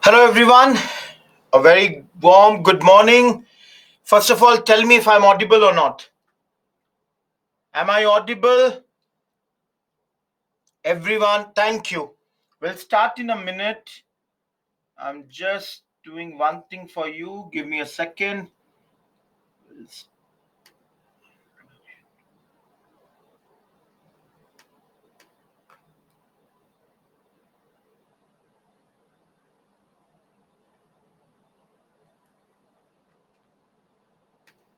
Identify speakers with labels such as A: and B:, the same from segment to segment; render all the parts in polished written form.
A: Hello, everyone. A very warm good morning. First of all, tell me if I'm audible or not. Am I audible? Everyone, thank you. We'll start in a minute. I'm just doing one thing for you. Give me a second.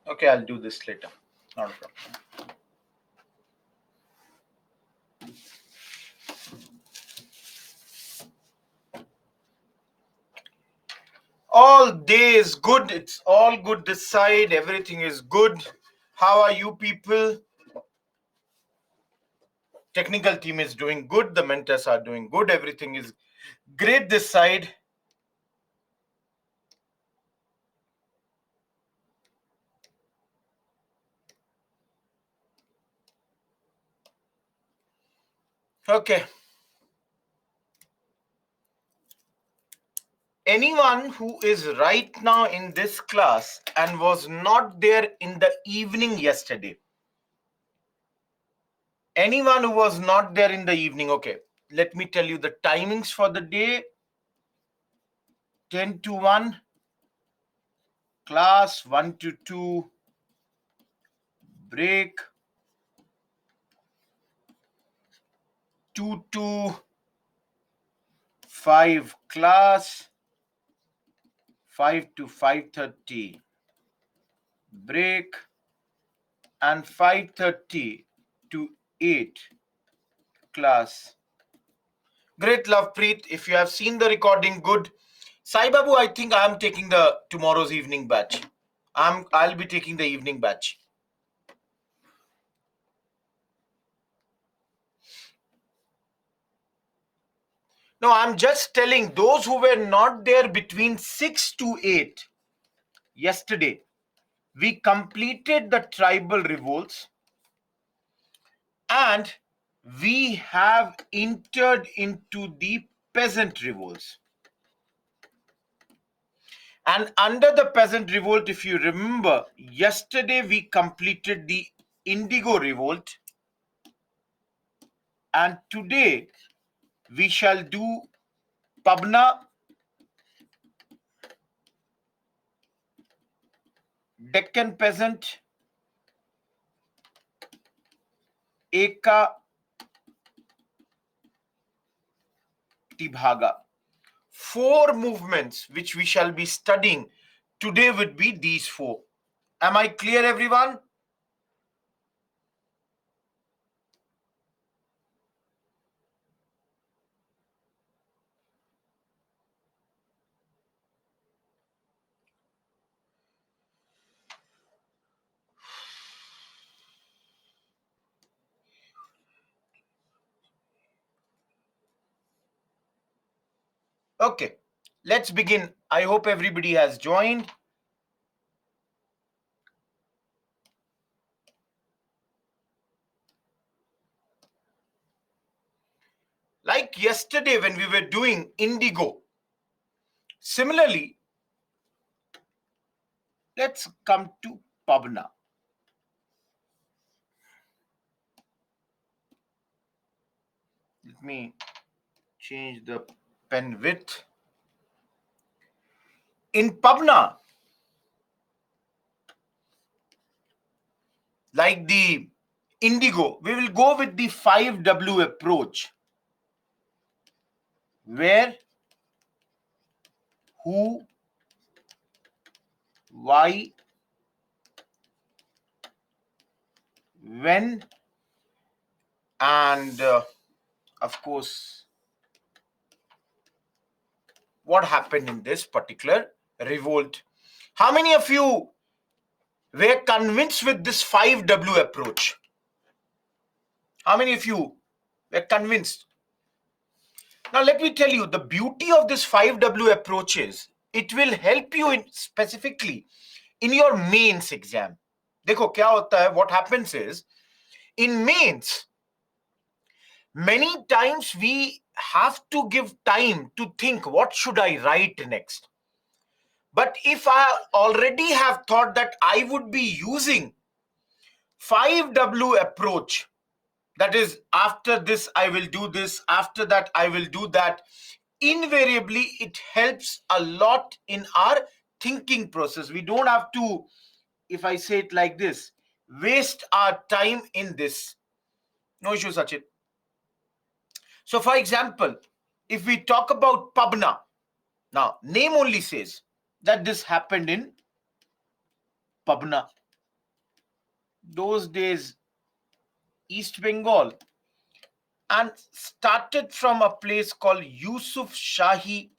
A: Okay, I'll do this later. Not a problem. All day is good. It's all good this side. Everything is good. How are you people? Technical team is doing good. The mentors are doing good. Everything is great this side. Okay. Anyone who is right now in this class and was not there in the evening yesterday, anyone who was not there in the evening, okay, let me tell you the timings for the day. 10 to 1 class, 1 to 2 break, 2 to 5 class, 5 to 5:30 break, and 5:30 to 8 class. Great, love Preet. If you have seen the recording, good. Sai Babu, I think I'm taking the tomorrow's evening batch. I'll be taking the evening batch. No, I'm just telling those who were not there between 6 to 8 yesterday. We completed the tribal revolts and we have entered into the peasant revolts. And under the peasant revolt, if you remember, yesterday we completed the indigo revolt. And today we shall do Pabna, Deccan peasant, Eka, Tibhaga. 4 movements which we shall be studying today would be these 4. Am I clear, everyone? Okay, let's begin. I hope everybody has joined. Like yesterday when we were doing indigo, similarly, let's come to Pabna. Let me change the pen width. In Pabna, like the indigo, we will go with the 5W approach, where, who, why, when, and of course, what happened in this particular revolt. How many of you were convinced with this 5W approach? How many of you were convinced? Now, let me tell you, the beauty of this 5W approach is it will help you in specifically in your mains exam. देखो क्या होता है, what happens is in mains, Many times we have to give time to think, what should I write next? But if I already have thought that I would be using 5W approach, that is, after this I will do this, after that I will do that, invariably it helps a lot in our thinking process. We don't have to, if I say it like this, waste our time in this. No issue, Sachin. So for example, if we talk about Pabna, now name only says that this happened in Pabna. Those days, East Bengal, and started from a place called Yusuf Shahi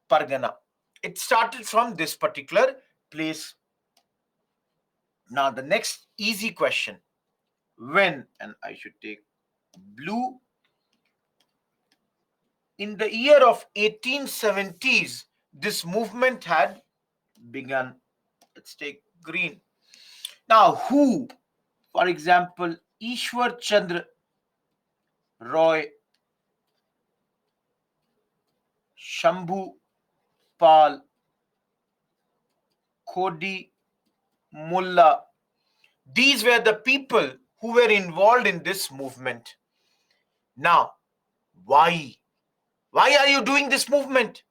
A: Pargana. It started from this particular place. Now the next easy question, when, and I should take blue, in the year of 1870s, this movement had begun. Let's take green. Now who, for example, Ishwar Chandra Roy, Shambhu Pal, Khodi Mullah, these were the people who were involved in this movement. Now, why? Why are you doing this movement?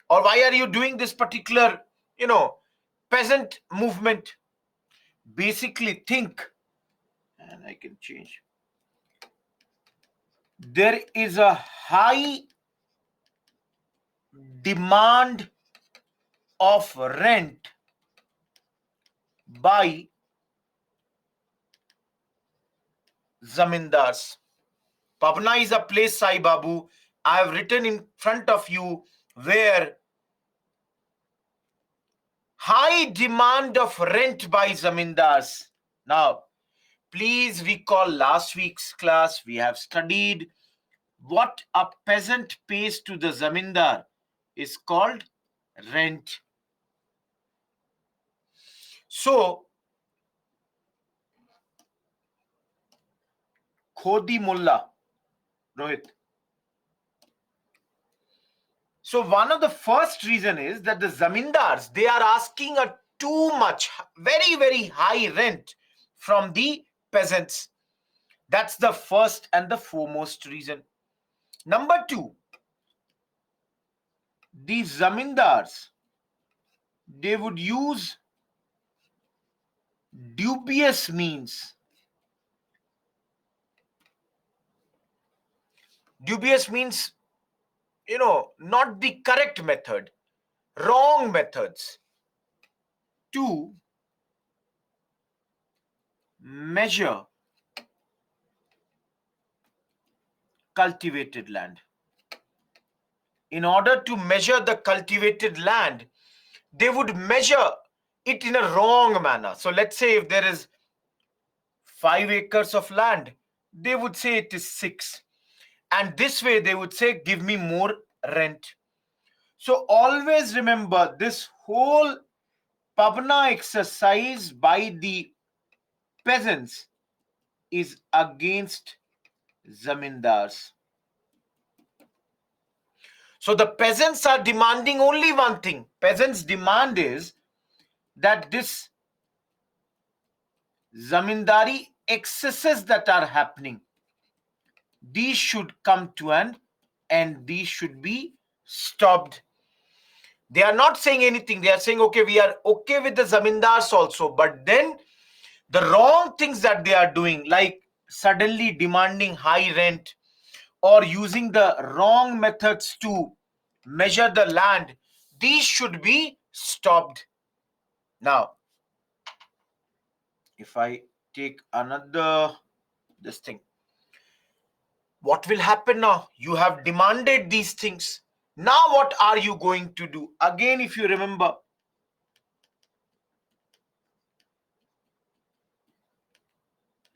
A: Or why are you doing this particular, peasant movement? Basically think, and I can change. There is a high demand of rent by zamindars. Pabna is a place, Sai Babu, I have written in front of you, where high demand of rent by zamindars. Now, please recall last week's class. We have studied what a peasant pays to the zamindar is called rent. So, Khodi Mullah, Rohit. So one of the first reason is that the zamindars, they are asking a too much, very, very high rent from the peasants. That's the first and the foremost reason. Number two, these zamindars, they would use dubious means. Dubious means, not the correct method, wrong methods to measure cultivated land. In order to measure the cultivated land, they would measure it in a wrong manner. So let's say if there is 5 acres of land, they would say it is 6. And this way they would say, give me more rent. So always remember, this whole Pabna exercise by the peasants is against zamindars. So the peasants are demanding only one thing. Peasants' demand is that this zamindari excesses that are happening, these should come to an end. These should be stopped. They are not saying anything. They are saying, okay, we are okay with the zamindars also, but then the wrong things that they are doing, like suddenly demanding high rent or using the wrong methods to measure the land, these should be stopped. Now, if I take another this thing, what will happen now? You have demanded these things. Now what are you going to do? Again, if you remember,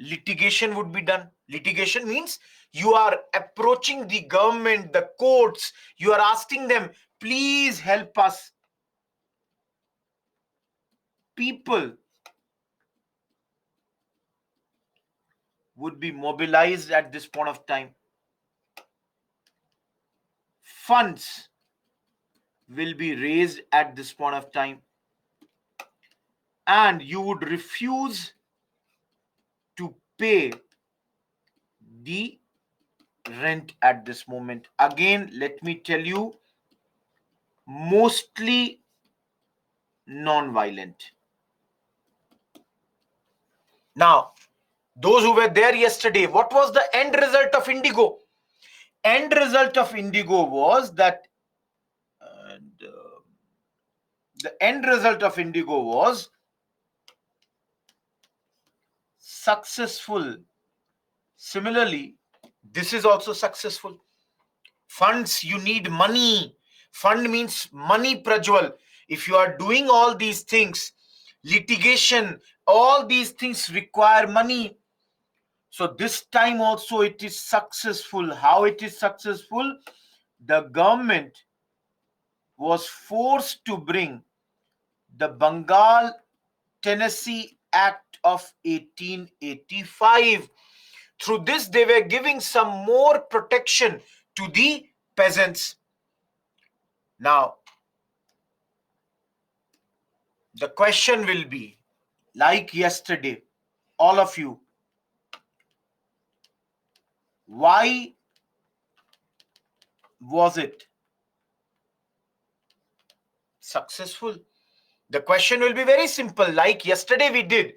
A: litigation would be done. Litigation means you are approaching the government, the courts, you are asking them, please help us. People would be mobilized at this point of time. Funds will be raised at this point of time. And you would refuse to pay the rent at this moment. Again, let me tell you, mostly non-violent. Now, those who were there yesterday, what was the end result of Indigo? End result of Indigo was that the end result of Indigo was successful. Similarly, this is also successful. Funds, you need money. Fund means money, Prajwal. If you are doing all these things, litigation, all these things require money. So this time also it is successful. How it is successful? The government was forced to bring the Bengal Tennessee Act of 1885. Through this, they were giving some more protection to the peasants. Now, the question will be, like yesterday, all of you, why was it successful? The question will be very simple, like yesterday we did.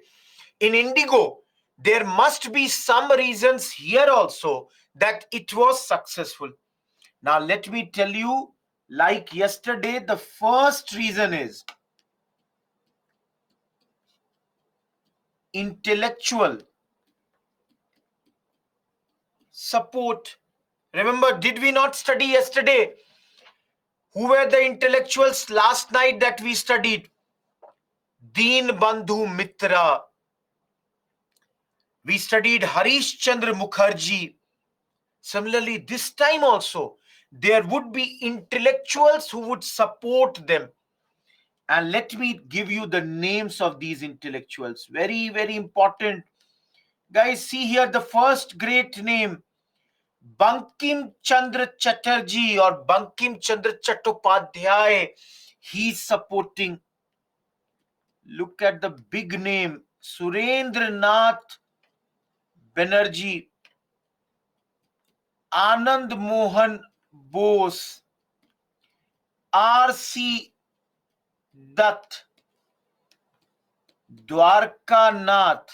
A: In Indigo, there must be some reasons here also that it was successful. Now, let me tell you, like yesterday, the first reason is intellectual support. Remember, did we not study yesterday? Who were the intellectuals last night that we studied? Deen Bandhu Mitra. We studied Harish Chandra Mukherjee. Similarly, this time also, there would be intellectuals who would support them. And let me give you the names of these intellectuals. Very, very important. Guys, see here the first great name, Bankim Chandra Chatterjee or Bankim Chandra Chattopadhyay. He's supporting. Look at the big name, Surendranath Banerjee, Anand Mohan Bose, R.C. Dutt, Dwarkanath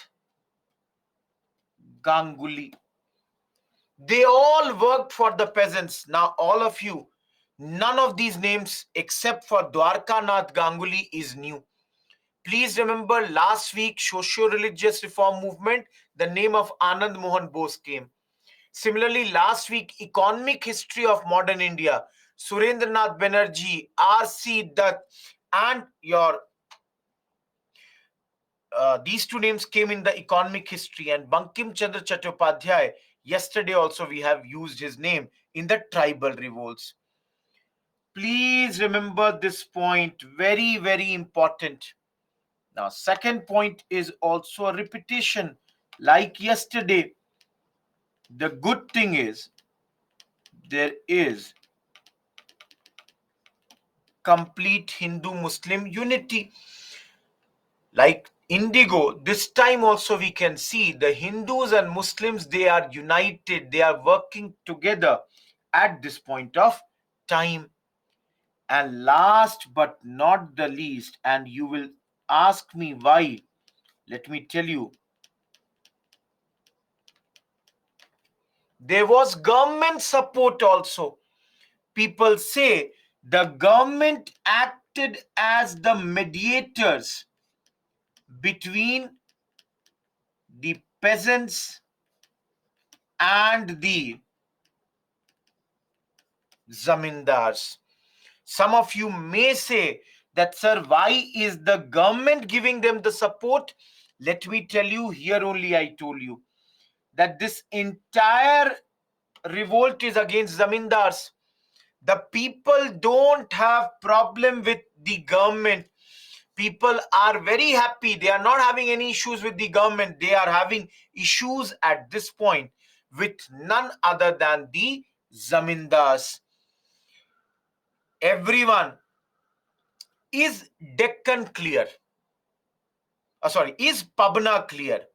A: Ganguly. They all worked for the peasants. Now, all of you, none of these names except for Dwarkanath Ganguly is new. Please remember last week, socio-religious reform movement, the name of Anand Mohan Bose came. Similarly, last week, economic history of modern India, Surendranath Banerjee, R.C. Dutt, and these two names came in the economic history, and Bankim Chandra Chattopadhyay, yesterday also we have used his name in the tribal revolts. Please remember this point, very, very important. Now, second point is also a repetition. Like yesterday, the good thing is there is complete Hindu-Muslim unity. Like Indigo, this time also we can see the Hindus and Muslims, they are united, they are working together at this point of time. And last but not the least, and you will ask me why, let me tell you, there was government support also. People say the government acted as the mediators between the peasants and the zamindars. Some of you may say that, sir, why is the government giving them the support? Let me tell you, here only I told you that this entire revolt is against zamindars. The people don't have problem with the government. People are very happy. They are not having any issues with the government. They are having issues at this point with none other than the zamindars. Everyone, is Deccan clear? Is Pabna clear?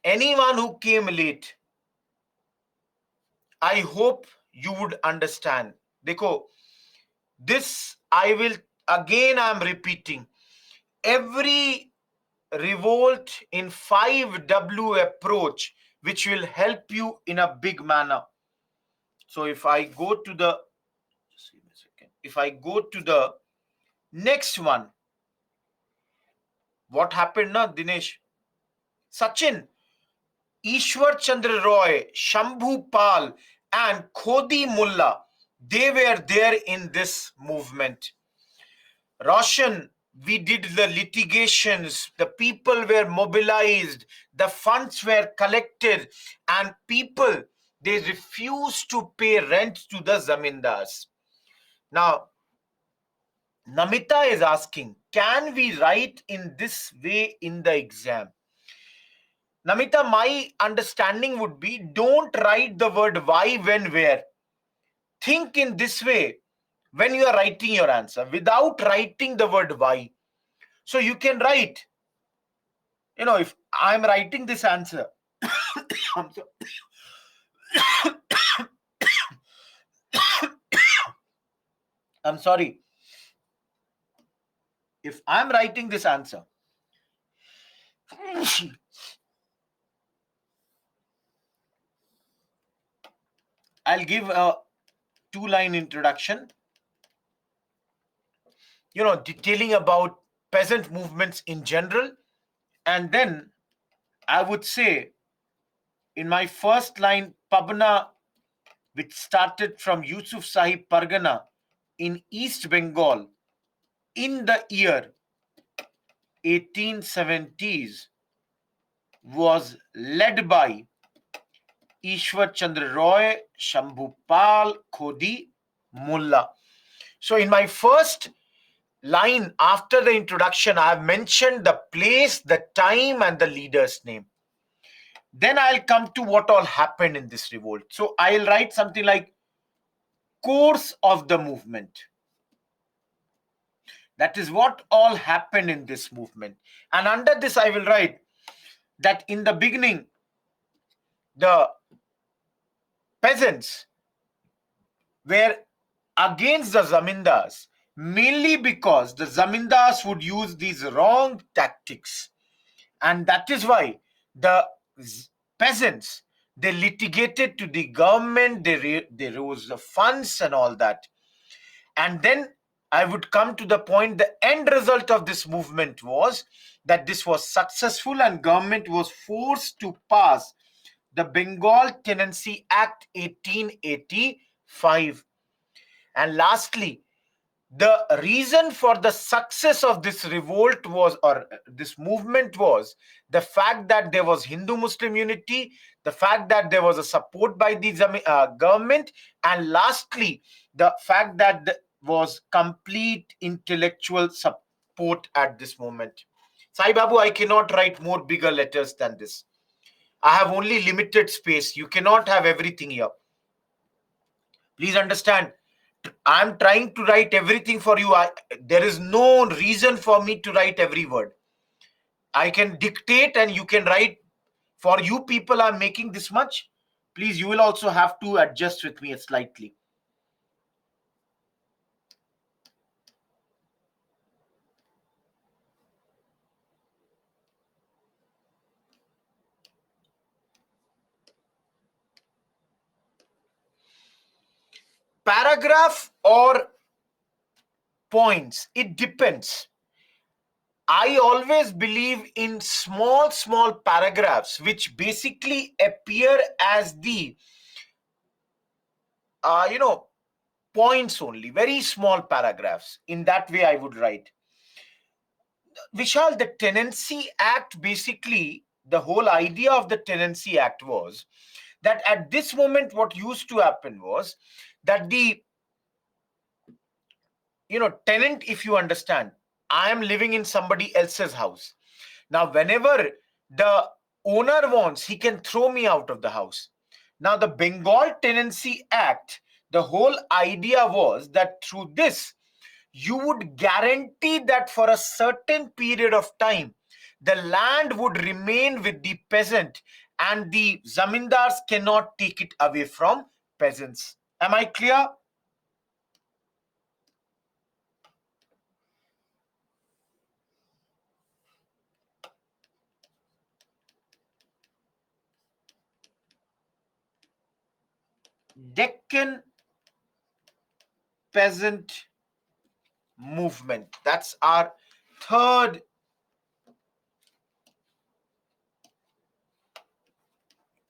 A: Anyone who came late, I hope you would understand. Dekho, this I'm repeating. Every revolt in 5W approach, which will help you in a big manner. So if I go to the, just give me a second. If I go to the next one, what happened now, Dinesh? Sachin, Ishwar Chandra Roy, Shambhu Pal, and Khodi Mullah, they were there in this movement. Roshan, we did the litigations, the people were mobilized, the funds were collected, and people, they refused to pay rent to the zamindars. Now, Namita is asking, can we write in this way in the exam? Namita, my understanding would be, don't write the word why, when, where. Think in this way when you are writing your answer without writing the word why. So you can write, if I'm writing this answer, I'm, so, I'm sorry. If I'm writing this answer, I'll give a 2-line introduction, detailing about peasant movements in general. And then I would say in my first line, Pabna, which started from Yusuf Sahib Pargana in East Bengal in the year 1870s, was led by Ishwar Chandra Roy, Shambhu Pal, Khodi Mullah. So in my first line after the introduction, I have mentioned the place, the time, and the leader's name. Then I'll come to what all happened in this revolt. So I'll write something like course of the movement. That is what all happened in this movement. And under this, I will write that in the beginning, the peasants were against the zamindars, mainly because the zamindars would use these wrong tactics. And that is why the peasants, they litigated to the government, they rose the funds and all that. And then I would come to the point, the end result of this movement was that this was successful and government was forced to pass the Bengal Tenancy Act 1885. And lastly, the reason for the success of this revolt was, or this movement was, the fact that there was Hindu-Muslim unity, the fact that there was a support by the government, and lastly, the fact that there was complete intellectual support at this moment. Sai Babu, I cannot write more bigger letters than this. I have only limited space. You cannot have everything here. Please understand. I'm trying to write everything for you. There is no reason for me to write every word. I can dictate and you can write. For you people, I'm making this much. Please, you will also have to adjust with me slightly. Paragraph or points, it depends. I always believe in small paragraphs which basically appear as the points only, very small paragraphs. In that way I would write. Vishal, the Tenancy Act, basically the whole idea of the Tenancy Act was that at this moment what used to happen was that the tenant, if you understand, I am living in somebody else's house. Now, whenever the owner wants, he can throw me out of the house. Now, the Bengal Tenancy Act, the whole idea was that through this, you would guarantee that for a certain period of time, the land would remain with the peasant and the zamindars cannot take it away from peasants. Am I clear? Deccan peasant movement. That's our third.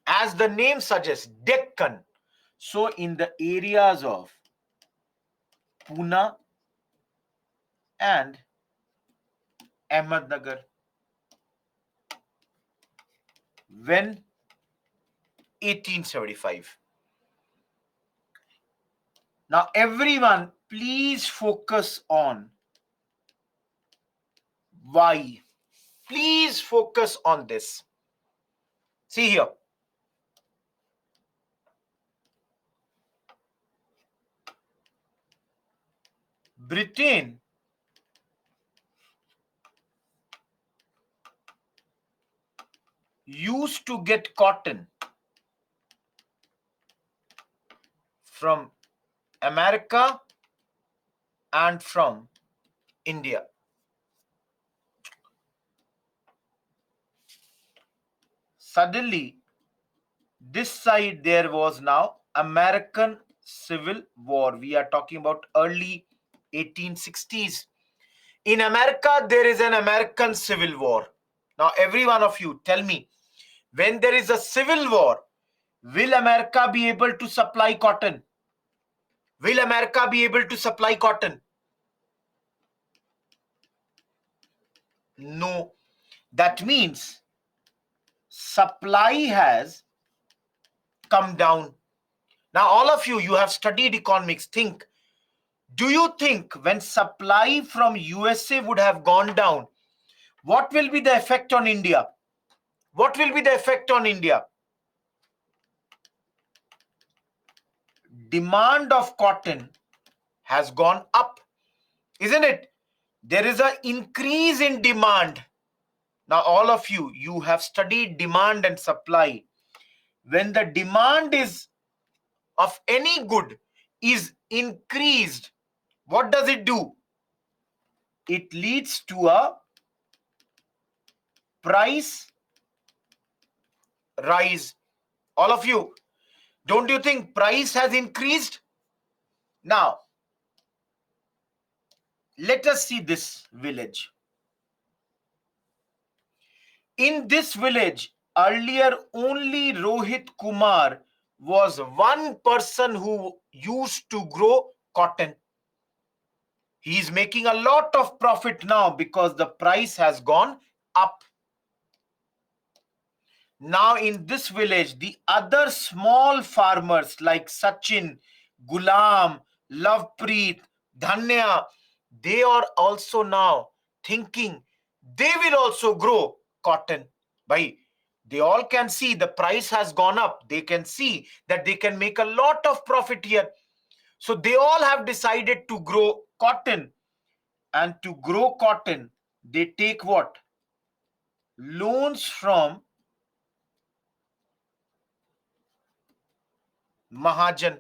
A: As the name suggests, Deccan. So in the areas of Pune and Ahmednagar, when 1875. Now everyone, please focus on why. Please focus on this. See here. Britain used to get cotton from America and from India. Suddenly, this side there was now American Civil War. We are talking about early 1860s. In America, there is an American Civil War. Now, every one of you, tell me, when there is a civil war, will America be able to supply cotton? Will America be able to supply cotton? No. That means supply has come down. Now, all of you, you have studied economics. Think, do you think when supply from USA would have gone down, what will be the effect on India? What will be the effect on India? Demand of cotton has gone up, isn't it? There is an increase in demand. Now, all of you, you have studied demand and supply. When the demand is of any good is increased, what does it do? It leads to a price rise. All of you, don't you think price has increased? Now, let us see this village. In this village, earlier only Rohit Kumar was one person who used to grow cotton. He is making a lot of profit now because the price has gone up. Now in this village, the other small farmers like Sachin, Gulam, Lovepreet, Dhanya, they are also now thinking they will also grow cotton. Bhai, they all can see the price has gone up. They can see that they can make a lot of profit here. So they all have decided to grow cotton. And to grow cotton, they take what? Loans from Mahajan.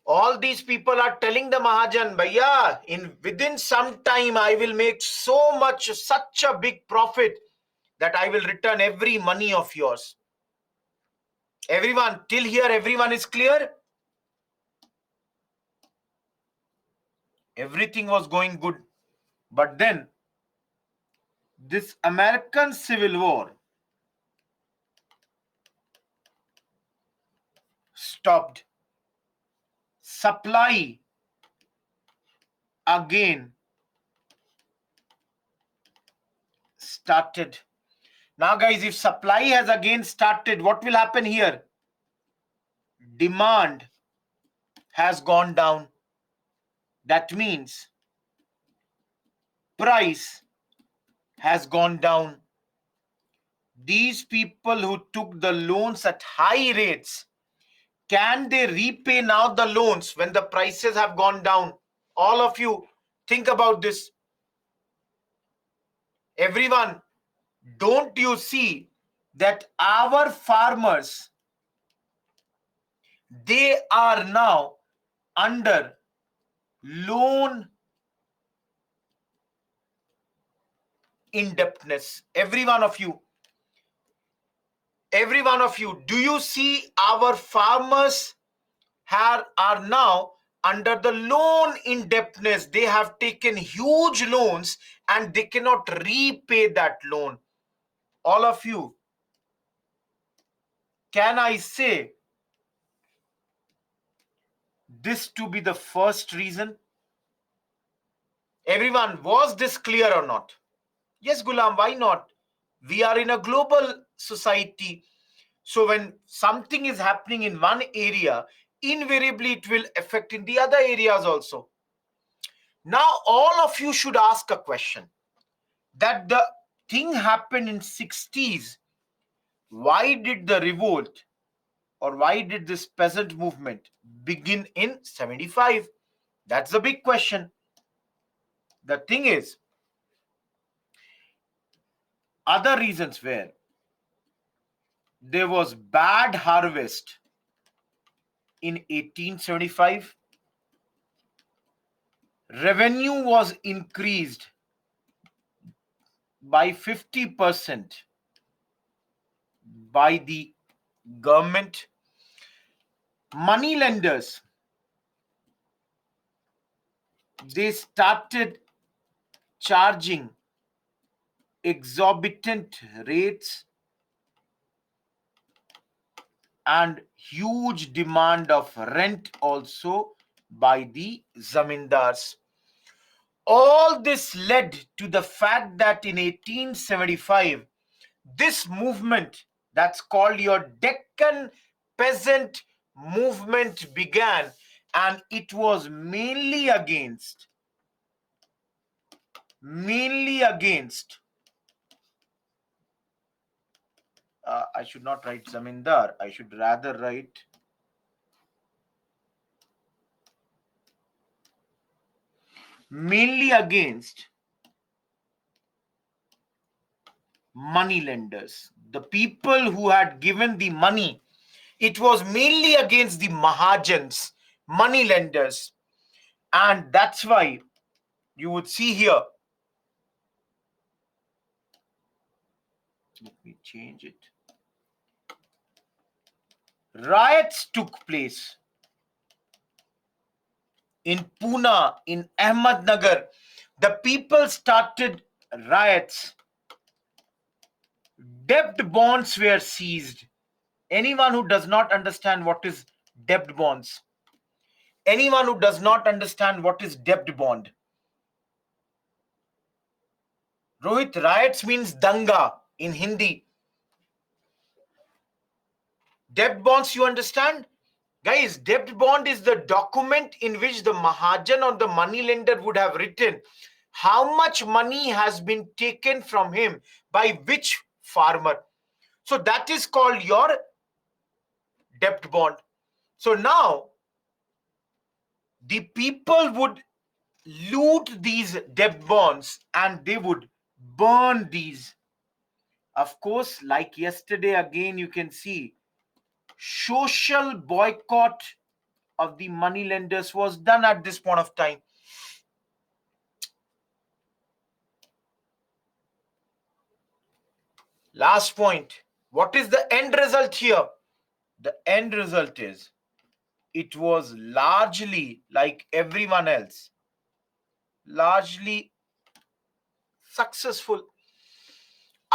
A: All these people are telling the Mahajan, Bhaiya, within some time I will make so much, such a big profit that I will return every money of yours. Everyone, till here, everyone is clear? Everything was going good. But then, this American Civil War stopped. Supply again started. Now, guys, if supply has again started, what will happen here? Demand has gone down. That means price has gone down. These people who took the loans at high rates, can they repay now the loans when the prices have gone down? All of you, think about this. Everyone, don't you see that our farmers, they are now under loan indebtedness? Every one of you, do you see our farmers are now under the loan indebtedness? They have taken huge loans and they cannot repay that loan. All of you, can I say this to be the first reason? Everyone, was this clear or not? Yes, Gulam, why not? We are in a global society. So when something is happening in one area, invariably it will affect in the other areas also. Now, all of you should ask a question that the thing happened in 60s. Why did the revolt or why did this peasant movement begin in 75? That's the big question. The thing is, other reasons were there was bad harvest in 1875. Revenue was increased by 50% by the government. Money lenders, they started charging exorbitant rates and huge demand of rent also by the zamindars. All this led to the fact that in 1875, this movement that's called your Deccan peasant movement began, and it was mainly against I should not write zamindar, I should rather write mainly against money lenders, the people who had given the money. It was mainly against the Mahajans, money lenders. And that's why you would see here. Let me change it. Riots took place in Pune, in Ahmednagar. The people started riots. Debt bonds were seized. Anyone who does not understand what is debt bonds, anyone who does not understand what is debt bond, Rohit, riots means danga in Hindi. Debt bonds, you understand? Guys, debt bond is the document in which the Mahajan or the money lender would have written how much money has been taken from him by which farmer. So that is called your debt bond. So now the people would loot these debt bonds and they would burn these. Of course, like yesterday, again, you can see social boycott of the money lenders was done at this point of time. Last point. What is the end result here? The end result is it was largely like everyone else, largely successful.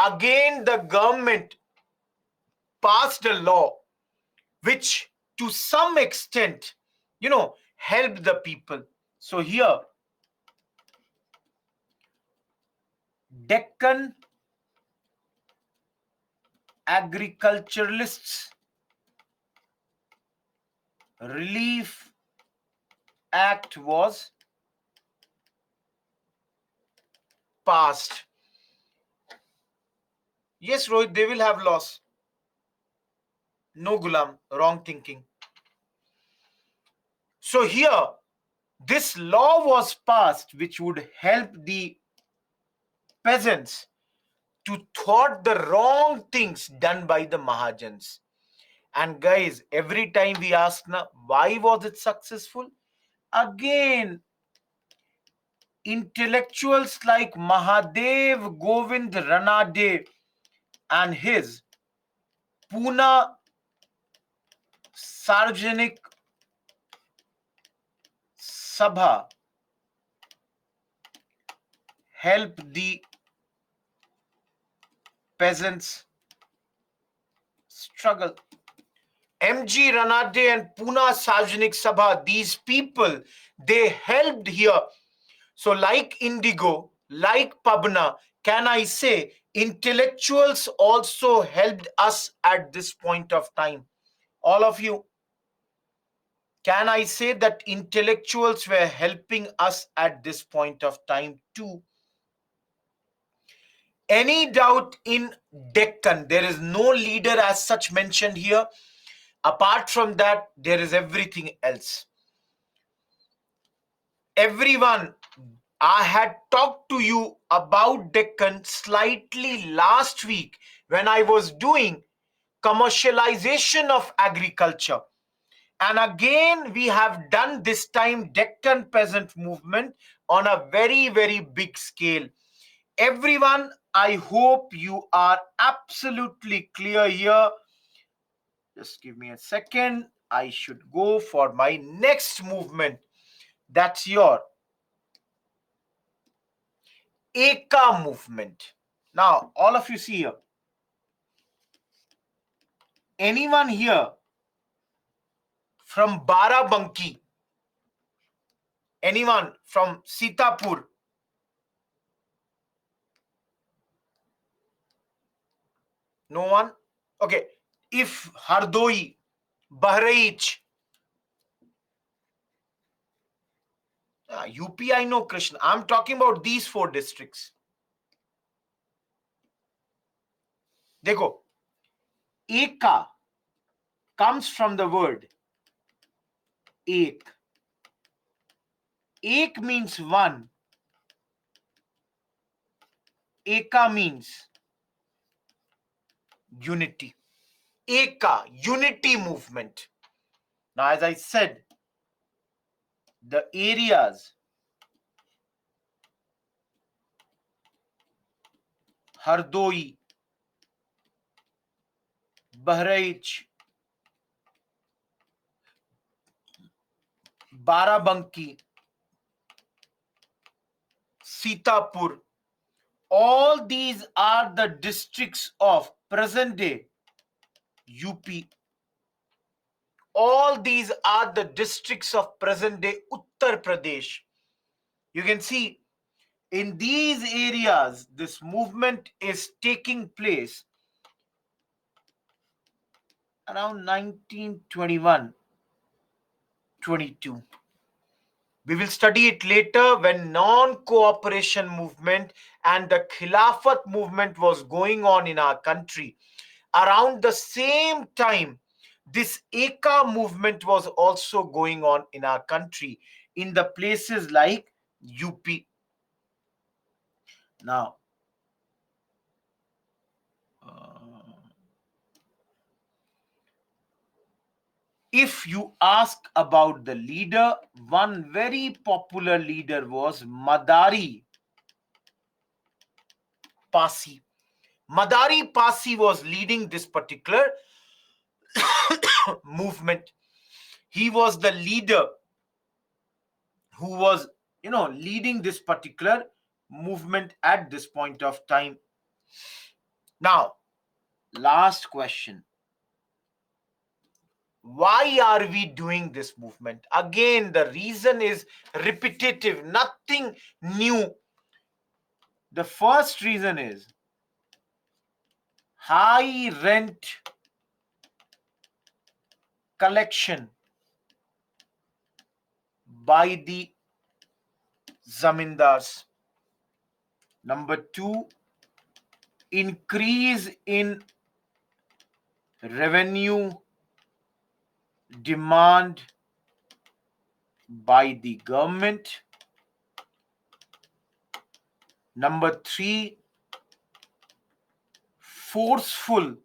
A: Again, the government passed a law which to some extent, helped the people. So here, Deccan Agriculturalists Relief Act was passed. Yes, Rohit, they will have loss. No, Gulam, wrong thinking. So here, this law was passed which would help the peasants to thwart the wrong things done by the Mahajans. And guys, every time we ask now, why was it successful? Again, intellectuals like Mahadev Govind Ranade and his Pune Sarvajanik Sabha help the peasants struggle. MG Ranade and Pune Sarvajanik Sabha, these people, they helped here. So like Indigo, like Pabna, can I say intellectuals also helped us at this point of time? All of you, can I say that intellectuals were helping us at this point of time too? Any doubt in Deccan? There is no leader as such mentioned here. Apart from that, there is everything else. Everyone, I had talked to you about Deccan slightly last week when I was doing commercialization of agriculture. And again, we have done this time Deccan peasant movement on a very, very big scale. Everyone, I hope you are absolutely clear here. Just give me a second. I should go for my next movement. That's your Eka movement. Now, all of you see here. Anyone here from Barabanki? Anyone from Sitapur? No one? Okay. If Hardoi, Bahraich, UP, I know Krishna. I'm talking about these 4 districts. Dekho, Eka comes from the word Ek. Ek means one. Eka means unity. Eka, unity movement. Now, as I said, the areas Hardoi, Bahraich, Barabanki, Sitapur, all these are the districts of present day UP. All these are the districts of present day Uttar Pradesh. You can see in these areas, this movement is taking place around 1921, 22. We will study it later when non-cooperation movement and the Khilafat movement was going on in our country. Around the same time, this Eka movement was also going on in our country in the places like UP. Now, if you ask about the leader, one very popular leader was Madari Pasi. Madari Pasi was leading this particular movement. He was the leader who was, leading this particular movement at this point of time. Now, last question. Why are we doing this movement? Again, the reason is repetitive, nothing new. The first reason is high rent collection by the zamindars. Number 2, increase in revenue demand by the government. Number 3, forceful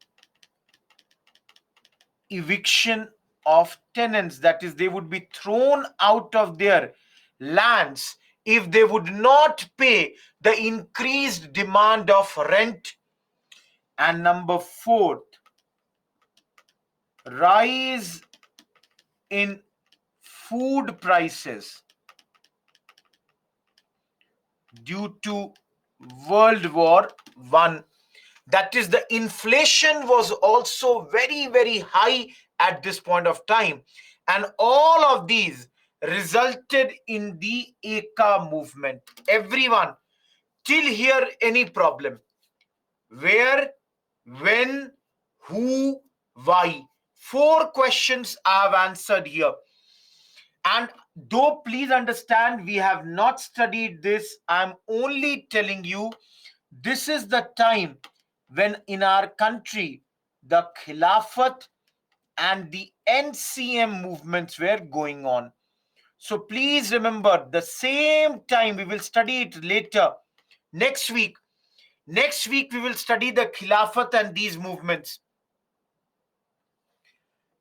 A: eviction of tenants, that is, they would be thrown out of their lands if they would not pay the increased demand of rent. And number 4, rise in food prices due to World War I. That is, the inflation was also very, very high at this point of time. And all of these resulted in the Eka movement. Everyone, till here, any problem? Where, when, who, why? 4 questions I have answered here. And though, please understand, we have not studied this, I'm only telling you this is the time when in our country the Khilafat and the NCM movements were going on. So please remember, the same time we will study it later. Next week we will study the Khilafat and these movements.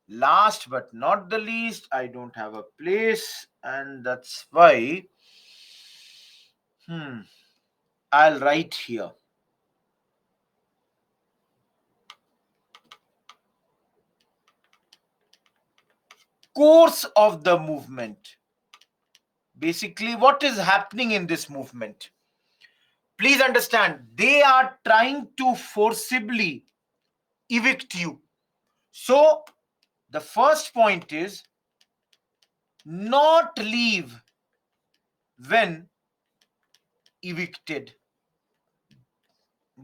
A: Last but not the least, I don't have a place, and that's why I'll write here. Course of the movement. Basically, what is happening in this movement? Please understand, they are trying to forcibly evict you. So, the first point is not leave when evicted.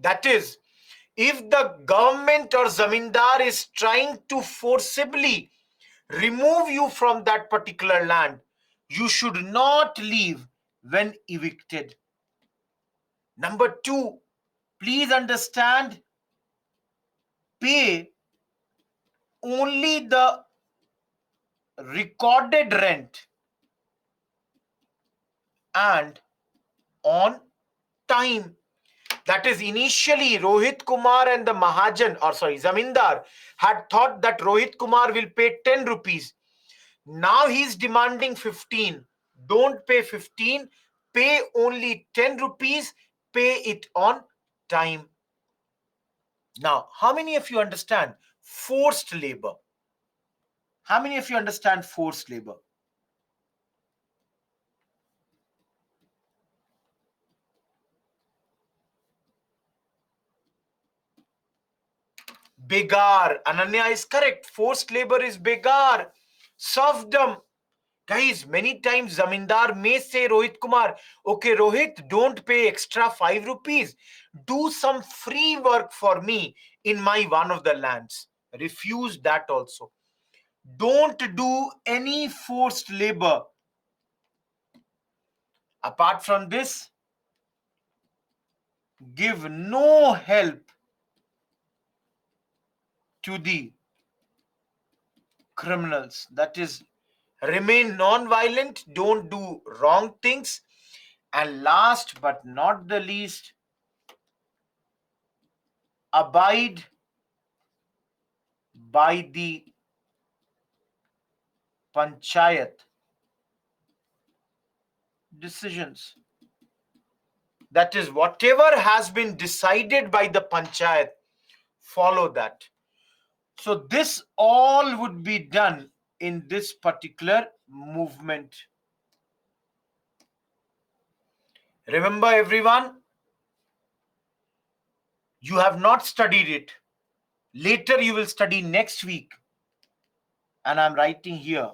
A: That is, if the government or zamindar is trying to forcibly remove you from that particular land, you should not leave when evicted. Number 2, please understand, pay only the recorded rent and on time. That is, initially Rohit Kumar and the Mahajan, or sorry, Zamindar, had thought that Rohit Kumar will pay 10 rupees. Now he is demanding 15. Don't pay 15, pay only 10 rupees, pay it on time. Now, how many of you understand forced labor? How many of you understand forced labor? Begar. Ananya is correct. Forced labor is begar. Serfdom. Guys, many times Zamindar may say Rohit Kumar, okay, Rohit, don't pay extra 5 rupees. Do some free work for me in my one of the lands. Refuse that also. Don't do any forced labor. Apart from this, give no help to the criminals. That is, remain non-violent, don't do wrong things. And last but not the least, abide by the panchayat decisions. That is, whatever has been decided by the panchayat, follow that. So this all would be done in this particular movement. Remember, everyone, you have not studied it. Later you will study next week. And I'm writing here,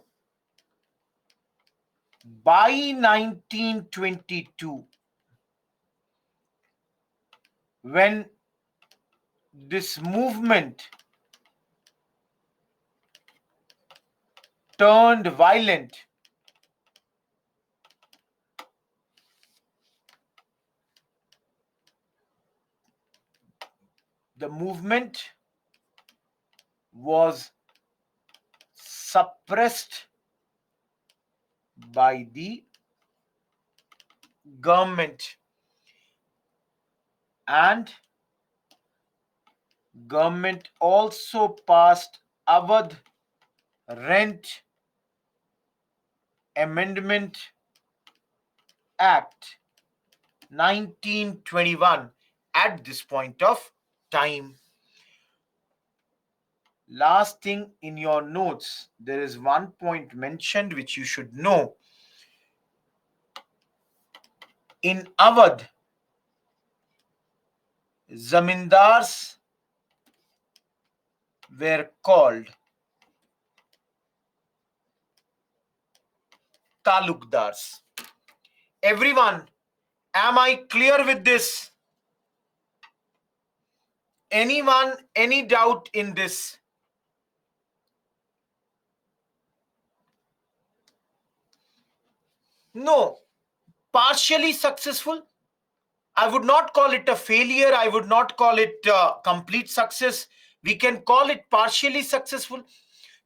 A: by 1922, when this movement turned violent, the movement was suppressed by the government, and government also passed Awadh Rent Amendment Act 1921 at this point of time. Last thing in your notes, there is one point mentioned which you should know. In Awadh, zamindars were called talukdars. Everyone, am I clear with this? Anyone, any doubt in this? No. Partially successful? I would not call it a failure. I would not call it complete success. We can call it partially successful.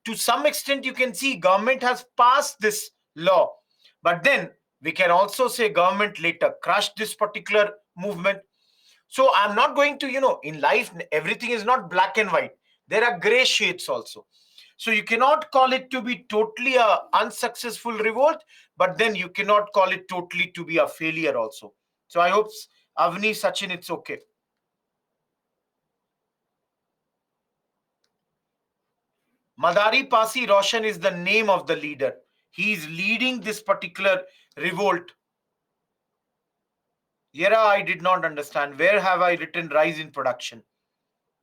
A: To some extent, you can see government has passed this law. But then we can also say government later crushed this particular movement. So I'm not going to, in life, everything is not black and white. There are gray shades also. So you cannot call it to be totally a unsuccessful revolt, but then you cannot call it totally to be a failure also. So I hope, Avni, Sachin, it's okay. Madari Pasi Roshan is the name of the leader. He is leading this particular revolt. Yera, I did not understand. Where have I written rise in production?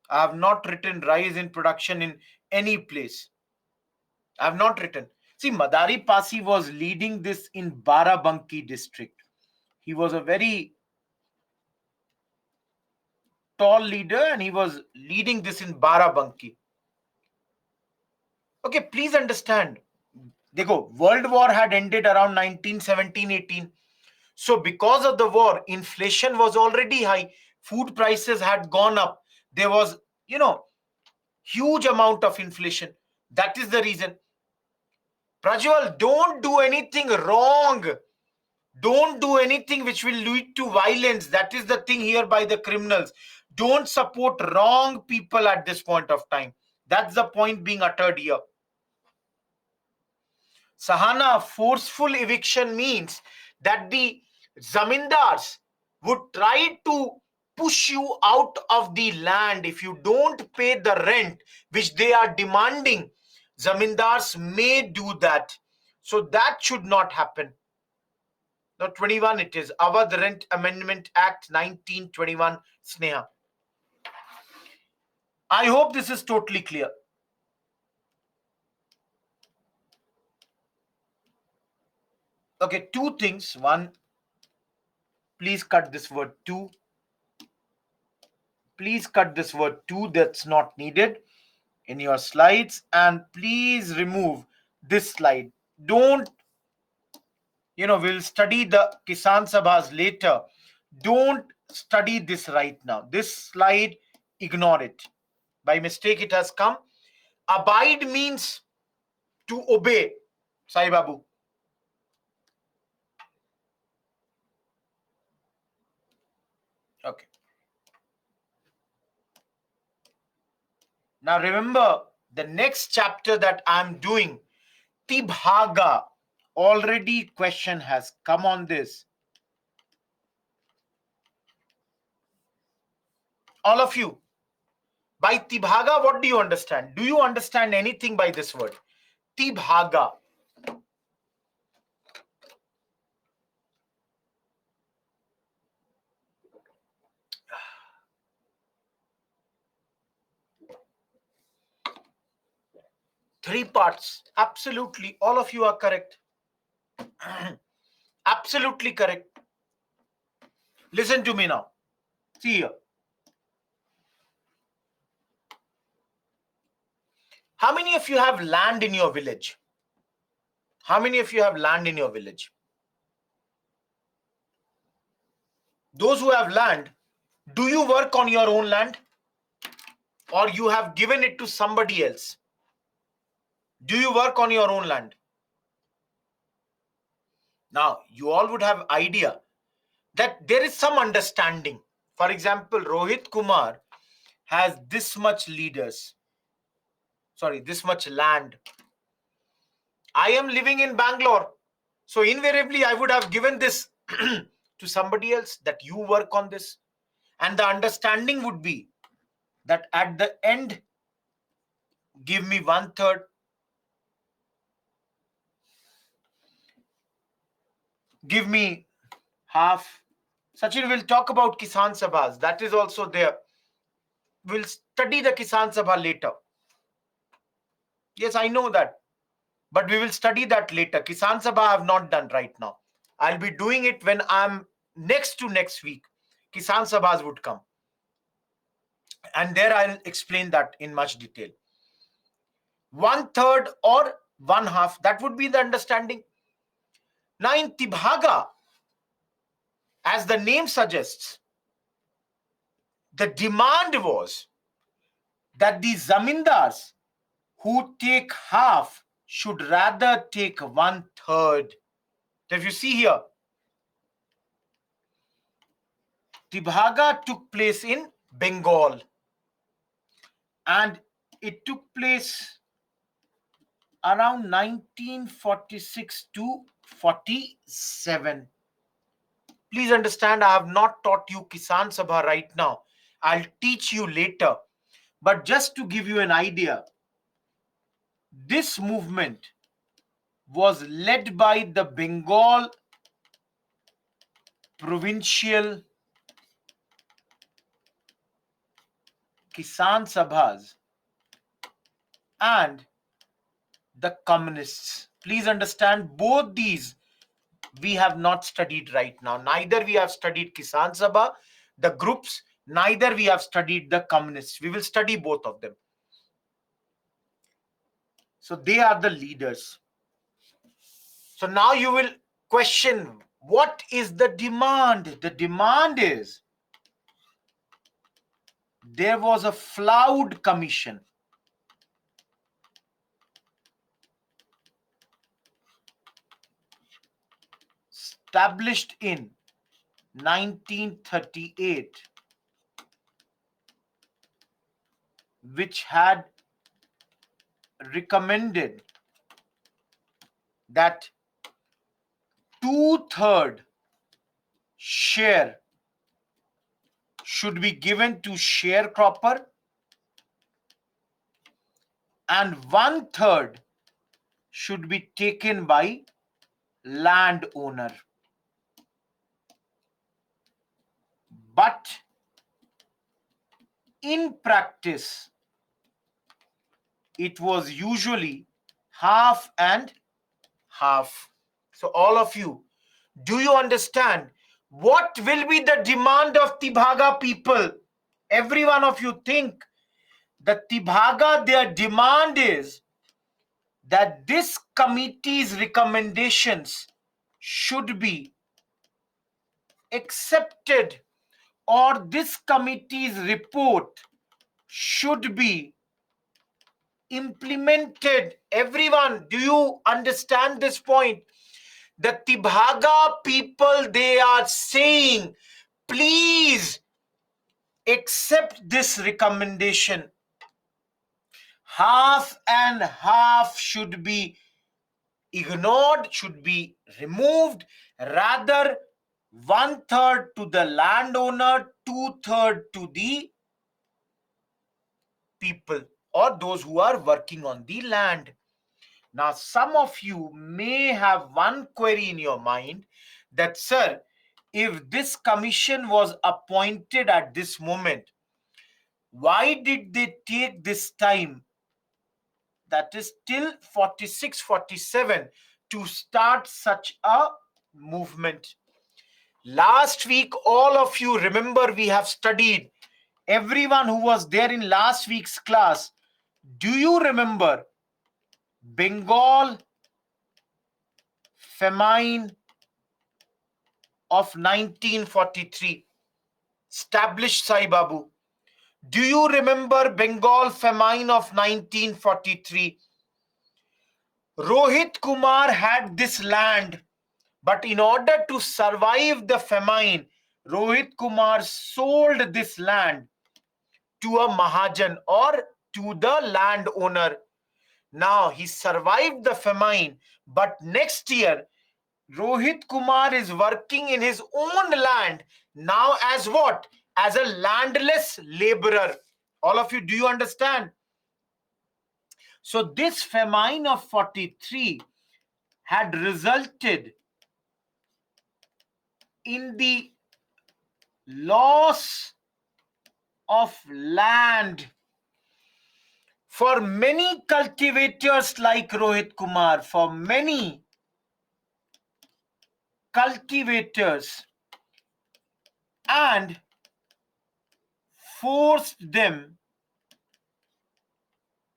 A: I have not written rise in production in any place. I have not written. See, Madari Pasi was leading this in Barabanki district. He was a very tall leader and he was leading this in Barabanki. Okay, please understand. Dekho, World War had ended around 1917-18. So because of the war, inflation was already high. Food prices had gone up. There was, huge amount of inflation. That is the reason. Prajwal, don't do anything wrong. Don't do anything which will lead to violence. That is the thing here by the criminals. Don't support wrong people at this point of time. That's the point being uttered here. Sahana, forceful eviction means that the zamindars would try to push you out of the land if you don't pay the rent which they are demanding. Zamindars may do that. So that should not happen. Now 21 it is. Awadh Rent Amendment Act 1921, Sneha. I hope this is totally clear. Okay, two things. One, please cut this word two. Please cut this word two. That's not needed in your slides. And please remove this slide. Don't, we'll study the Kisan Sabhas later. Don't study this right now. This slide, ignore it. By mistake, it has come. Abide means to obey. Sai Babu. Okay. Now remember, the next chapter that I'm doing, Tibhaga, already question has come on this. All of you, by Tibhaga, what do you understand? Do you understand anything by this word? Tibhaga. Three parts. Absolutely. All of you are correct. Absolutely correct. Listen to me now. See here. How many of you have land in your village? How many of you have land in your village? Those who have land, do you work on your own land? or you have given it to somebody else? Do you work on your own land? Now, you all would have idea that there is some understanding. For example, Rohit Kumar has this much this much land. I am living in Bangalore. So invariably, I would have given this to somebody else, that you work on this. And the understanding would be that at the end, give me 1/3, give me half. Sachin will talk about Kisan Sabhas. That is also there. We'll study the Kisan Sabha later. Yes, I know that. But we will study that later. Kisan Sabha I have not done right now. I'll be doing it when I'm next week. Kisan Sabhas would come. And there I'll explain that in much detail. 1/3 or 1/2, that would be the understanding. Now in Tibhaga, as the name suggests, the demand was that the zamindars who take half should rather take 1/3. So if you see here, Tibhaga took place in Bengal, and it took place around 1946 to 47. Please understand, I have not taught you Kisan Sabha right now. I'll teach you later. But just to give you an idea, this movement was led by the Bengal provincial Kisan Sabhas and the communists. Please understand, both these we have not studied right now. Neither we have studied Kisan Sabha, the groups, neither we have studied the communists. We will study both of them. So they are the leaders. So now you will question, what is the demand? The demand is, there was a flawed commission established in 1938, which had recommended that 2/3 share should be given to sharecropper and 1/3 should be taken by landowner. But in practice, it was usually half and half. So all of you, do you understand what will be the demand of Tibhaga people? Every one of you think that Tibhaga, their demand is that this committee's recommendations should be accepted, or this committee's report should be implemented. Everyone, do you understand this point? The Tibhaga people, they are saying, please accept this recommendation. Half and half should be ignored, should be removed. Rather, 1/3 to the landowner, 2/3 to the people or those who are working on the land. Now, some of you may have one query in your mind that, sir, if this commission was appointed at this moment, why did they take this time, that is till 46, 47, to start such a movement? Last week, all of you remember, we have studied, everyone who was there in last week's class, do you remember Bengal famine of 1943, established Sai Babu? Do you remember Bengal famine of 1943? Rohit Kumar had this land, but in order to survive the famine, Rohit Kumar sold this land to a Mahajan or to the landowner. Now he survived the famine, but next year Rohit Kumar is working in his own land now as what? As a landless laborer. All of you, do you understand? So this famine of 43 had resulted in the loss of land for many cultivators like Rohit Kumar, for many cultivators, and forced them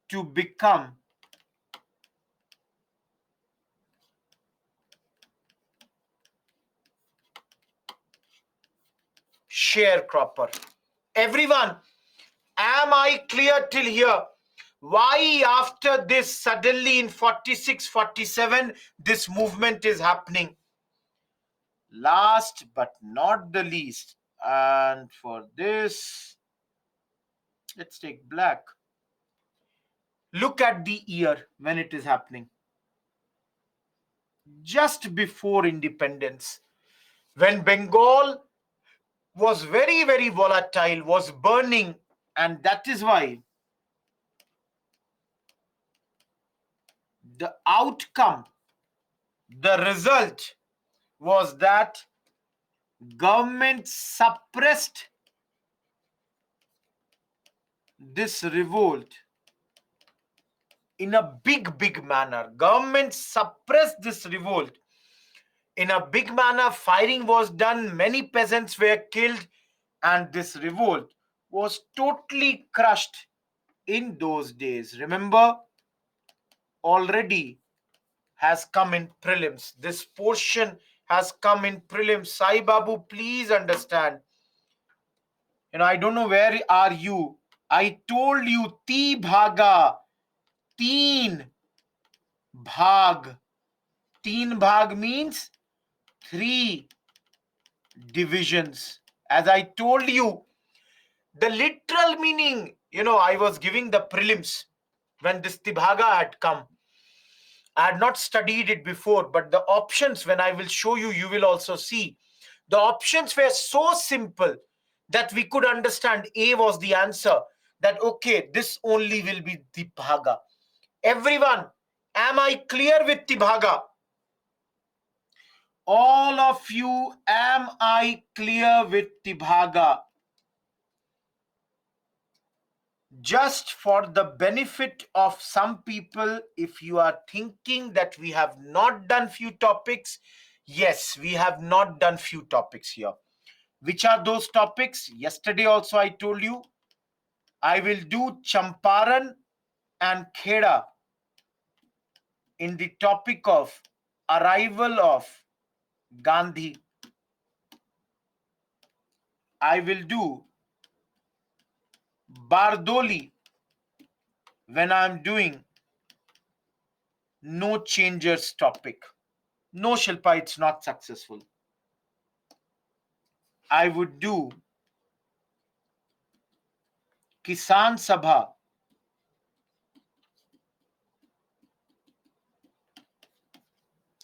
A: to become sharecropper. Everyone, am I clear till here? Why after this suddenly in 46, 47, this movement is happening? Last but not the least, and for this, let's take black. Look at the year when it is happening. Just before independence, when Bengal was very, very volatile, was burning, and that is why the outcome, the result was that government suppressed this revolt in a big manner. Government suppressed this revolt in a big manner. Firing was done, many peasants were killed, and this revolt was totally crushed in those days. Remember, already has come in prelims. This portion has come in prelims. Sai Babu, please understand. I don't know where are you. I told you ti bhaga, teen bhag. Teen bhag means three divisions. As I told you, the literal meaning, I was giving the prelims when this tibhaga had come. I had not studied it before, but the options, when I will show you, you will also see. The options were so simple that we could understand A was the answer. That, okay, this only will be tibhaga. Everyone, am I clear with tibhaga? All of you, am I clear with tibhaga? Just for the benefit of some people, if you are thinking that we have not done few topics, yes, we have not done few topics here. Which are those topics? Yesterday also I told you I will do Champaran and Kheda in the topic of arrival of Gandhi. I will do Bardoli when I'm doing no changers topic. No, Shilpa, it's not successful. I would do Kisan Sabha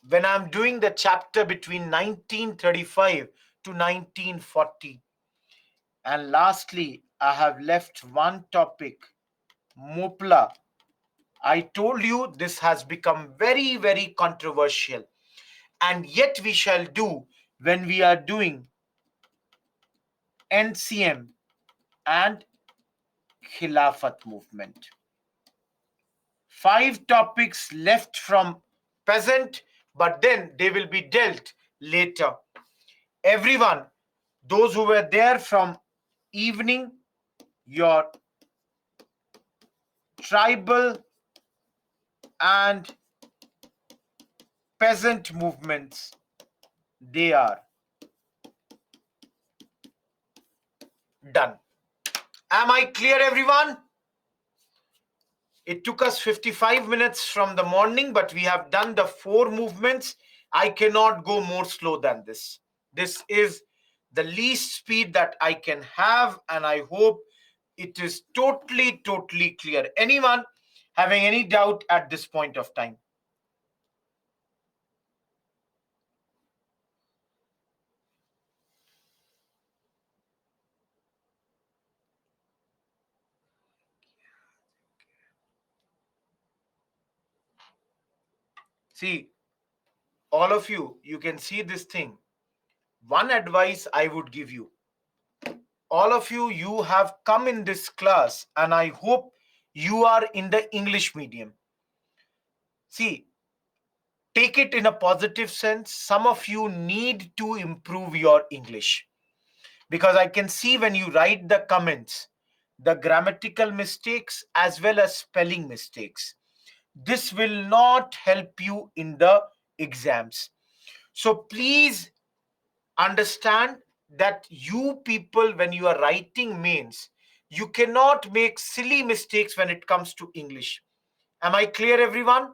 A: when I'm doing the chapter between 1935 to 1940. And lastly, I have left one topic, Mopla. I told you this has become very, very controversial. And yet we shall do when we are doing NCM and Khilafat movement. 5 topics left from present, but then they will be dealt later. Everyone, those who were there from evening, your tribal and peasant movements, they are done. Am I clear, everyone? It took us 55 minutes from the morning, but we have done the 4 movements. I cannot go more slow than this. This is the least speed that I can have, and I hope it is totally clear. Anyone having any doubt at this point of time? See, all of you, you can see this thing. One advice I would give you, all of you, you have come in this class, and I hope you are in the English medium. See, take it in a positive sense. Some of you need to improve your English, because I can see when you write the comments, the grammatical mistakes as well as spelling mistakes. This will not help you in the exams. So please understand that you people, when you are writing mains, you cannot make silly mistakes when it comes to English. Am I clear, everyone?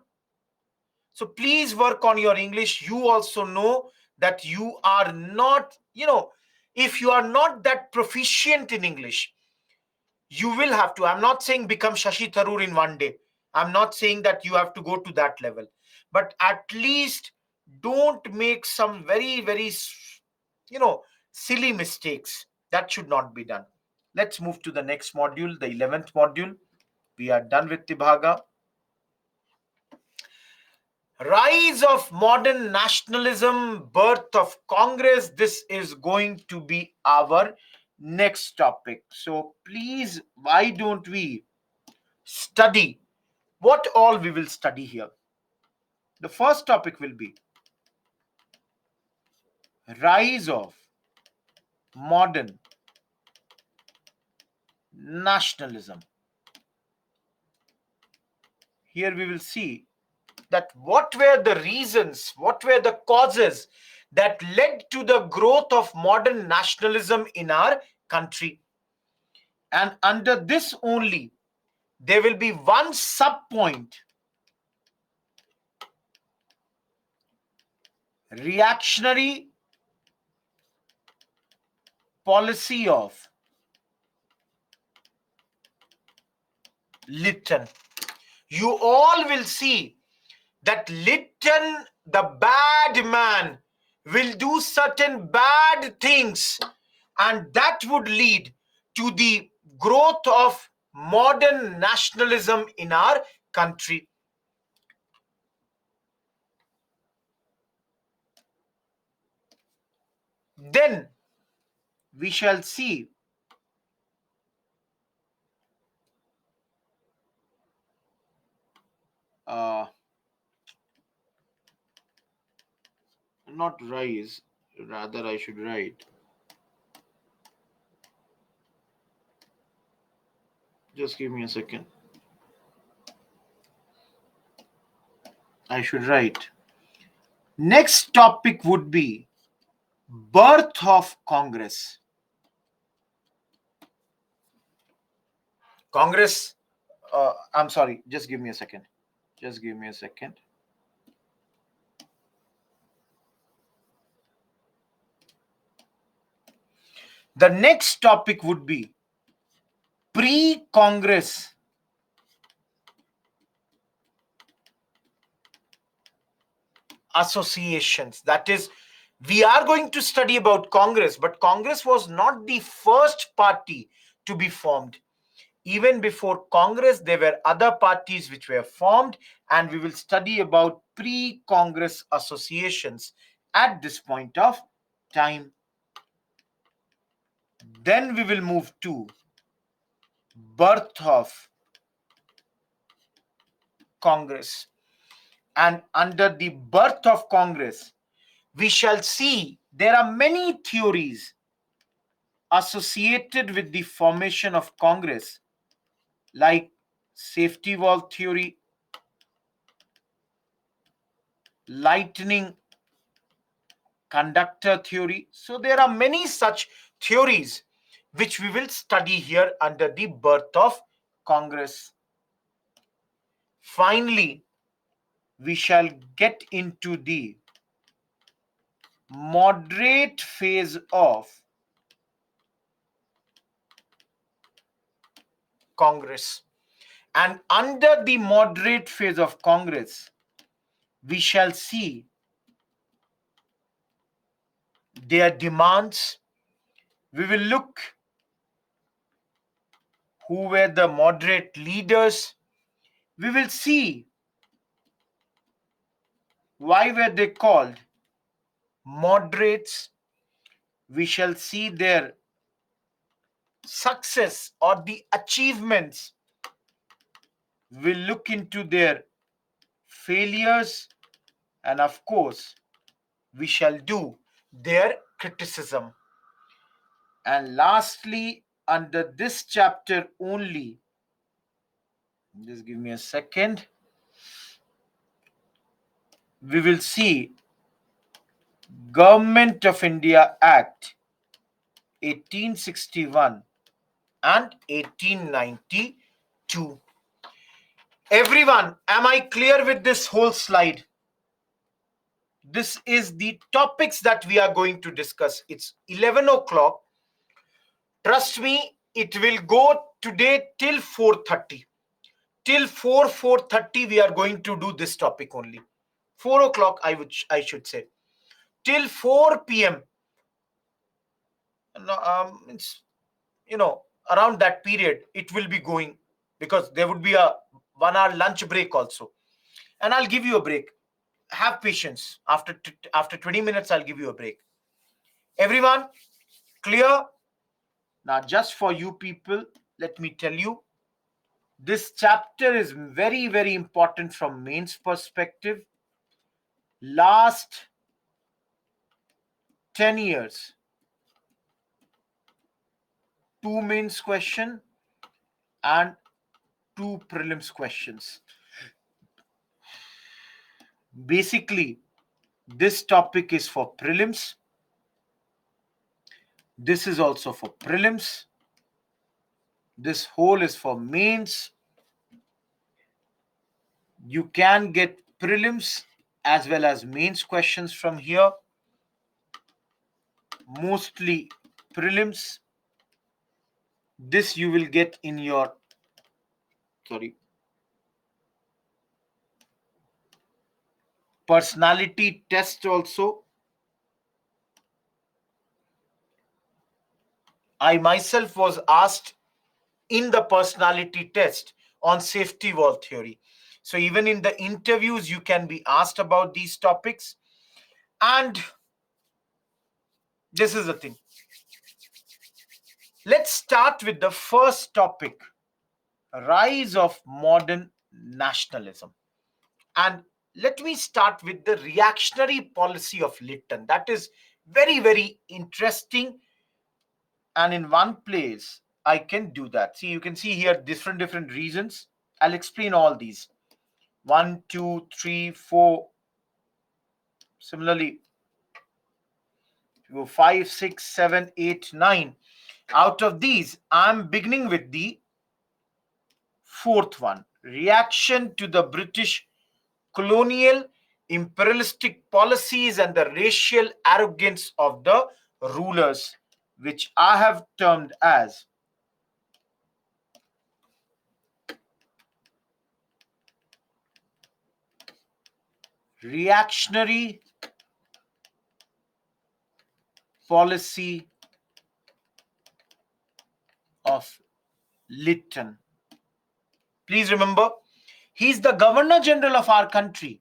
A: So please work on your English. You also know that you are not, if you are not that proficient in English, you will have to. I'm not saying become Shashi Tharoor in one day. I'm not saying that you have to go to that level. But at least don't make some very, silly mistakes. That should not be done. Let's move to the next module, the 11th module. We are done with Tibhaga. Rise of modern nationalism, birth of Congress. This is going to be our next topic. So please, why don't we study what all we will study here? The first topic will be rise of modern nationalism. Here we will see that what were the reasons, what were the causes that led to the growth of modern nationalism in our country. And under this only, there will be one sub point: reactionary policy of Lytton. You all will see that Lytton, the bad man, will do certain bad things, and that would lead to the growth of modern nationalism in our country. Then we shall see uh, not rise, rather I should write. Just give me a second. I should write. Next topic would be birth of Congress. Congress, I'm sorry, just give me a second. Just give me a second. The next topic would be pre-Congress associations. That is, we are going to study about Congress, but Congress was not the first party to be formed. Even before Congress, there were other parties which were formed, and we will study about pre-Congress associations at this point of time. Then we will move to birth of Congress. And under the birth of Congress, we shall see there are many theories associated with the formation of Congress, like safety valve theory, lightning conductor theory. So there are many such theories which we will study here under the birth of Congress. Finally, we shall get into the moderate phase of Congress. And under the moderate phase of Congress, we shall see their demands. We will look who were the moderate leaders. We will see why were they called moderates. We shall see their success or the achievements. We'll look into their failures, and of course, we shall do their criticism. And lastly, under this chapter only, just give me a second, we will see Government of India Act 1861 and 1892. Everyone, am I clear with this whole slide? This is the topics that we are going to discuss. It's 11 o'clock. Trust me, it will go today till 4:30. Till 4:30 we are going to do this topic only. 4 o'clock I should say. Till 4 p.m. It's, around that period it will be going, because there would be a 1 hour lunch break also. And I'll give you a break. Have patience. After 20 minutes, I'll give you a break. Everyone, clear? Now, just for you people, let me tell you, this chapter is very, very important from mains perspective. Last 10 years, 2 mains question and 2 prelims questions. Basically, this topic is for prelims. This is also for prelims. This whole is for mains. You can get prelims as well as mains questions from here. Mostly prelims. This you will get in your personality test also. I myself was asked in the personality test on safety valve theory. So even in the interviews, you can be asked about these topics. And this is the thing. Let's start with the first topic, rise of modern nationalism. And let me start with the reactionary policy of Lytton. That is very, very interesting. And in one place, I can do that. See, you can see here different reasons. I'll explain all these. 1, 2, 3, 4. Similarly, go 5, 6, 7, 8, 9. Out of these, I'm beginning with the fourth one. Reaction to the British colonial imperialistic policies and the racial arrogance of the rulers, which I have termed as reactionary policy of Lytton. Please remember, he's the Governor General of our country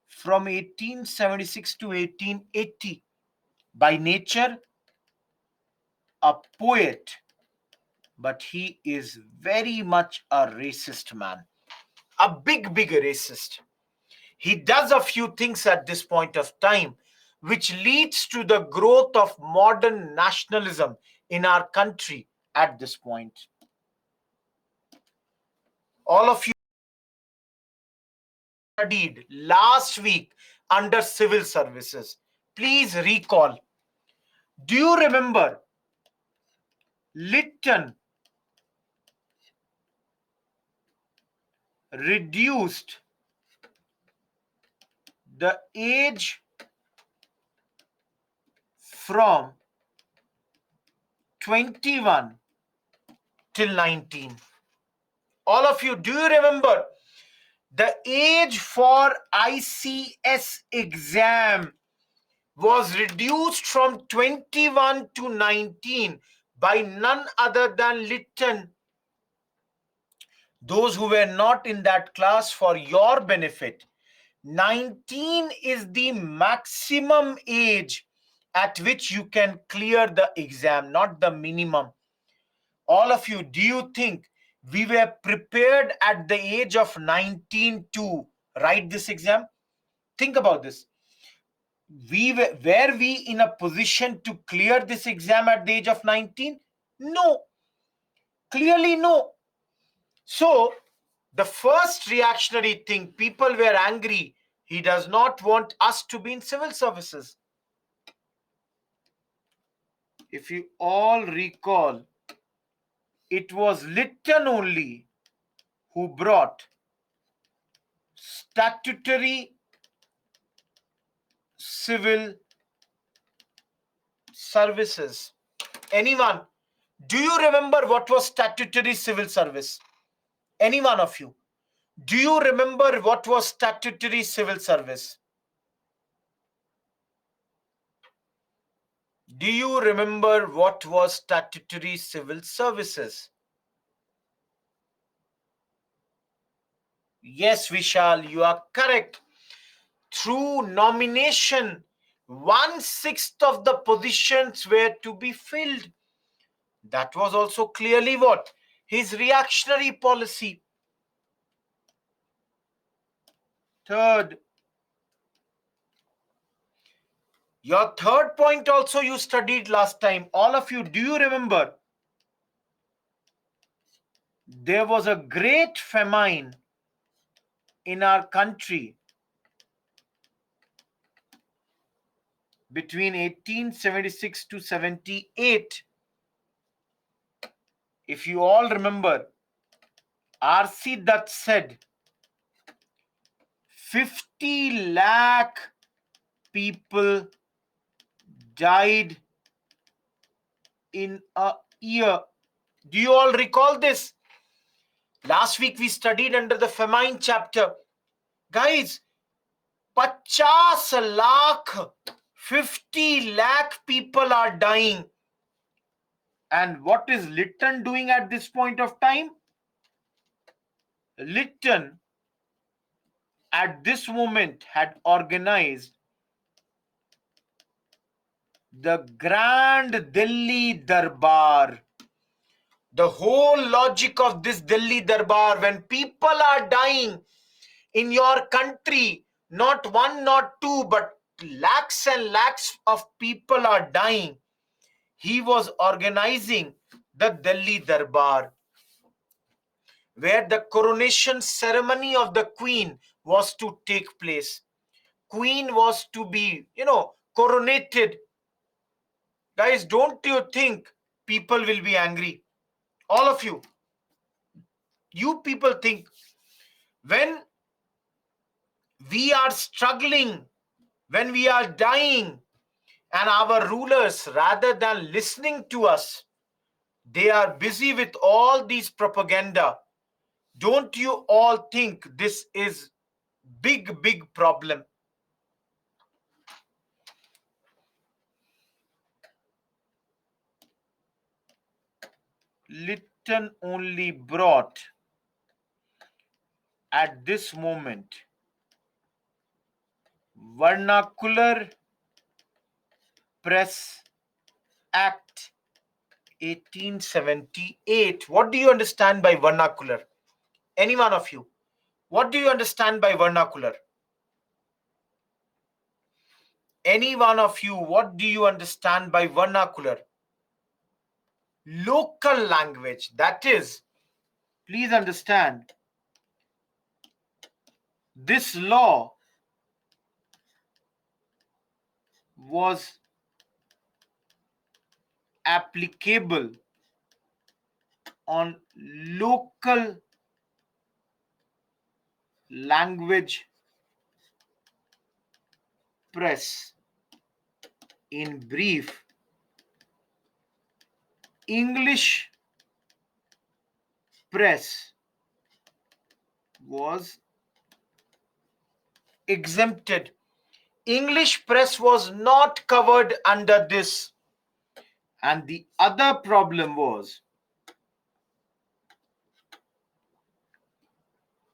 A: from 1876 to 1880. By nature, a poet, but he is very much a racist man. A big racist. He does a few things at this point of time, which leads to the growth of modern nationalism in our country at this point. All of you studied last week under civil services. Please recall. Do you remember Lytton reduced the age from 21 till 19. All of you, do you remember the age for ICS exam was reduced from 21 to 19 by none other than Lytton? Those who were not in that class, for your benefit, 19 is the maximum age at which you can clear the exam, not the minimum. All of you, do you think we were prepared at the age of 19 to write this exam? Think about this. Were we in a position to clear this exam at the age of 19? No, clearly no. So the first reactionary thing, people were angry. He does not want us to be in civil services. If you all recall, it was Lytton only who brought statutory civil services. Anyone? Do you remember what was statutory civil service? Any one of you? Do you remember what was statutory civil service? Do you remember what was statutory civil services? Yes, Vishal, you are correct. Through nomination, 1/6 of the positions were to be filled. That was also clearly what? His reactionary policy. Third, your third point also you studied last time. All of you, do you remember? There was a great famine in our country between 1876 to 78. If you all remember, R.C. Dutt said 50 lakh people died in a year. Do you all recall this? Last week we studied under the famine chapter. Guys, 50 lakh, 50 lakh people are dying. And what is Lytton doing at this point of time? Lytton at this moment had organized the Grand Delhi Darbar. The whole logic of this Delhi Darbar, when people are dying in your country, not one, not two, but lakhs and lakhs of people are dying, he was organizing the Delhi Darbar, where the coronation ceremony of the queen was to take place. Queen was to be, coronated. Guys, don't you think people will be angry? All of you people think when we are struggling, when we are dying, and our rulers, rather than listening to us, they are busy with all these propaganda. Don't you all think this is big problem? Lytton only brought at this moment Vernacular Press Act 1878. What do you understand by vernacular? Any one of you? What do you understand by vernacular? Any one of you, what do you understand by vernacular? Local language. That is, please understand, this law was applicable on local language press. In brief, English press was exempted. English press was not covered under this. And the other problem was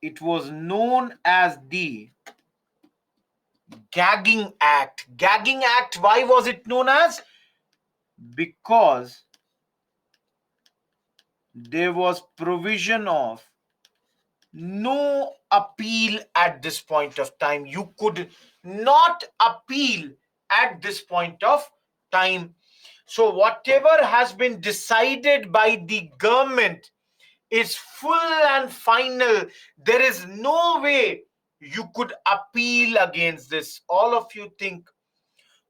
A: it was known as the Gagging Act. Gagging Act, why was it known as? Because there was provision of no appeal at this point of time. You could not appeal at this point of time. So whatever has been decided by the government is full and final. There is no way you could appeal against this. All of you think,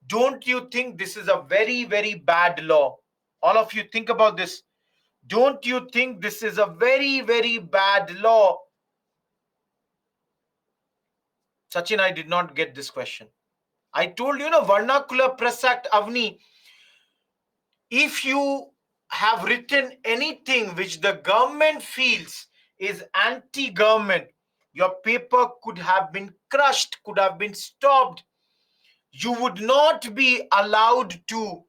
A: don't you think this is a very, very bad law? All of you think about this. Don't you think this is a very, very bad law? Sachin, I did not get this question. I told you, Vernacular Press Act, Avni, if you have written anything which the government feels is anti-government, your paper could have been crushed, could have been stopped. You would not be allowed to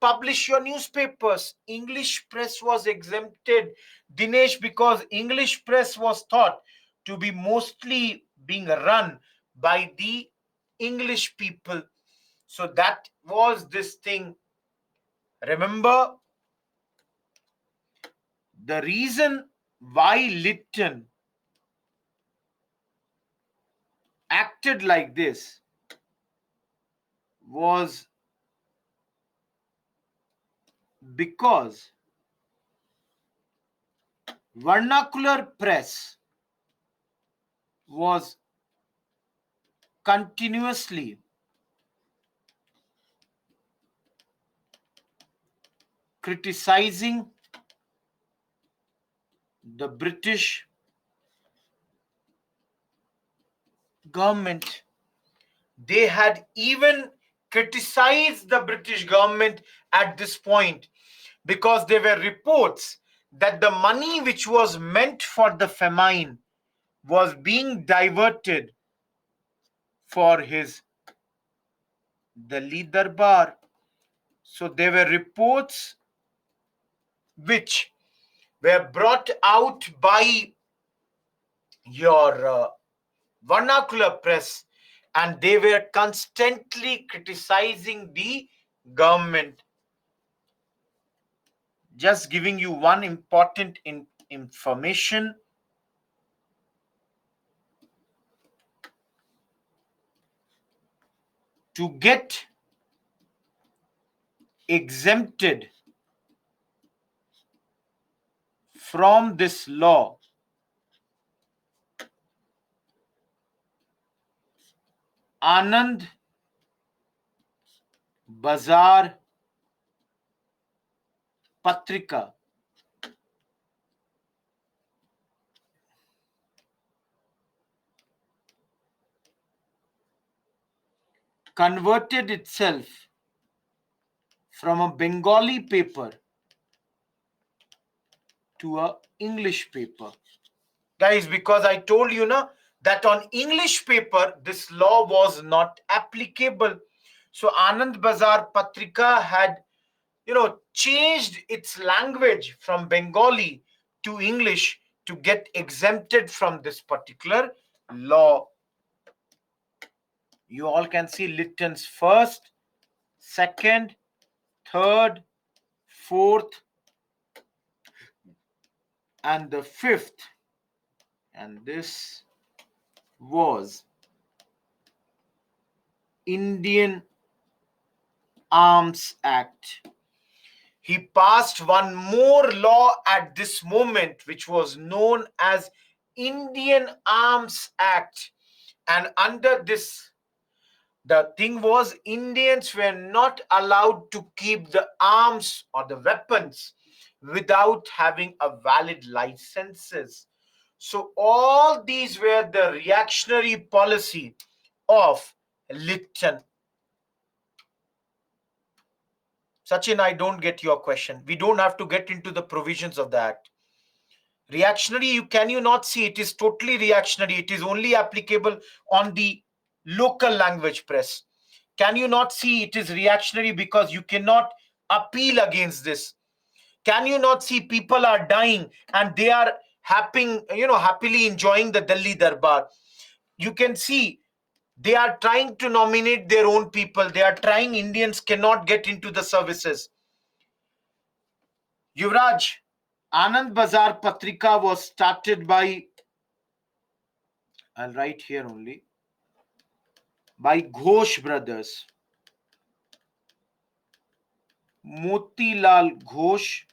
A: publish your newspapers. English press was exempted, Dinesh, because English press was thought to be mostly being run by the English people. So that was this thing. Remember, the reason why Lytton acted like this was because vernacular press was continuously criticizing the British government. They had even criticized the British government at this point because there were reports that the money which was meant for the famine was being diverted for his Delhi Darbar. So there were reports which were brought out by your vernacular press, and they were constantly criticizing the government. Just giving you one important information. To get exempted from this law, Anand Bazar Patrika converted itself from a Bengali paper to a English paper. Guys, because I told you that on English paper this law was not applicable. So Anand Bazar Patrika had changed its language from Bengali to English to get exempted from this particular law. You all can see Lytton's first, second, third, fourth, and the fifth. And this was Indian Arms Act. He passed one more law at this moment, which was known as Indian Arms Act. And under this, the thing was, Indians were not allowed to keep the arms or the weapons without having a valid licenses. So all these were the reactionary policy of Lytton. Sachin, I don't get your question. We don't have to get into the provisions of the act. Reactionary, can you not see it is totally reactionary? It is only applicable on the local language press. Can you not see it is reactionary because you cannot appeal against this? Can you not see people are dying and they are happily enjoying the Delhi Darbar? You can see they are trying to nominate their own people. They are trying, Indians cannot get into the services. Yuvraj, Anand Bazar Patrika was started by, I'll write here only, by Ghosh brothers. Motilal Ghosh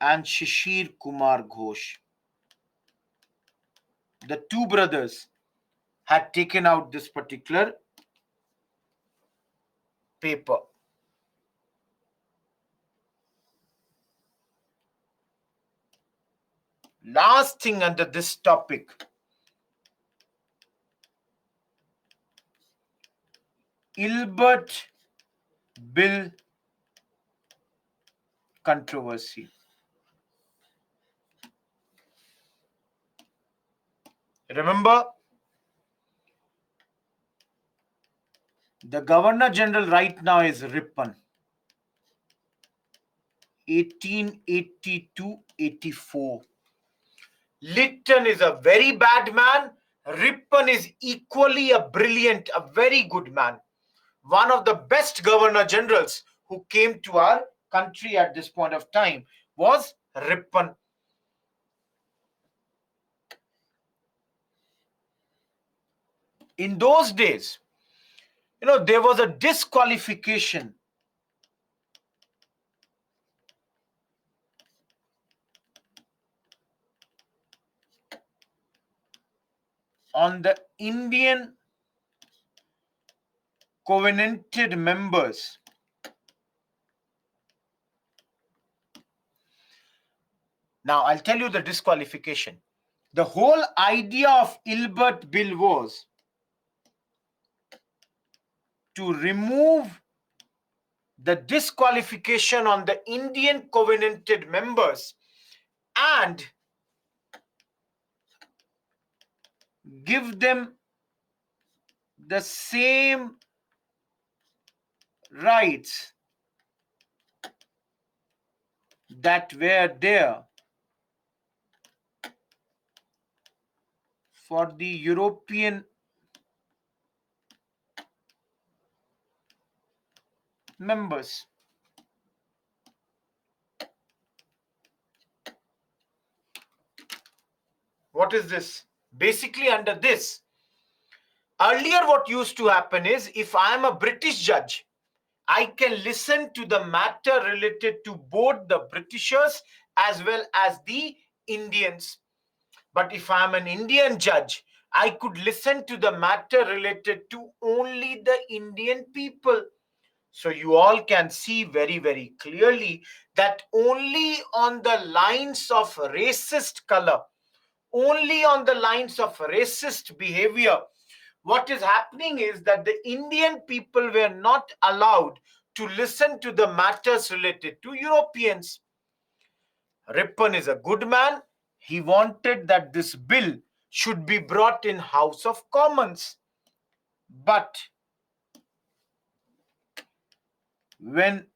A: and Shishir Kumar Ghosh. The two brothers had taken out this particular paper. Last thing under this topic, Ilbert Bill controversy. Remember, the Governor General right now is Ripon, 1882-84. Lytton is a very bad man. Ripon is equally a brilliant, a very good man. One of the best Governor Generals who came to our country at this point of time was Ripon. In those days, there was a disqualification on the Indian covenanted members. Now, I'll tell you the disqualification. The whole idea of Ilbert Bill was to remove the disqualification on the Indian covenanted members and give them the same rights that were there for the European members. What is this? Basically, under this, earlier what used to happen is, if I am a British judge, I can listen to the matter related to both the Britishers as well as the Indians. But if I am an Indian judge, I could listen to the matter related to only the Indian people. So you all can see very, very clearly that only on the lines of racist color, only on the lines of racist behavior, what is happening is that the Indian people were not allowed to listen to the matters related to Europeans. Ripon is a good man. He wanted that this bill should be brought in House of Commons. But when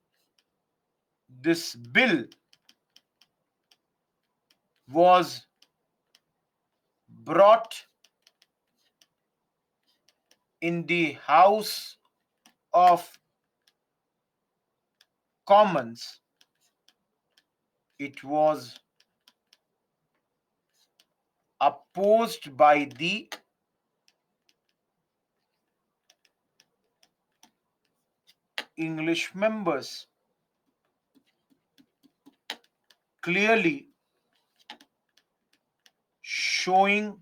A: this bill was brought in the House of Commons, it was opposed by the English members, clearly showing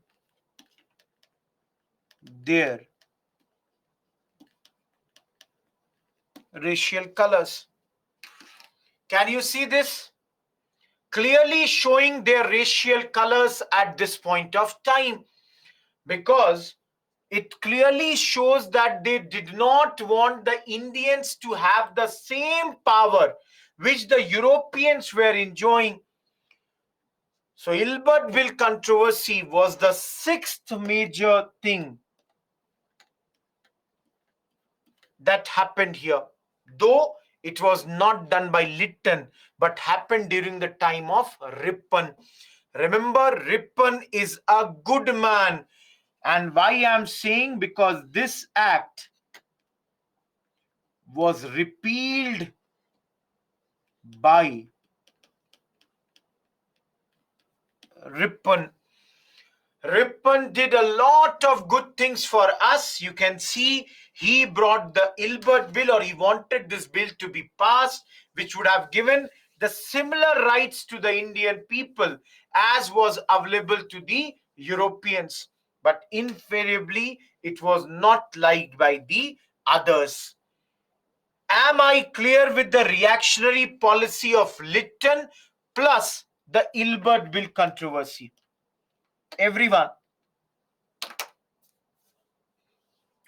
A: their racial colors. Can you see this? Clearly showing their racial colors at this point of time, because it clearly shows that they did not want the Indians to have the same power which the Europeans were enjoying. So Ilbert Bill controversy was the sixth major thing that happened here, though it was not done by Lytton but happened during the time of Ripon. Remember, Ripon is a good man. And why I'm saying, because this act was repealed by Ripon. Ripon did a lot of good things for us. You can see he brought the Ilbert Bill, or he wanted this bill to be passed, which would have given the similar rights to the Indian people as was available to the Europeans. But invariably, it was not liked by the others. Am I clear with the reactionary policy of Lytton plus the Ilbert Bill controversy? Everyone,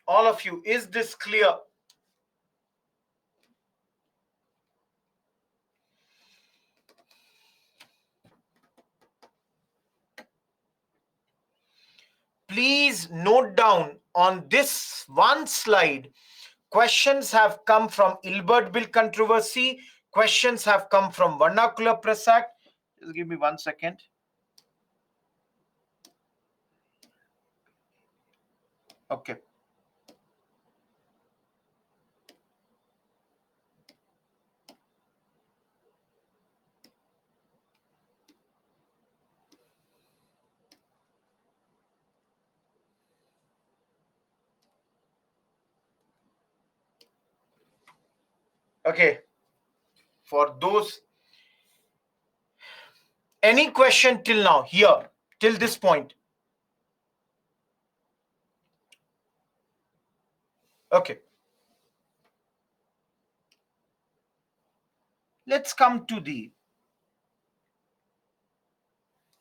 A: all of you, is this clear? Please note down on this one slide. Questions have come from Ilbert Bill controversy. Questions have come from Vernacular Press Act. Just give me 1 second. Okay. Okay. For those, any question till now, here, till this point? Okay. Let's come to the,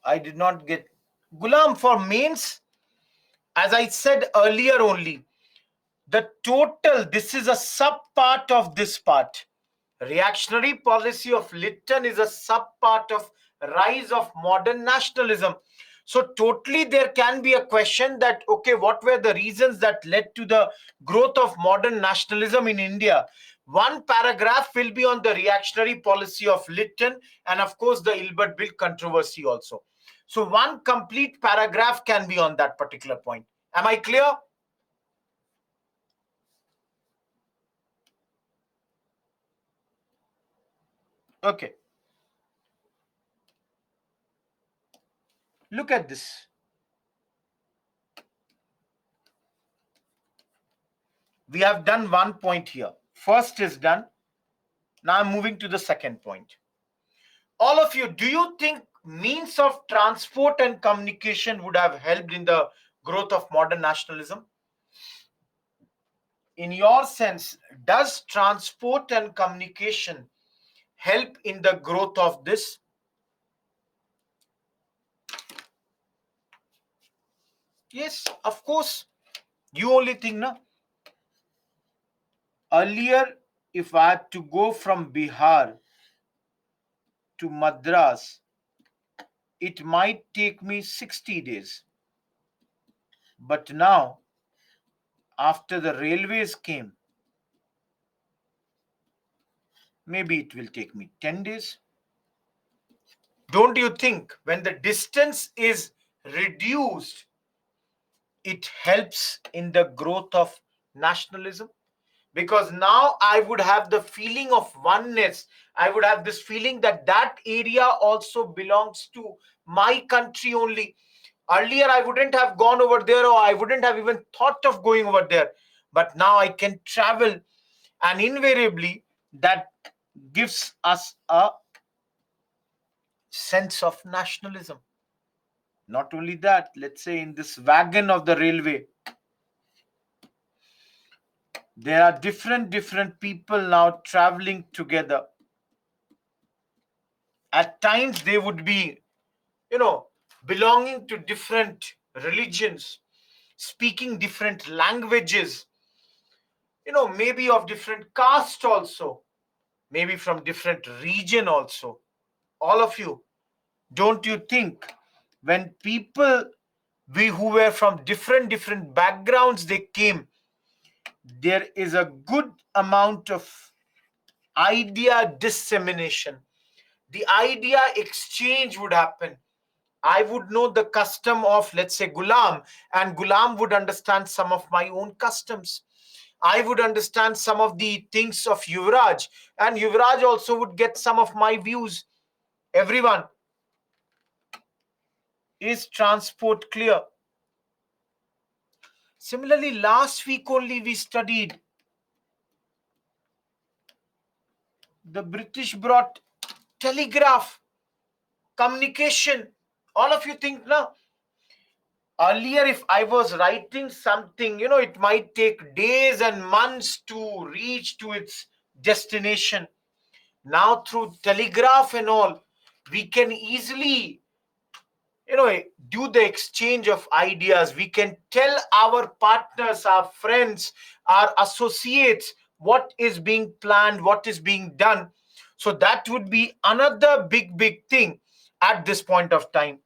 A: I did not get Gulam for mains. As I said earlier only, the total, this is a sub part of this part. Reactionary policy of Lytton is a sub part of rise of modern nationalism. So totally there can be a question that, okay, what were the reasons that led to the growth of modern nationalism in India? One paragraph will be on the reactionary policy of Lytton, and of course the Ilbert Bill controversy also. So one complete paragraph can be on that particular point. Am I clear? Okay. Look at this. We have done one point here. First is done. Now I'm moving to the second point. All of you, do you think means of transport and communication would have helped in the growth of modern nationalism? In your sense, does transport and communication help in the growth of this? Yes, of course. You only think, no? Earlier, if I had to go from Bihar to Madras, it might take me 60 days. But now, after the railways came, maybe it will take me 10 days. Don't you think when the distance is reduced, it helps in the growth of nationalism? Because now I would have the feeling of oneness. I would have this feeling that that area also belongs to my country only. Earlier, I wouldn't have gone over there, or I wouldn't have even thought of going over there. But now I can travel, and invariably, that gives us a sense of nationalism. Not only that, let's say in this wagon of the railway, There are different people now traveling together. At times they would be, you know, belonging to different religions, speaking different languages, maybe of different caste also, maybe from different region also. All of you, don't you think when people we who were from different backgrounds they came, there is a good amount of idea dissemination, the idea exchange would happen. I would know the custom of, let's say, Gulam, and Gulam would understand some of my own customs. I would understand some of the things of Yuvraj, and Yuvraj also would get some of my views. Everyone, is transport clear? Similarly, last week only we studied the British brought telegraph, communication. All of you think now, earlier if I was writing something, it might take days and months to reach to its destination. Now through telegraph and all, we can easily, do the exchange of ideas. We can tell our partners, our friends, our associates what is being planned, what is being done. So that would be another big thing at this point of time.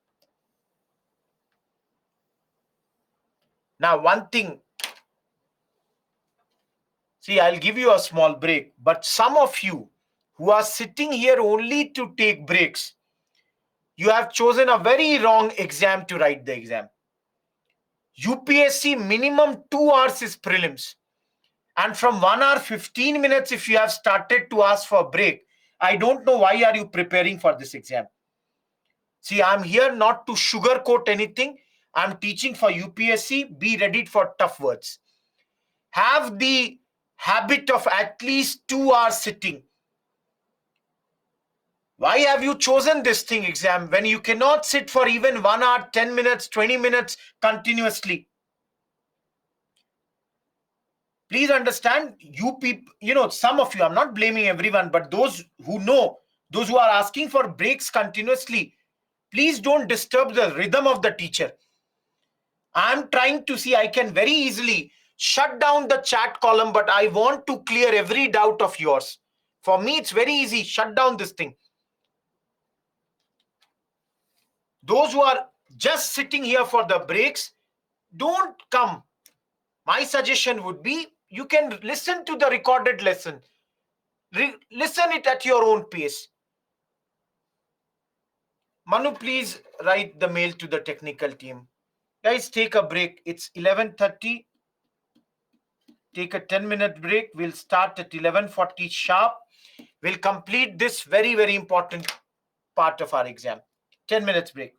A: Now, one thing, see, I'll give you a small break, but some of you who are sitting here only to take breaks, you have chosen a very wrong exam to write the exam. UPSC minimum 2 hours is prelims. And from 1 hour 15 minutes, if you have started to ask for break, I don't know why are you preparing for this exam. See, I'm here not to sugarcoat anything. I'm teaching for UPSC. Be ready for tough words. Have the habit of at least 2 hours sitting. Why have you chosen this thing exam when you cannot sit for even 1 hour, 10 minutes, 20 minutes continuously? Please understand, you people, some of you, I'm not blaming everyone, but those who know, those who are asking for breaks continuously, please don't disturb the rhythm of the teacher. I'm trying to see, I can very easily shut down the chat column, but I want to clear every doubt of yours. For me, it's very easy. Shut down this thing. Those who are just sitting here for the breaks, don't come. My suggestion would be you can listen to the recorded lesson. Listen it at your own pace. Manu, please write the mail to the technical team. Guys, take a break. It's 11:30. Take a 10-minute break. We'll start at 11:40 sharp. We'll complete this very important part of our exam. 10 minutes break.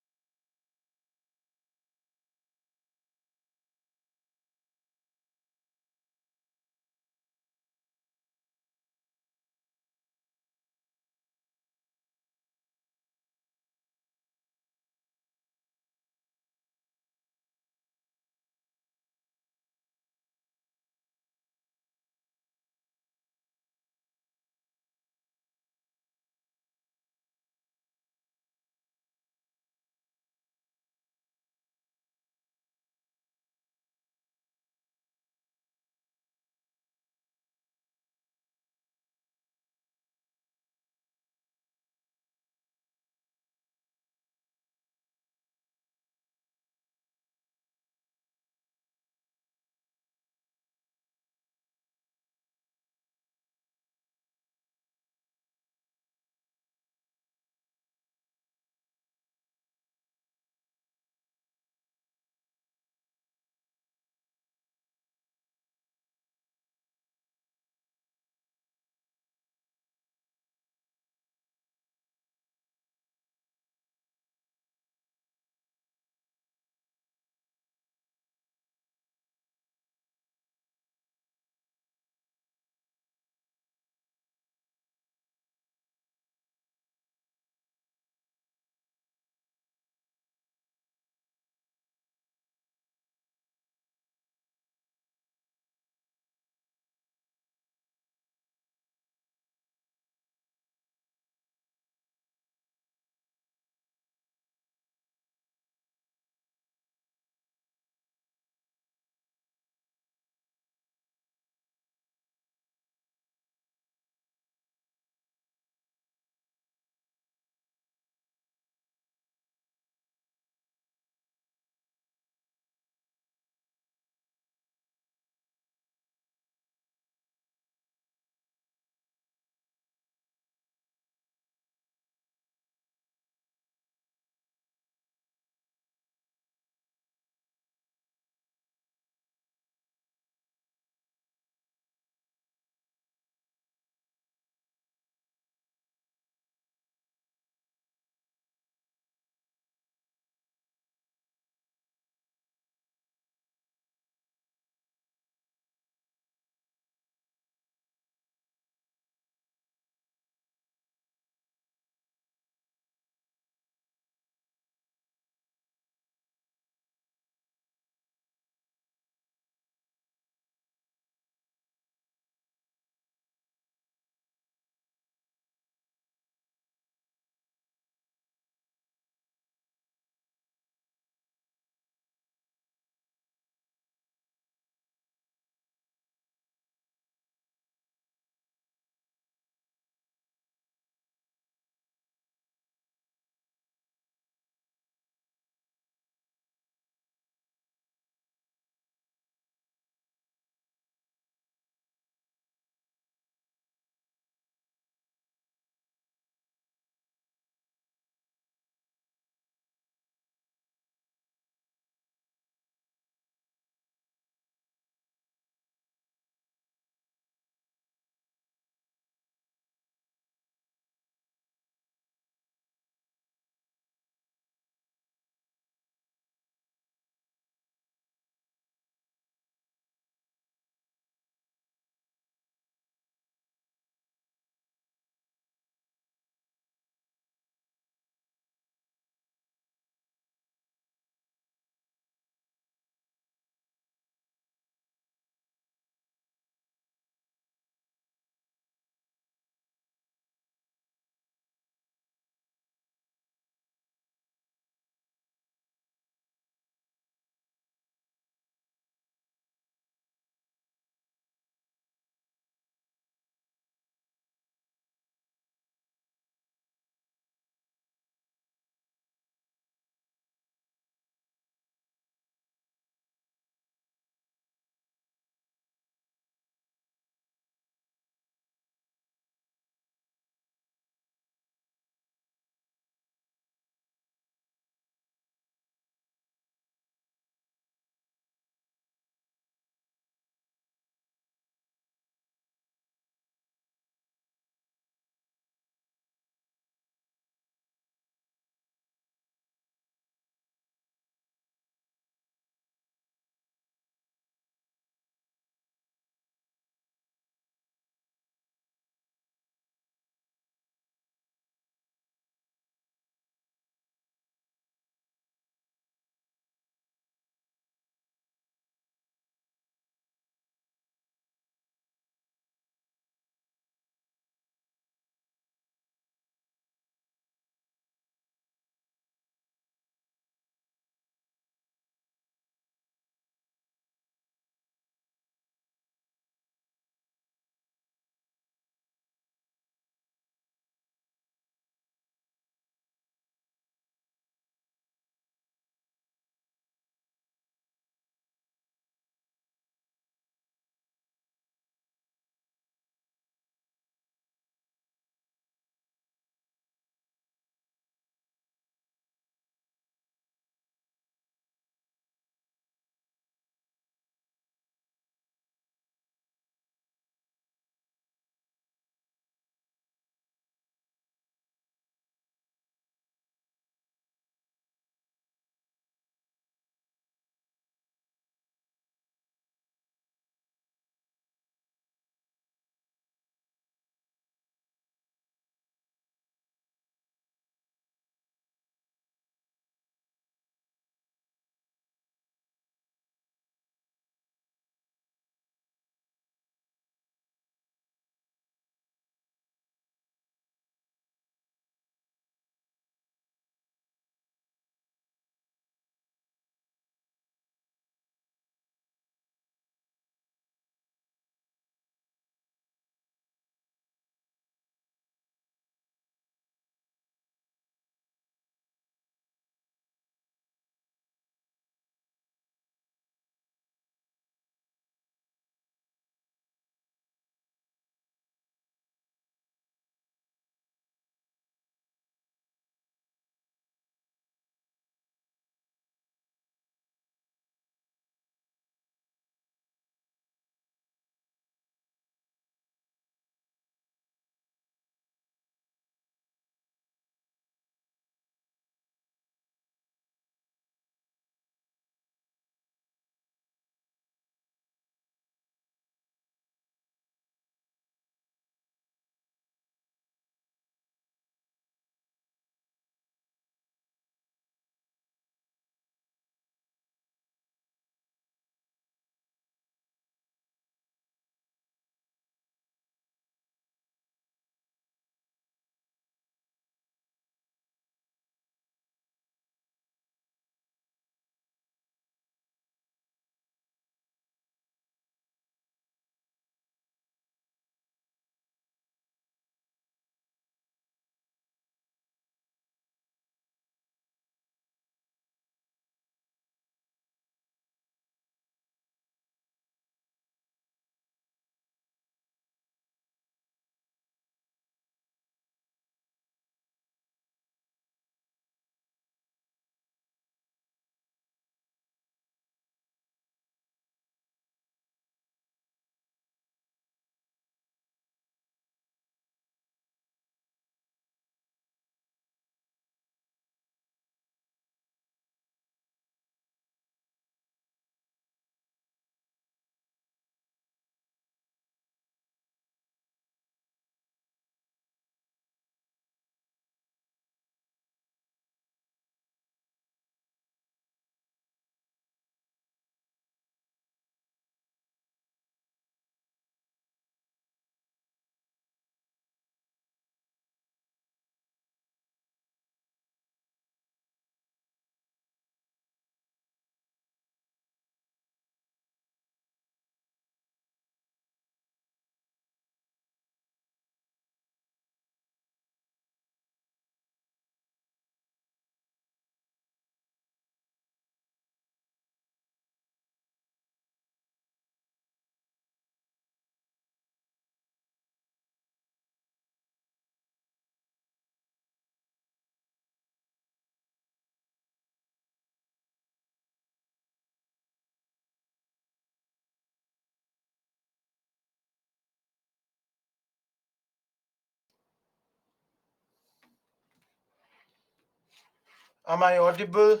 A: Am I audible?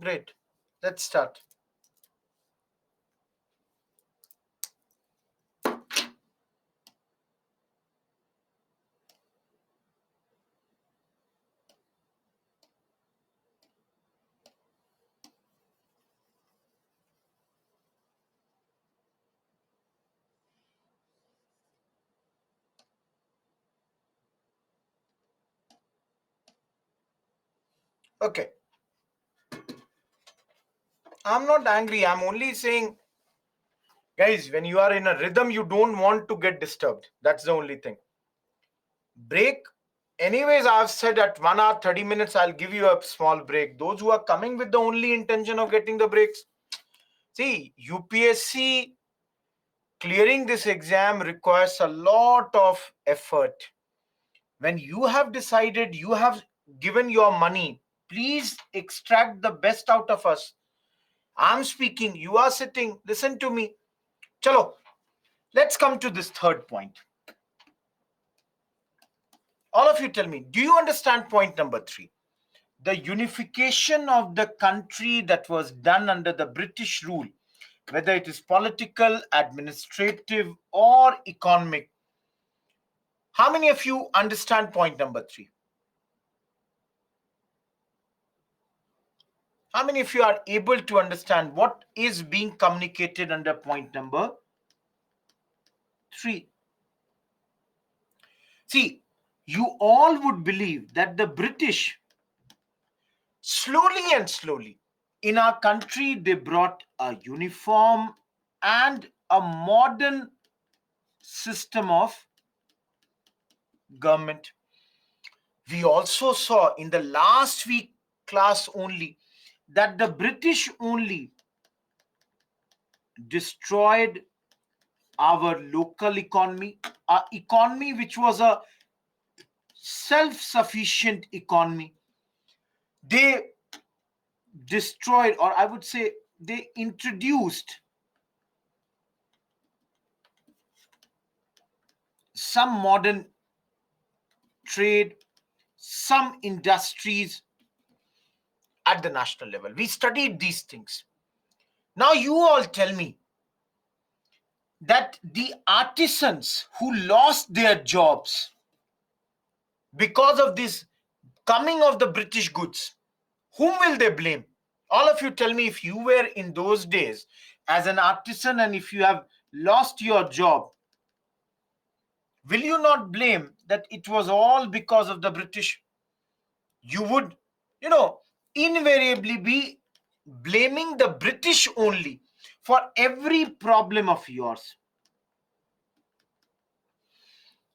A: Great. Let's start. Okay. I'm not angry. I'm only saying, guys, when you are in a rhythm, you don't want to get disturbed. That's the only thing. Break. Anyways, I've said at 1 hour, 30 minutes, I'll give you a small break. Those who are coming with the only intention of getting the breaks, see, UPSC clearing this exam requires a lot of effort. When you have decided, you have given your money, please extract the best out of us. I'm speaking, you are sitting, listen to me. Chalo, let's come to this third point. All of you tell me, do you understand point number 3? The unification of the country that was done under the British rule, whether it is political, administrative, or economic. How many of you understand point number 3? How many of you are able to understand what is being communicated under point number 3? See, you all would believe that the British, slowly and slowly, in our country, they brought a uniform and a modern system of government. We also saw in the last week class only that the British only destroyed our local economy, our economy which was a self-sufficient economy. They destroyed, or I would say they introduced some modern trade, some industries at the national level. We studied these things. Now you all tell me that the artisans who lost their jobs because of this coming of the British goods, whom will they blame? All of you tell me, if you were in those days as an artisan and if you have lost your job, will you not blame that it was all because of the British? You would, invariably be blaming the British only for every problem of yours.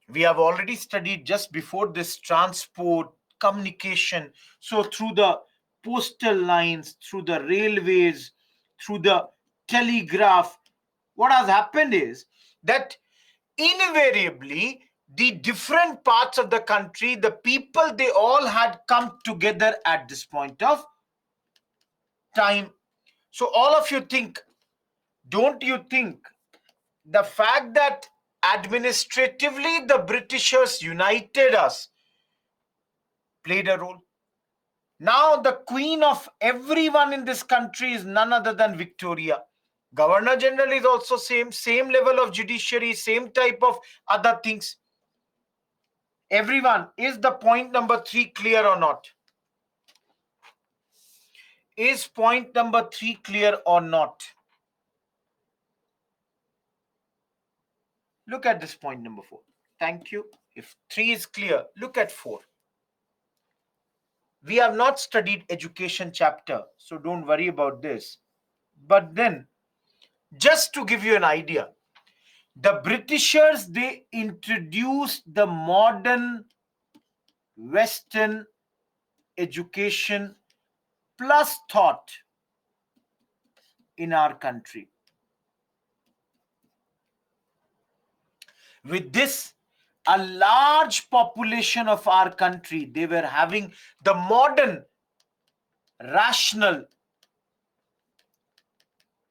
A: We have already studied just before this transport, communication. So through the postal lines, through the railways, through the telegraph, what has happened is that invariably the different parts of the country, the people, they all had come together at this point of time. So all of you think, don't you think the fact that administratively the Britishers united us played a role? Now the queen of everyone in this country is none other than Victoria. Governor General is also same level of judiciary, same type of other things. Everyone, is the point number 3 clear or not? Is point number 3 clear or not? Look at this point number 4. Thank you. If 3 is clear, look at 4. We have not studied education chapter, so don't worry about this. But then, just to give you an idea, the Britishers, they introduced the modern Western education plus thought in our country. With this, a large population of our country, they were having the modern, rational,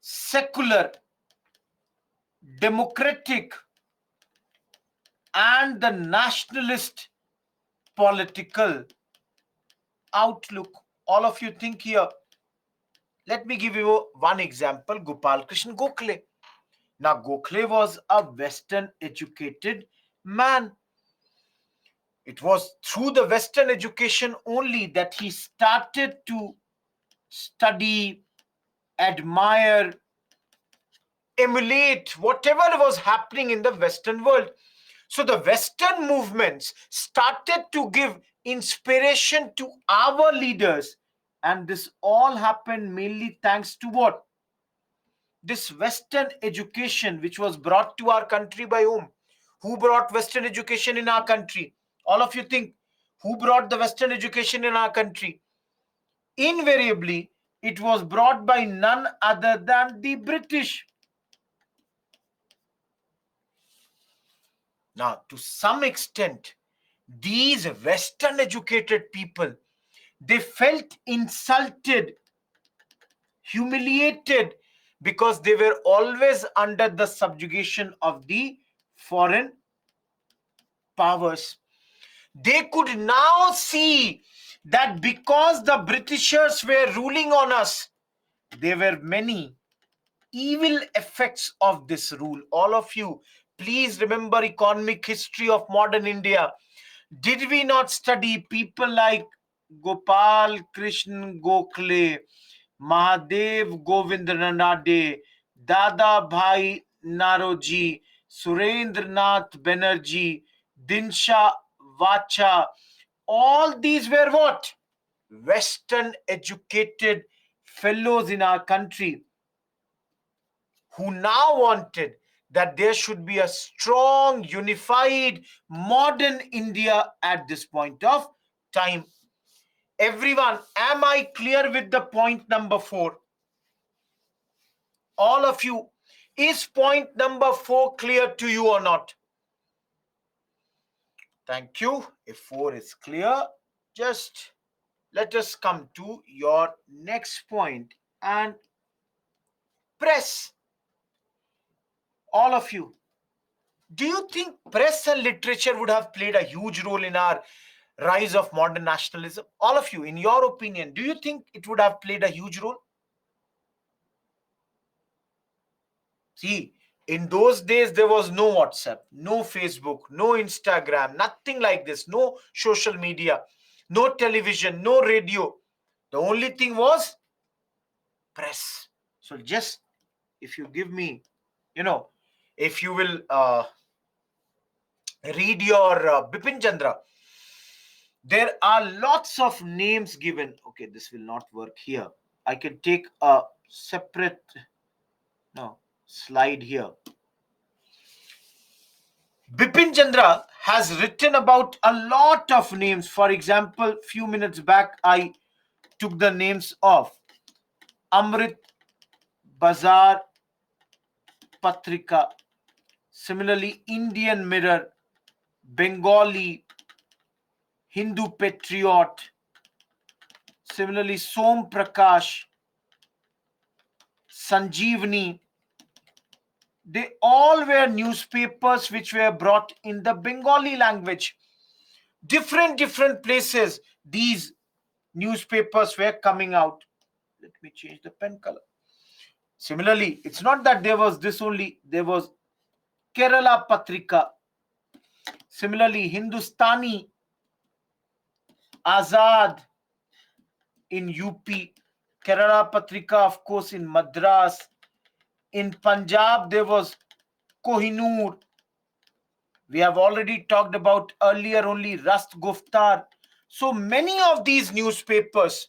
A: secular, democratic, and the nationalist political outlook. All of you think here. Let me give you one example. Gopal Krishna Gokhale. Now, Gokhale was a Western educated man. It was through the Western education only that he started to study, admire, emulate whatever was happening in the Western world. So the Western movements started to give inspiration to our leaders. And this all happened mainly thanks to what? This Western education which was brought to our country by whom? Who brought Western education in our country? All of you think, who brought the Western education in our country? Invariably, it was brought by none other than the British. Now, to some extent, these Western educated people, they felt insulted, humiliated, because they were always under the subjugation of the foreign powers. They could now see that because the Britishers were ruling on us, there were many evil effects of this rule. All of you, please remember economic history of modern India. Did we not study people like Gopal Krishna Gokhale, Mahadev Govind Ranade, Dada Bhai Naroji, Surendranath Banerjee, Dinsha Vacha? All these were what? Western educated fellows in our country who now wanted that there should be a strong, unified, modern India at this point of time. Everyone, am I clear with the point number 4? All of you, is point number 4 clear to you or not? Thank you. If 4 is clear, just let us come to your next point and press. All of you, do you think press and literature would have played a huge role in our rise of modern nationalism? All of you, in your opinion, do you think it would have played a huge role? See, in those days, there was no WhatsApp, no Facebook, no Instagram, nothing like this, no social media, no television, no radio. The only thing was press. So just, if you give me, if you will read your Bipin Chandra, there are lots of names given. Okay, this will not work here. I can take a separate slide here. Bipin Chandra has written about a lot of names. For example, few minutes back, I took the names of Amrit Bazar Patrika, similarly Indian Mirror, Bengali, Hindu Patriot, similarly Som Prakash, Sanjeevani. They all were newspapers which were brought in the Bengali language. Different places, these newspapers were coming out. Let me change the pen color. Similarly, it's not that there was this only. There was Kerala Patrika. Similarly, Hindustani, Azad in UP. Kerala Patrika, of course, in Madras. In Punjab, there was Kohinoor. We have already talked about earlier only Rast Guftar. So many of these newspapers,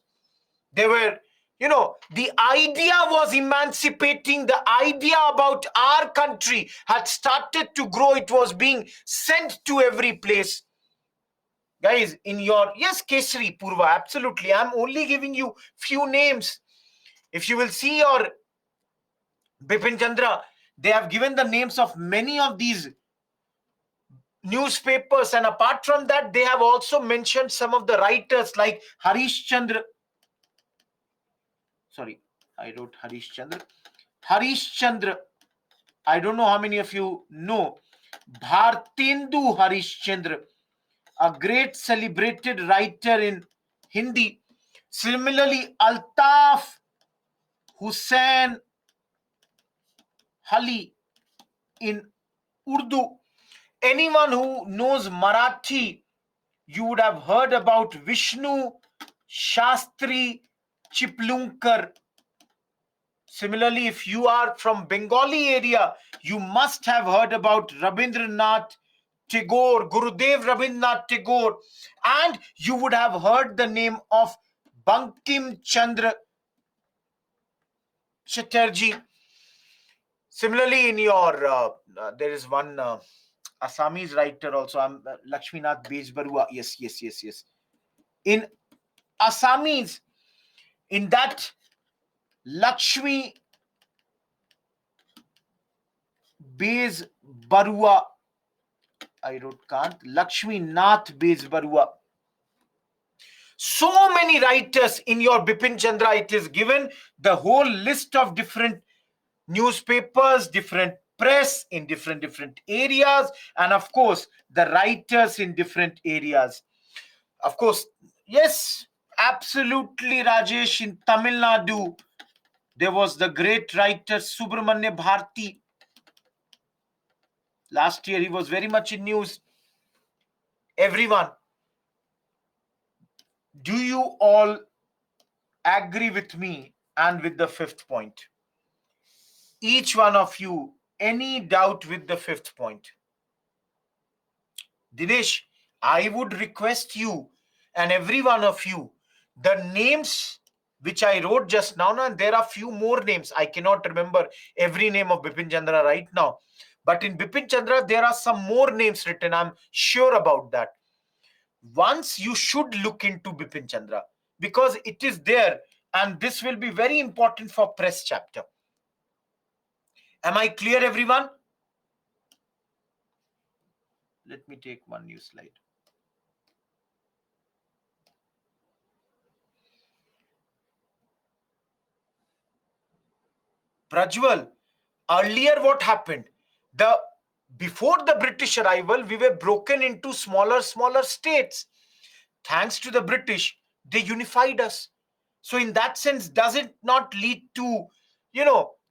A: they were, the idea was emancipating. The idea about our country had started to grow. It was being sent to every place. Guys, in your, yes, Kesari, Purva, absolutely. I'm only giving you few names. If you will see your Bipin Chandra, they have given the names of many of these newspapers, and apart from that, they have also mentioned some of the writers like Harish Chandra. Sorry, I wrote Harish Chandra. Harish Chandra. I don't know how many of you know Bhartendu Harish Chandra. a great celebrated writer in Hindi. Similarly, Altaf Hussain Ali in Urdu. Anyone who knows Marathi, you would have heard about Vishnu Shastri Chiplunkar. Similarly, if you are from Bengali area, you must have heard about Rabindranath Tagore, Gurudev Rabindranath Tagore, and you would have heard the name of Bankim Chandra Chatterjee. Similarly, in your there is one Assamese writer also. Lakshminath Bejbarua. Yes. In Assamese, in that Lakshmi Bejbarua, I wrote Kant. Lakshmi Nath Bejbarua. So many writers in your Bipin Chandra. It is given the whole list of different newspapers, different press in different areas, and of course the writers in different areas. Of course, yes, absolutely, Rajesh. In Tamil Nadu, there was the great writer Subramanya Bharti. Last year he was very much in news. Everyone, do you all agree with me and with the fifth point? Each one of you, any doubt with the fifth point? Dinesh, I would request you and every one of you, the names which I wrote just now, and there are few more names. I cannot remember every name of Bipin Chandra right now. But in Bipin Chandra, there are some more names written. I'm sure about that. Once you should look into Bipin Chandra because it is there and this will be very important for press chapter. Am I clear, everyone? Let me take one new slide. Prajwal, earlier what happened? Before the British arrival, we were broken into smaller states. Thanks to the British, they unified us. So in that sense, does it not lead to,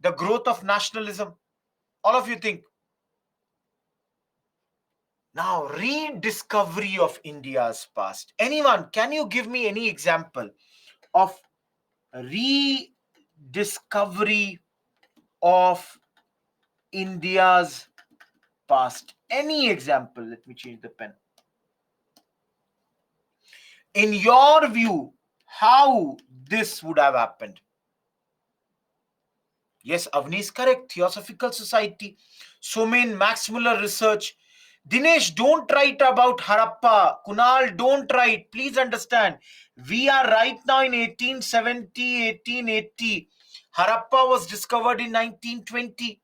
A: the growth of nationalism? All of you think. Now, rediscovery of India's past. Anyone, can you give me any example of rediscovery of India's past? Any example? Let me change the pen. In your view, how this would have happened? Yes, Avni is correct. Theosophical Society. Somain, Max Muller research. Dinesh, don't write about Harappa. Kunal, don't write. Please understand. We are right now in 1870, 1880. Harappa was discovered in 1920.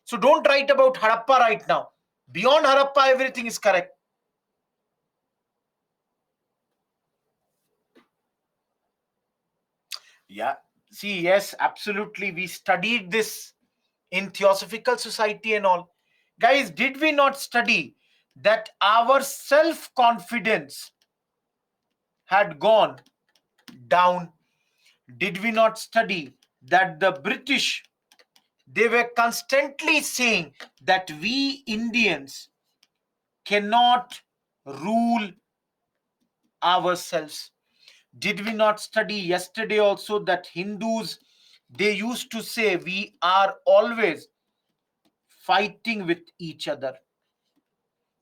A: So don't write about Harappa right now. Beyond Harappa, everything is correct. Yeah. See, yes, absolutely. We studied this in Theosophical Society and all. Guys, did we not study that our self-confidence had gone down? Did we not study that the British, they were constantly saying that we Indians cannot rule ourselves? Did we not study yesterday also that Hindus, they used to say we are always fighting with each other?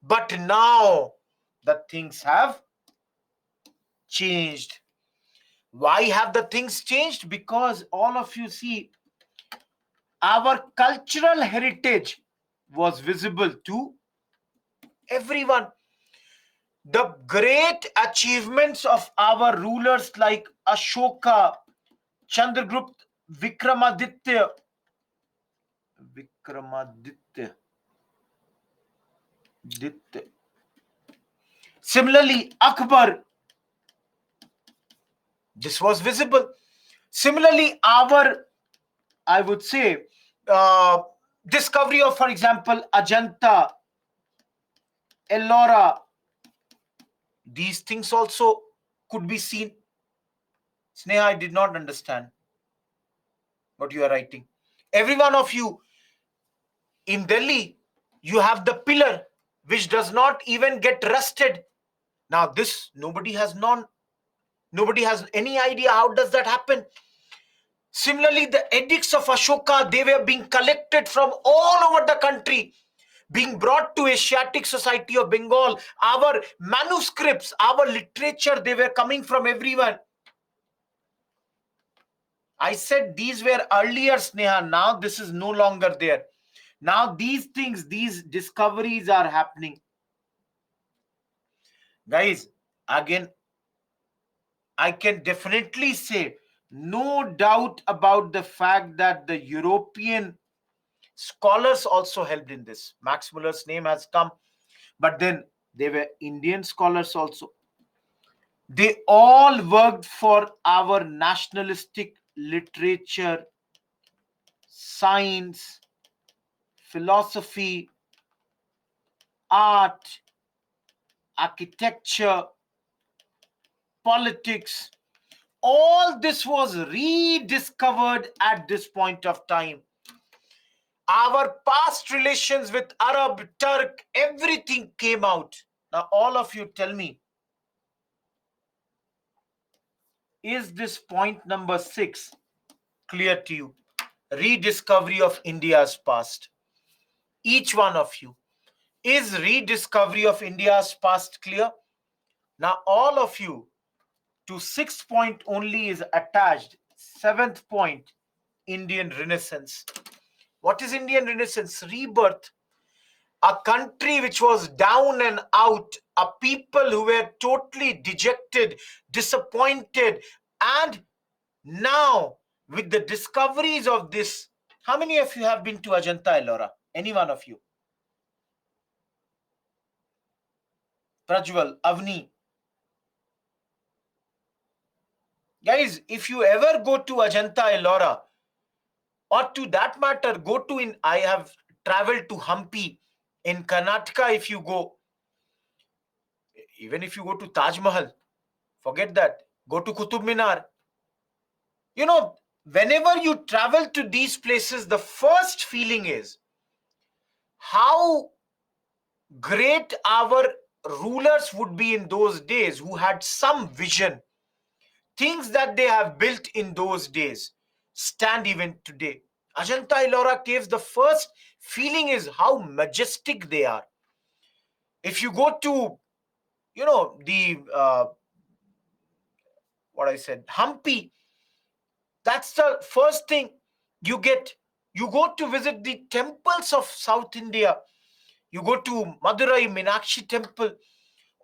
A: But now the things have changed. Why have the things changed? Because all of you see, our cultural heritage was visible to everyone. The great achievements of our rulers like Ashoka, Chandragupta, Vikramaditya, Vikramaditya, Ditya. Similarly, Akbar, this was visible. Similarly, I would say, uh, discovery of, for example, Ajanta, Ellora, these things also could be seen. Sneha, I did not understand what you are writing. Every one of you in Delhi, you have the pillar which does not even get rusted. Now this nobody has any idea how does that happen. Similarly, the edicts of Ashoka, they were being collected from all over the country, being brought to Asiatic Society of Bengal. Our manuscripts, our literature, they were coming from everyone. I said these were earlier, Sneha. Now this is no longer there. Now these things, these discoveries are happening. Guys, again, I can definitely say no doubt about the fact that the European scholars also helped in this. Max Muller's name has come, but then they were Indian scholars also. They all worked for our nationalistic literature, science, philosophy, art, architecture, politics. All this was rediscovered at this point of time. Our past relations with Arab, Turk, everything came out. Now, all of you tell me, is this point number 6 clear to you? Rediscovery of India's past. Each one of you. Is rediscovery of India's past clear? Now, all of you, to 6th point only is attached. 7th point, Indian Renaissance. What is Indian Renaissance? Rebirth. A country which was down and out, a people who were totally dejected, disappointed, and now with the discoveries of this, how many of you have been to Ajanta Ellora? Any one of you? Prajwal, Avni. Guys, if you ever go to Ajanta Ellora, or to that matter, go to I have traveled to Hampi in Karnataka. If you go, even if you go to Taj Mahal, forget that. Go to Qutub Minar. You know, whenever you travel to these places, the first feeling is how great our rulers would be in those days who had some vision. Things that they have built in those days stand even today. Ajanta Ellora caves, the first feeling is how majestic they are. If you go to, the what I said, Hampi, that's the first thing you get. You go to visit the temples of South India. You go to Madurai Meenakshi temple.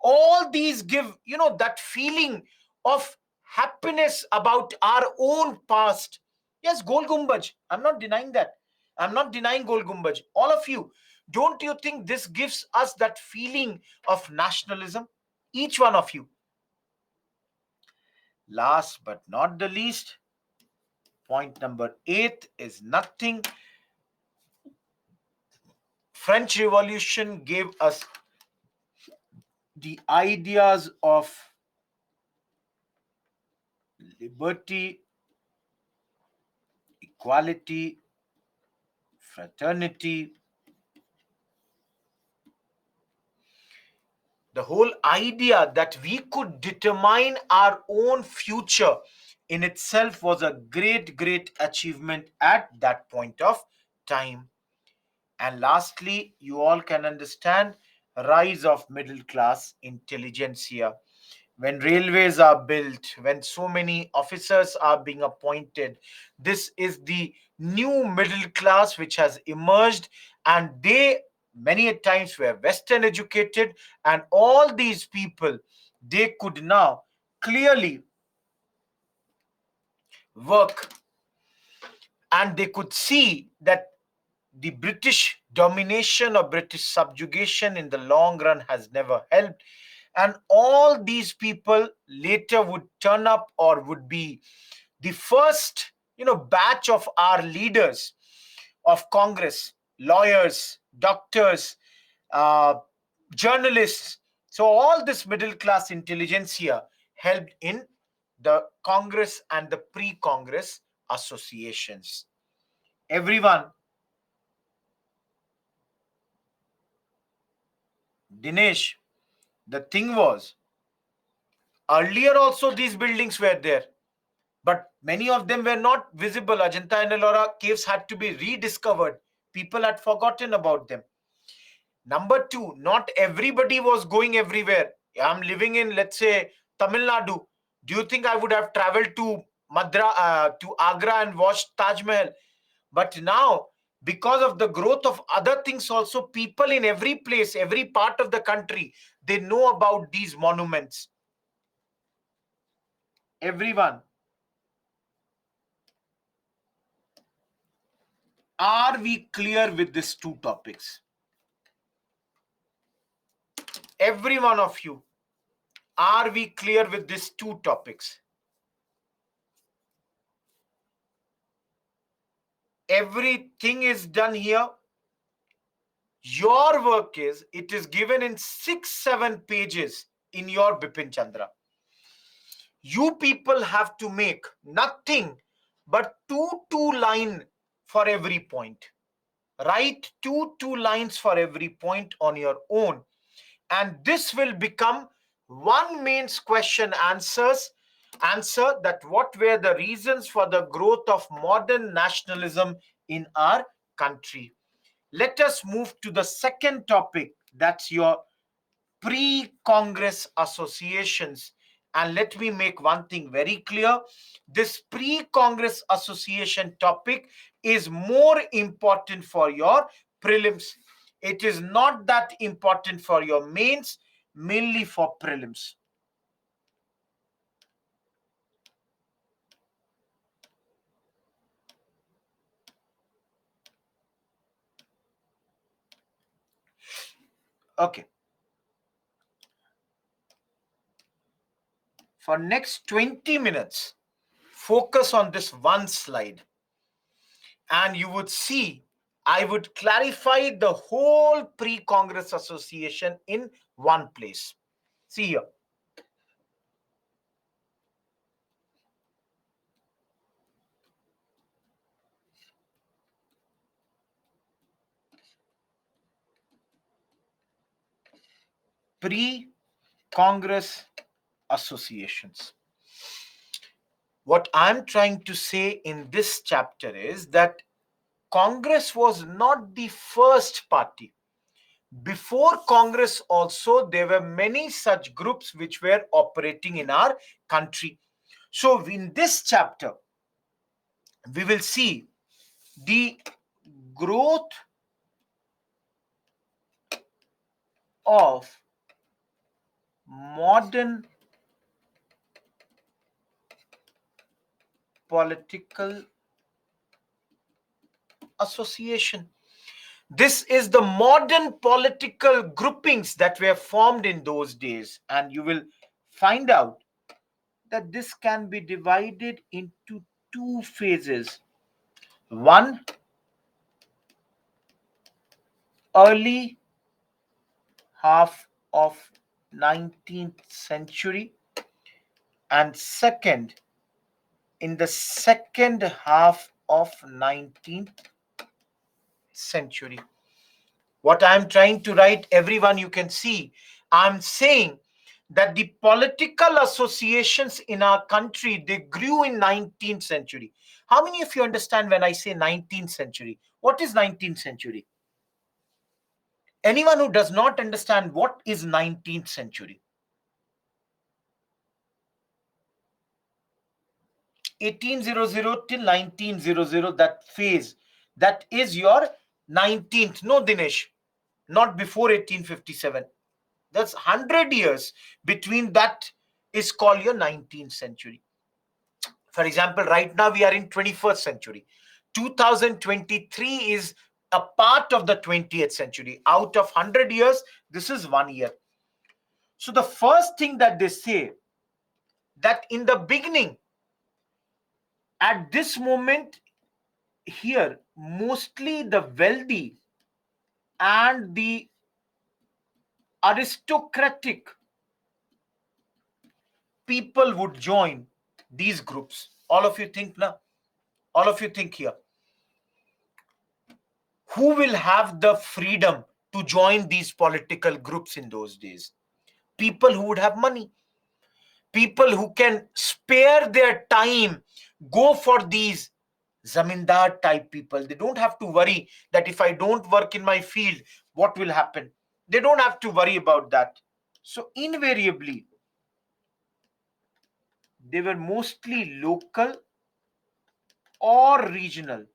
A: All these give, that feeling of happiness about our own past. Yes, Gol Gumbaj. I'm not denying that. I'm not denying Gol Gumbaj. All of you, don't you think this gives us that feeling of nationalism? Each one of you. Last but not the least, point number 8 is nothing. French Revolution gave us the ideas of liberty, equality, fraternity. The whole idea that we could determine our own future in itself was a great, great achievement at that point of time. And lastly, you all can understand rise of middle class intelligentsia. When railways are built, when so many officers are being appointed, this is the new middle class which has emerged, and they many a times were Western educated, and all these people, they could now clearly work, and they could see that the British domination or British subjugation in the long run has never helped. And all these people later would turn up or would be the first, batch of our leaders of Congress, lawyers, doctors, uh, journalists, So all this middle class intelligentsia helped in the Congress and the pre-Congress associations. Everyone, Dinesh, the thing was, earlier also these buildings were there, but many of them were not visible. Ajanta and Ellora caves had to be rediscovered. People had forgotten about them. Number two, not everybody was going everywhere. I'm living in, let's say, Tamil Nadu. Do you think I would have traveled to to Agra and watched Taj Mahal? But now, because of the growth of other things, also people in every place, every part of the country, they know about these monuments. Everyone, are we clear with these two topics? Every one of you, are we clear with these two topics? Everything is done here. Your work is, it is given in 6-7 pages in your Bipin Chandra. You people have to make nothing but two line for every point. Write two lines for every point on your own. And this will become one mains question answer that what were the reasons for the growth of modern nationalism in our country. Let us move to the second topic, that's your pre-Congress associations. And let me make one thing very clear. This pre-Congress association topic is more important for your prelims. It is not that important for your mains, mainly for prelims. Okay. For next 20 minutes, focus on this one slide. And you would see, I would clarify the whole pre-Congress association in one place. See here. Pre-Congress associations. What I'm trying to say in this chapter is that Congress was not the first party. Before Congress also, there were many such groups which were operating in our country. So in this chapter, we will see the growth of modern political association. This is the modern political groupings that were formed in those days, and you will find out that this can be divided into two phases. One, early half of 19th century, and second, in the second half of 19th century. What I'm trying to write, everyone, you can see, I'm saying that the political associations in our country, they grew in 19th century. How many of you understand when I say 19th century? What is 19th century? Anyone who does not understand what is 19th century? 1800 till 1900, that phase, that is your 19th. No, Dinesh, not before 1857. That's 100 years between that is called your 19th century. For example, right now we are in 21st century. 2023 is a part of the 20th century. Out of 100 years, this is 1 year. So the first thing that they say, that in the beginning, at this moment here, mostly the wealthy and the aristocratic people would join these groups. All of you think now? All of you think here. Who will have the freedom to join these political groups in those days? People who would have money. People who can spare their time, go for these zamindar type people. They don't have to worry that if I don't work in my field, what will happen? They don't have to worry about that. So invariably, they were mostly local or regional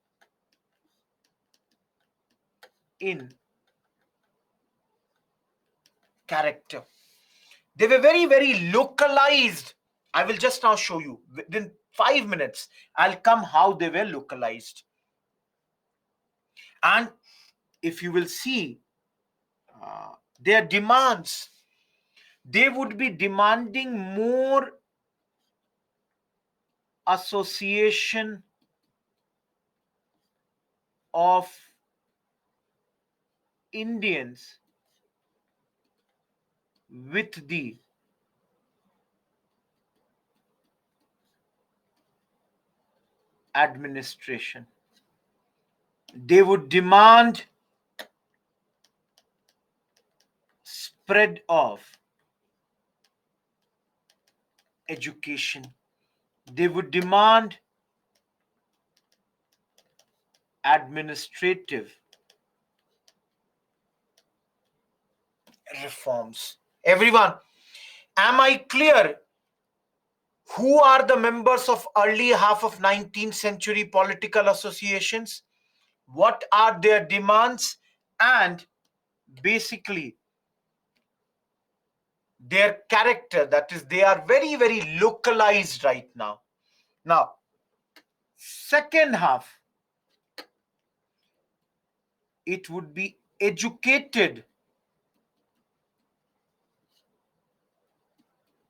A: in character. They were very, very localized. I will just now show you. Within 5 minutes, I'll come how they were localized. And if you will see their demands, they would be demanding more association of Indians with the administration. They would demand spread of education. They would demand administrative reforms. Everyone, am I clear? Who are the members of early half of 19th century political associations? What are their demands? And basically, their character, that is, they are very, very localized right now. Now, second half, it would be educated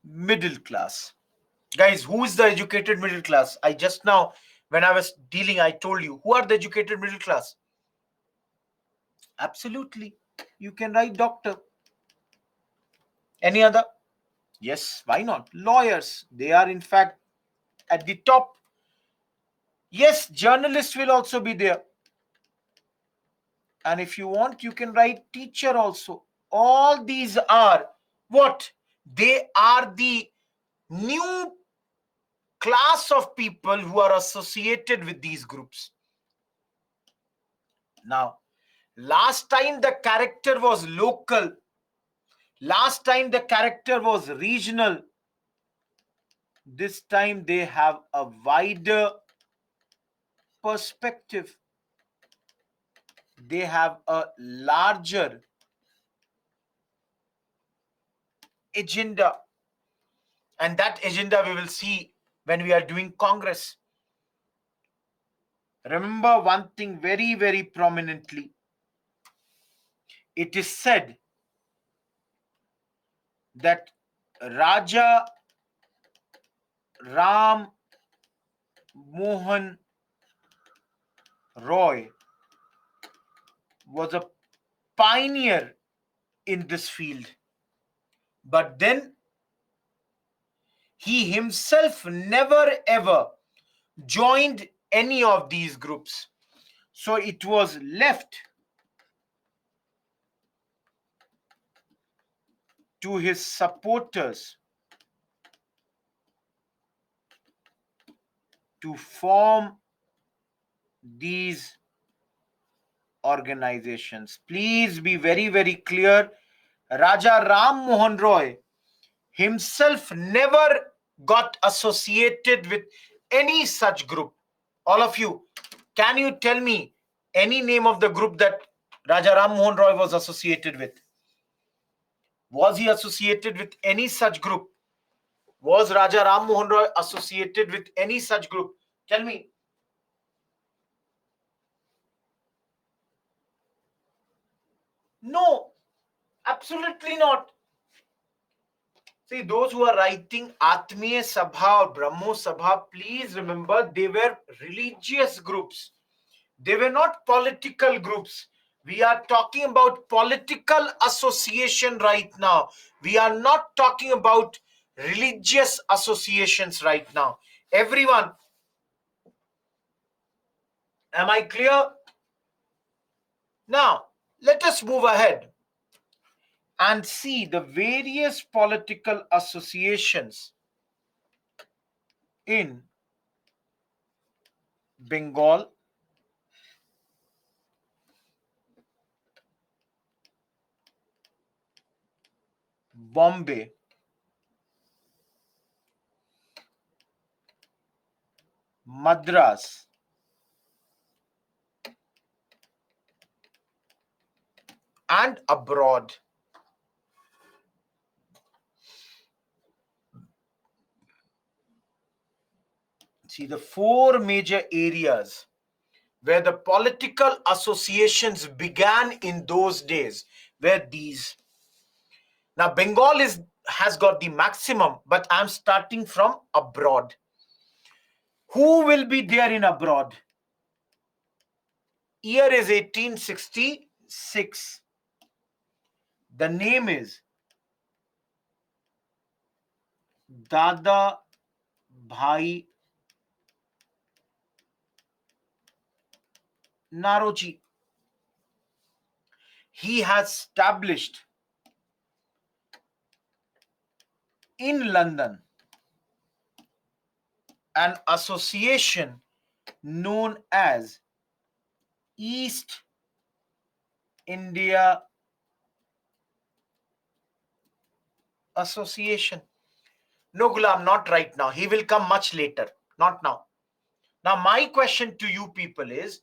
A: middle class. Guys, who is the educated middle class? I just now, when I was dealing, I told you, who are the educated middle class? Absolutely. You can write doctor. Any other? Yes, why not? Lawyers, they are in fact at the top. Yes, journalists will also be there. And if you want, you can write teacher also. All these are what? They are the new class of people who are associated with these groups. Now, last time the character was local. Last time the character was regional. This time they have a wider perspective. They have a larger agenda. And that agenda we will see when we are doing Congress. Remember one thing very, very prominently. It is said that Raja Ram Mohan Roy was a pioneer in this field. But then he himself never ever joined any of these groups. So it was left to his supporters to form these organizations. Please be very, very clear. Raja Ram Mohan Roy himself never got associated with any such group. All of you, can you tell me any name of the group that Raja Ram Mohan Roy was associated with? Was he associated with any such group? Was Raja Ram Mohan Roy associated with any such group? Tell me. No, absolutely not. See, those who are writing Atmiya Sabha or Brahmo Sabha, please remember they were religious groups. They were not political groups. We are talking about political association right now. We are not talking about religious associations right now. Everyone, am I clear? Now, let us move ahead and see the various political associations in Bengal, Bombay, Madras, and abroad. See, the four major areas where the political associations began in those days were these. Now, Bengal has got the maximum, but I'm starting from abroad. Who will be there in abroad? Year is 1866. The name is Dada Bhai Naroji. He has established in London an association known as East India Association. No, Gulam, not right now. He will come much later, not now. Now, my question to you people is,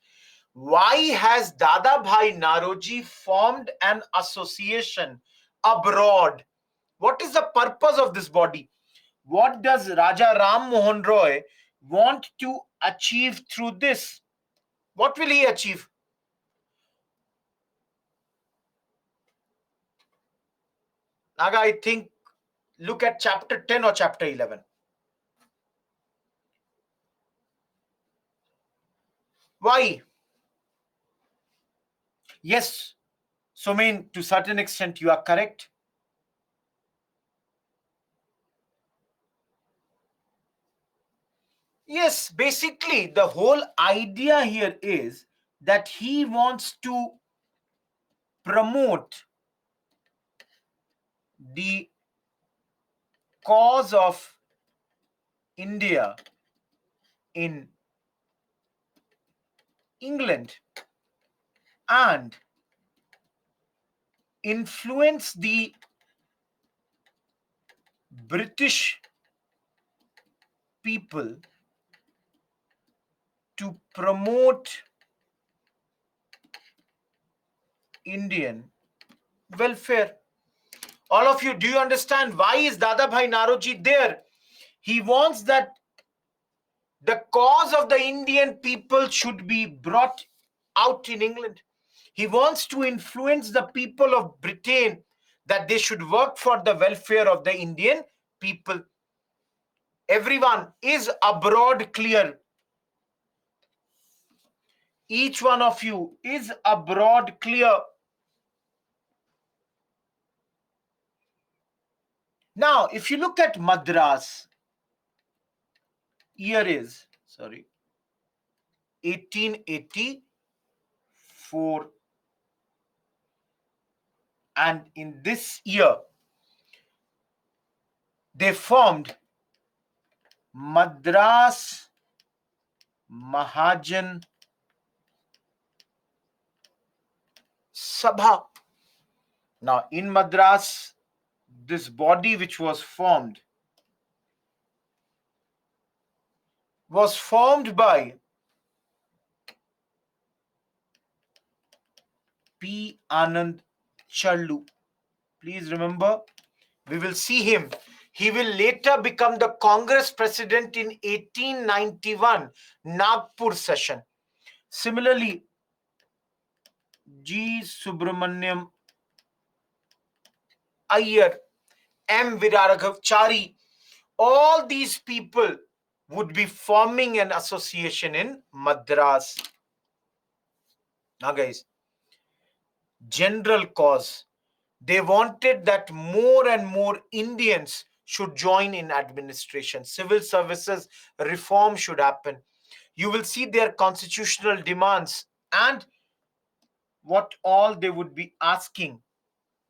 A: why has Dada Bhai Naroji formed an association abroad? What is the purpose of this body? What does Raja Ram Mohan Roy want to achieve through this? What will he achieve? Naga, I think, look at chapter 10 or chapter 11. Why? Yes, Somain, to certain extent, you are correct. Yes, basically, the whole idea here is that he wants to promote the cause of India in England and influence the British people to promote Indian welfare. All of you, do you understand why is Dada Bhai Naroji there? He wants that the cause of the Indian people should be brought out in England. He wants to influence the people of Britain that they should work for the welfare of the Indian people. Everyone, is abroad clear? Each one of you, is abroad clear? Now, if you look at Madras, year is, 1884. And in this year, they formed Madras Mahajan Sabha. Now, in Madras, this body which was formed by P. Anand Challu. Please remember, we will see him. He will later become the Congress president in 1891 Nagpur session. Similarly, G. Subramaniam Iyer, M. Viraraghavachari, all these people would be forming an association in Madras. Now, guys, general cause. They wanted that more and more Indians should join in administration. Civil services reform should happen. You will see their constitutional demands and what all they would be asking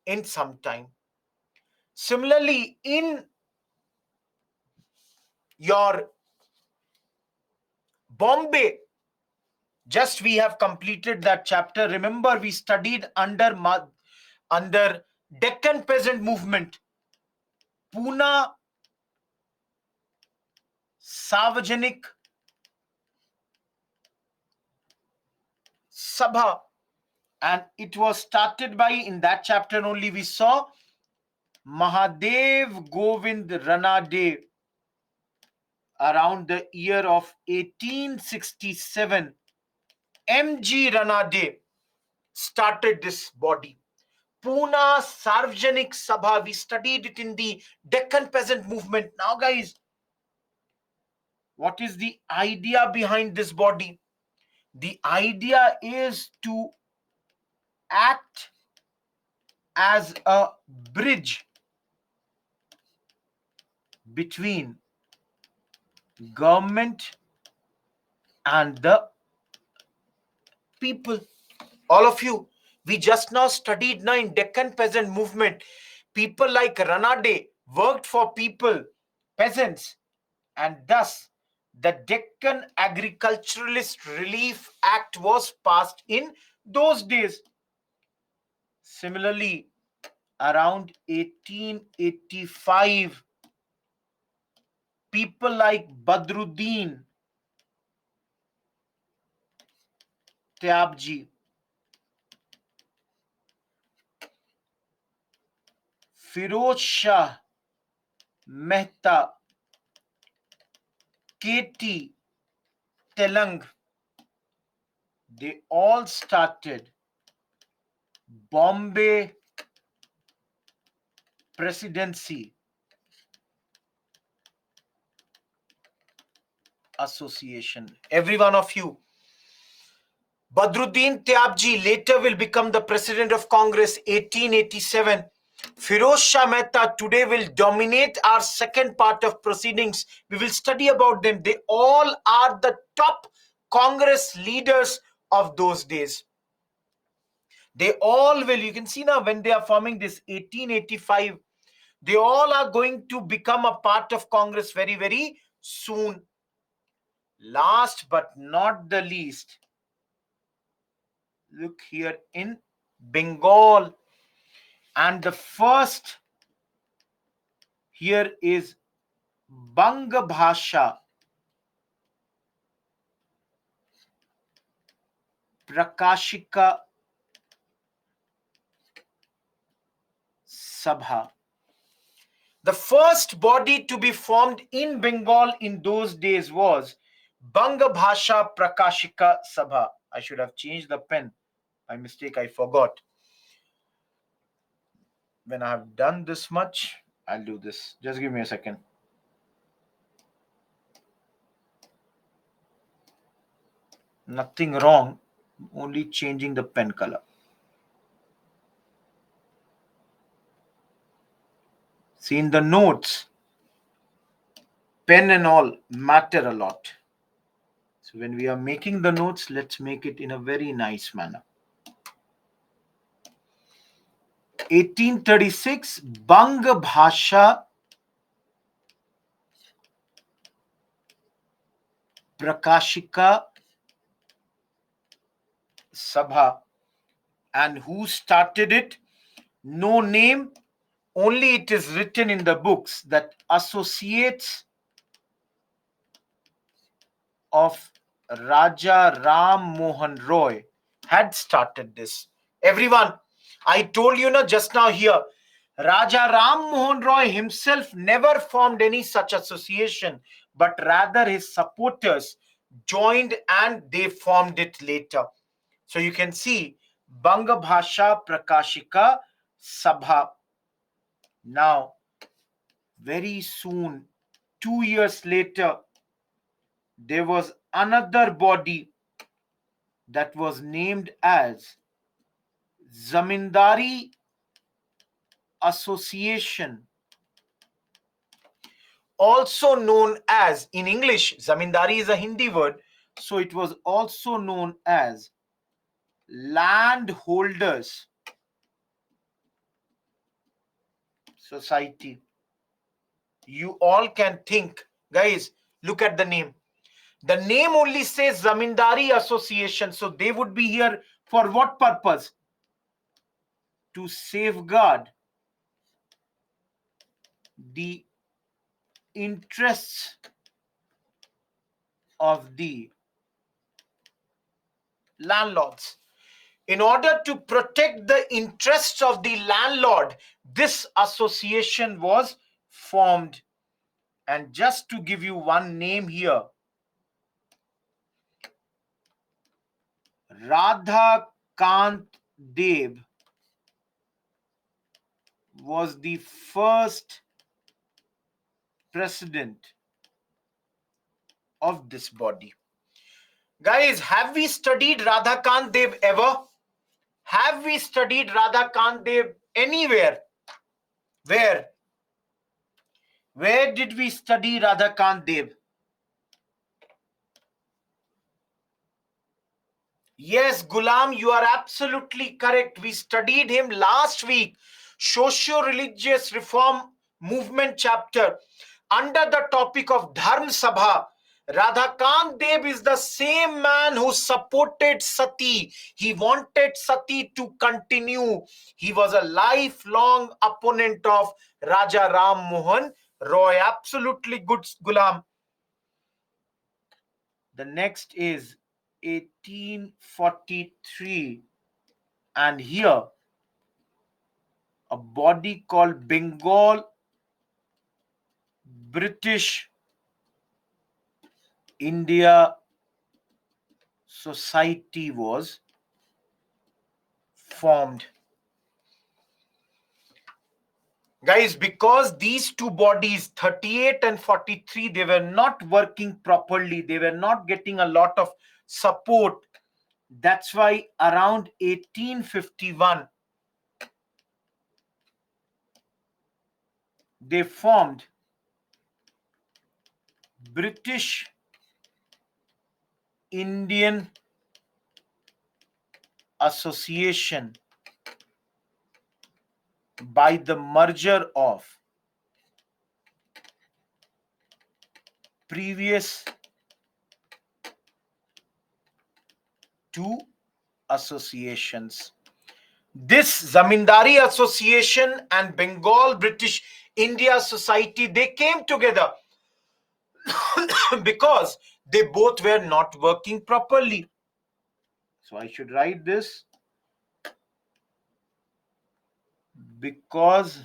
A: in some time. Similarly, in your Bombay, just we have completed that chapter. Remember, we studied under Deccan peasant movement, Pune Sarvajanik Sabha, and it was started by, in that chapter only we saw Mahadev Govind Ranade around the year of 1867. MG Ranade started this body. Pune Sarvajanik Sabha, we studied it in the Deccan peasant movement. Now, guys, what is the idea behind this body? The idea is to act as a bridge between government and the people. All of you, we just now studied now in Deccan peasant movement. People like Ranade worked for people, peasants, and thus the Deccan Agriculturalist Relief Act was passed in those days. Similarly, around 1885, people like Badruddin Tyabji, Firoz Shah Mehta, K.T. Telang, they all started Bombay Presidency Association. Every one of you. Badruddin Tyabji later will become the President of Congress, 1887. Firoz Shah Mehta today will dominate our second part of proceedings. We will study about them. They all are the top Congress leaders of those days. They all will, you can see now when they are forming this 1885, they all are going to become a part of Congress very, very soon. Last but not the least, look here in Bengal. And the first here is Banga Bhasha Prakashika Sabha. The first body to be formed in Bengal in those days was Banga Bhasha Prakashika Sabha. I should have changed the pen. By mistake, I forgot. When I have done this much, I'll do this. Just give me a second. Nothing wrong, only changing the pen color. See, in the notes, pen and all matter a lot. So when we are making the notes, let's make it in a very nice manner. 1836, Banga Bhasha Prakashika Sabha. And who started it? No name, only it is written in the books that associates of Raja Ram Mohan Roy had started this. Everyone, I told you just now here, Raja Ram Mohan Roy himself never formed any such association, but rather his supporters joined and they formed it later. So you can see Banga Bhasha Prakashika Sabha. Now, very soon, 2 years later, there was another body that was named as Zamindari Association, also known as, in English, zamindari is a Hindi word, so it was also known as Landholders Society. You all can think, guys, look at the name. The name only says Zamindari Association, so they would be here for what purpose? To safeguard the interests of the landlords. In order to protect the interests of the landlord, this association was formed. And just to give you one name here, Radha Kant Dev was the first president of this body. Guys, have we studied Radhakant Dev ever? Have we studied Radhakant Dev anywhere? Where? Where did we study Radhakant Dev? Yes, Gulam, you are absolutely correct. We studied him last week. Socio-religious reform movement chapter under the topic of Dharm Sabha. Radhakant Dev is the same man who supported Sati. He wanted Sati to continue. He was a lifelong opponent of Raja Ram Mohan Roy. Absolutely good, Gulam. The next is 1843, and here a body called Bengal British India Society was formed. Guys, because these two bodies, 38 and 43, they were not working properly, they were not getting a lot of support. That's why around 1851 they formed British Indian Association by the merger of previous two associations. This Zamindari Association and Bengal British India Society, they came together because they both were not working properly. So I should write this: because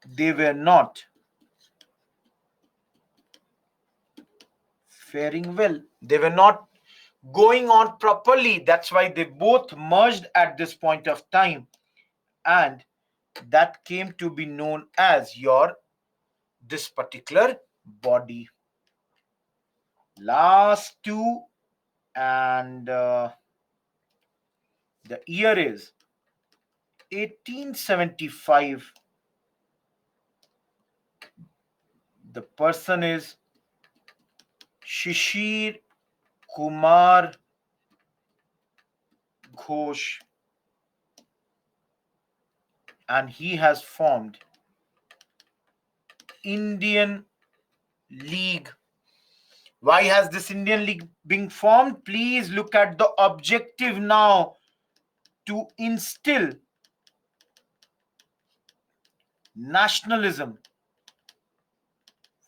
A: they were not faring well. They were not going on properly. That's why they both merged at this point of time. And that came to be known as this particular body. Last two, and the year is 1875. The person is Shishir Kumar Ghosh, and he has formed Indian League. Why has this Indian League been formed? Please look at the objective now: to instill nationalism,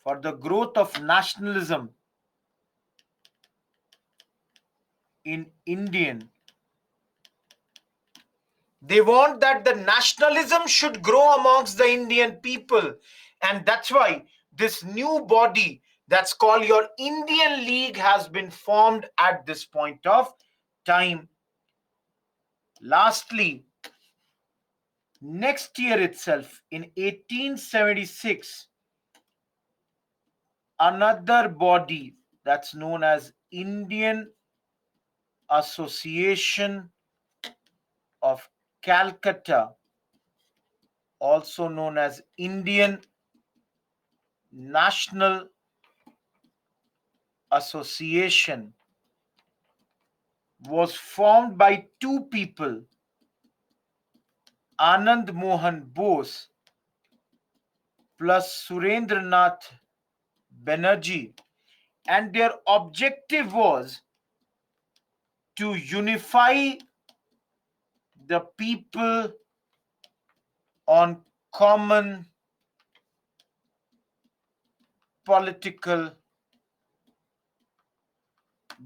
A: for the growth of nationalism in Indian. They want that the nationalism should grow amongst the Indian people. And that's why this new body that's called your Indian League has been formed at this point of time. Lastly, next year itself, in 1876, another body that's known as Indian Association of Calcutta, also known as Indian National Association, was formed by two people, Anand Mohan Bose plus Surendranath Banerjee, and their objective was to unify the people on common political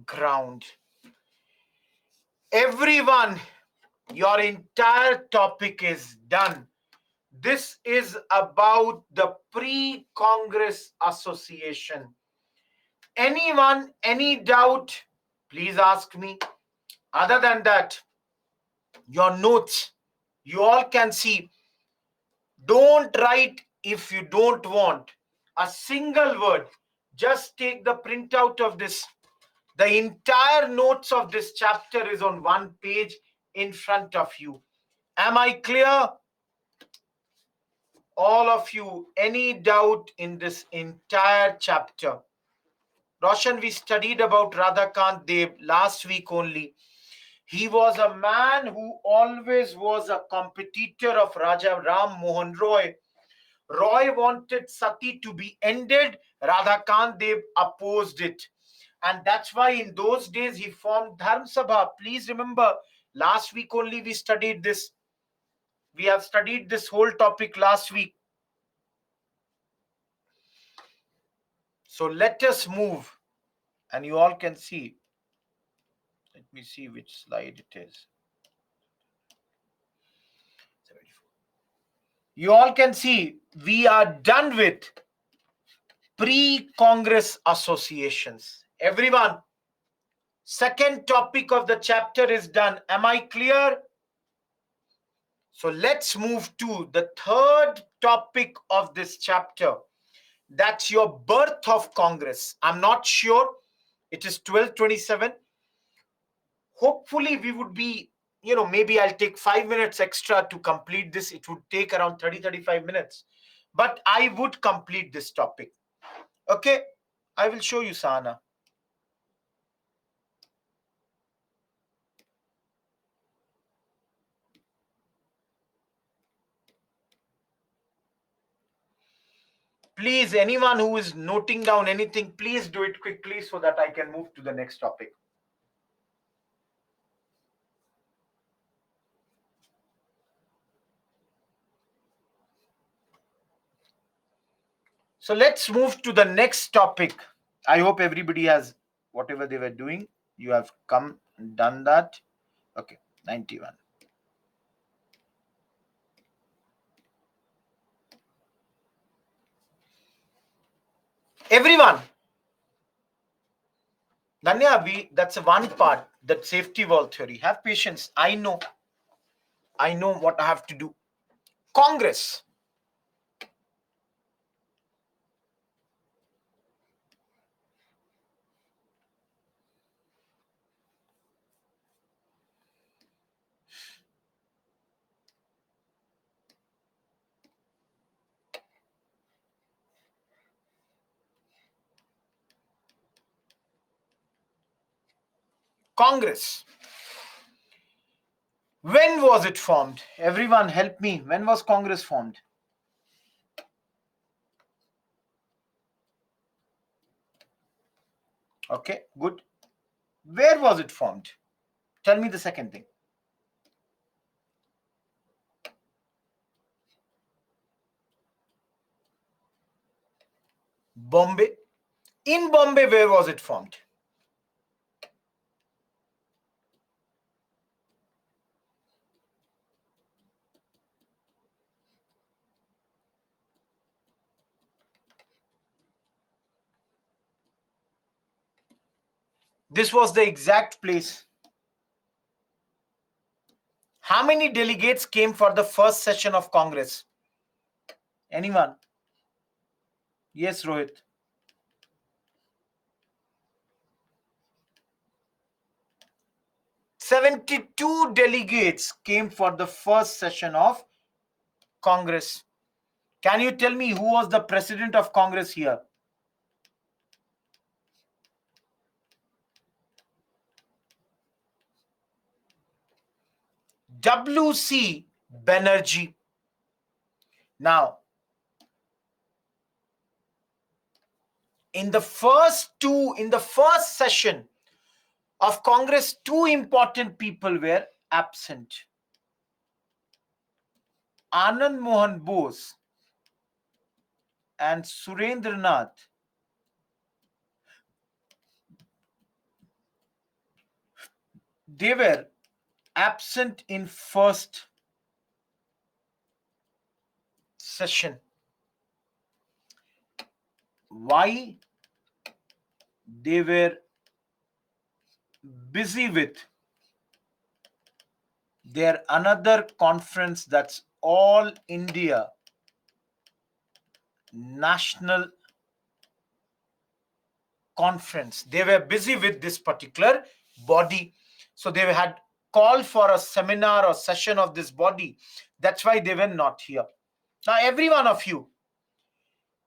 A: ground. Everyone, your entire topic is done. This is about the pre-Congress association. Anyone, any doubt, please ask me. Other than that, your notes, you all can see. Don't write if you don't want a single word. Just take the printout of this. The entire notes of this chapter is on one page in front of you. Am I clear? All of you, any doubt in this entire chapter? Roshan, we studied about Radhakant Dev last week only. He was a man who always was a competitor of Raja Ram Mohan Roy. Roy wanted Sati to be ended. Radhakant Dev opposed it. And that's why in those days he formed Dharm Sabha. Please remember, last week only we studied this. We have studied this whole topic last week. So let us move. And you all can see. Let me see which slide it is. You all can see we are done with pre-Congress associations. Everyone, second topic of the chapter is done. Am I clear? So let's move to the third topic of this chapter. That's your birth of Congress. I'm not sure. It is 12:27. Hopefully we would be, maybe I'll take 5 minutes extra to complete this. It would take around 30-35 minutes. But I would complete this topic. Okay, I will show you, Sana. Please, anyone who is noting down anything, please do it quickly so that I can move to the next topic. So let's move to the next topic. I hope everybody has whatever they were doing. You have come and done that. Okay, 91. Everyone, Nanya, that's one part, that safety valve theory. Have patience. I know what I have to do. Congress. Congress. When was it formed? Everyone help me. When was Congress formed? Okay, good. Where was it formed? Tell me the second thing. Bombay. In Bombay, where was it formed? This was the exact place. How many delegates came for the first session of Congress? Anyone? Yes, Rohit. 72 delegates came for the first session of Congress. Can you tell me who was the president of Congress here? W.C. Banerjee. Now, in the first session of Congress, two important people were absent. Anand Mohan Bose and Surendranath. They were absent in first session. Why? They were busy with their another conference, that's All India National Conference. They were busy with this particular body. So they had called for a seminar or session of this body. That's why they were not here. Now, every one of you,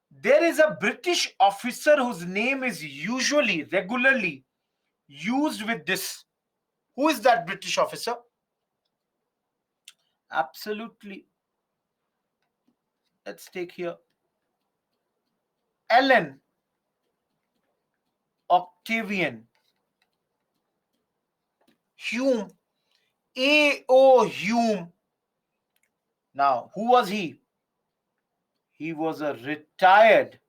A: there is a British officer whose name is usually, regularly used with this. Who is that British officer? Absolutely. Let's take here Ellen Octavian Hume. A.O. Hume. Now, who was he? He was a retired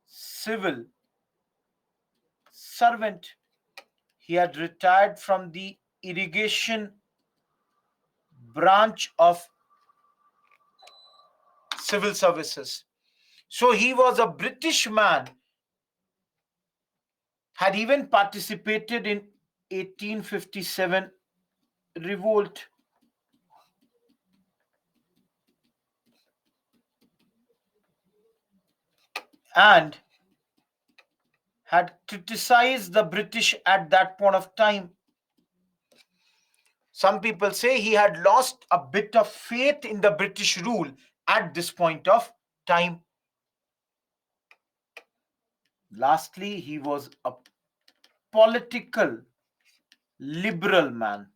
A: civil servant. He had retired from the irrigation branch of civil services. So he was a British man, had even participated in 1857 revolt. And had criticized the British at that point of time. Some people say he had lost a bit of faith in the British rule at this point of time. Lastly, he was a political liberal man.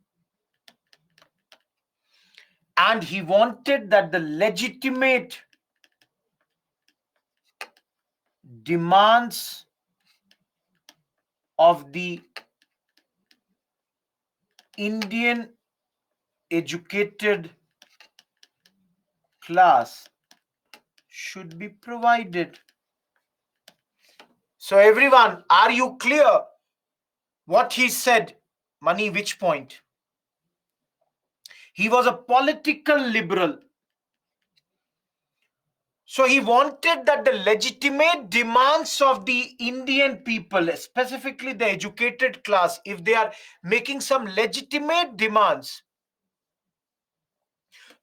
A: And he wanted that the legitimate demands of the Indian educated class should be provided. So everyone, are you clear what he said? Mani, which point? He was a political liberal. So he wanted that the legitimate demands of the Indian people, specifically the educated class, if they are making some legitimate demands,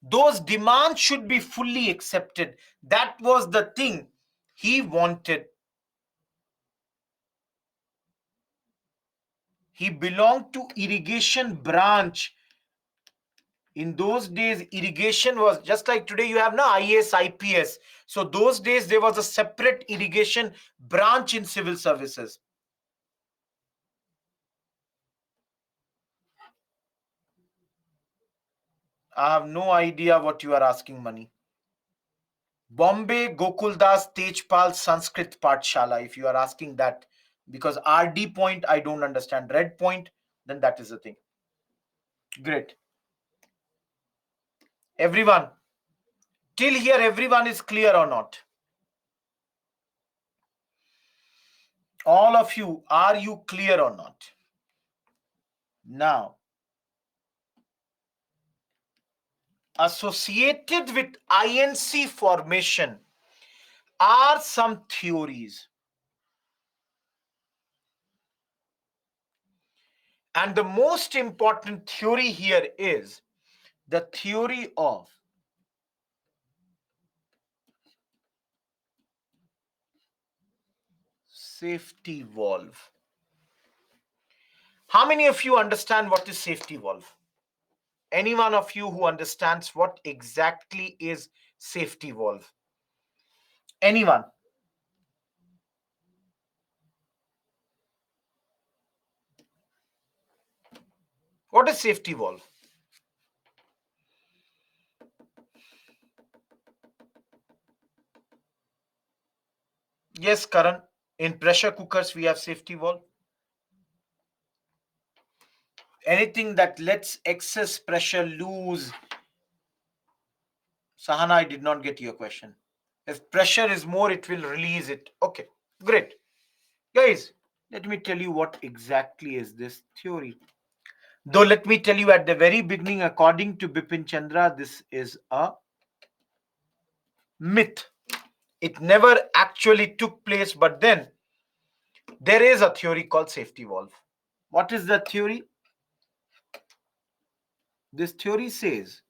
A: those demands should be fully accepted. That was the thing he wanted. He belonged to irrigation branch. In those days, irrigation was just like today you have no IAS, IPS. So those days there was a separate irrigation branch in civil services. I have no idea what you are asking, Mani. Bombay Gokuldas Tejpal Sanskrit Pathshala, if you are asking that, because RD point I don't understand, red point, then that is the thing. Great. Everyone, till here everyone is clear or not? All of you, are you clear or not? Now, associated with INC formation are some theories. And the most important theory here is the theory of safety valve. How many of you understand what is safety valve? Any one of you who understands what exactly is safety valve? Anyone? What is safety valve? Yes, Karan. In pressure cookers, we have safety valve. Anything that lets excess pressure loose. Sahana, I did not get your question. If pressure is more, it will release it. Okay, great. Guys, let me tell you what exactly is this theory. Though let me tell you at the very beginning, according to Bipin Chandra, this is a myth. It never actually took place, but then there is a theory called safety valve. What is the theory? This theory says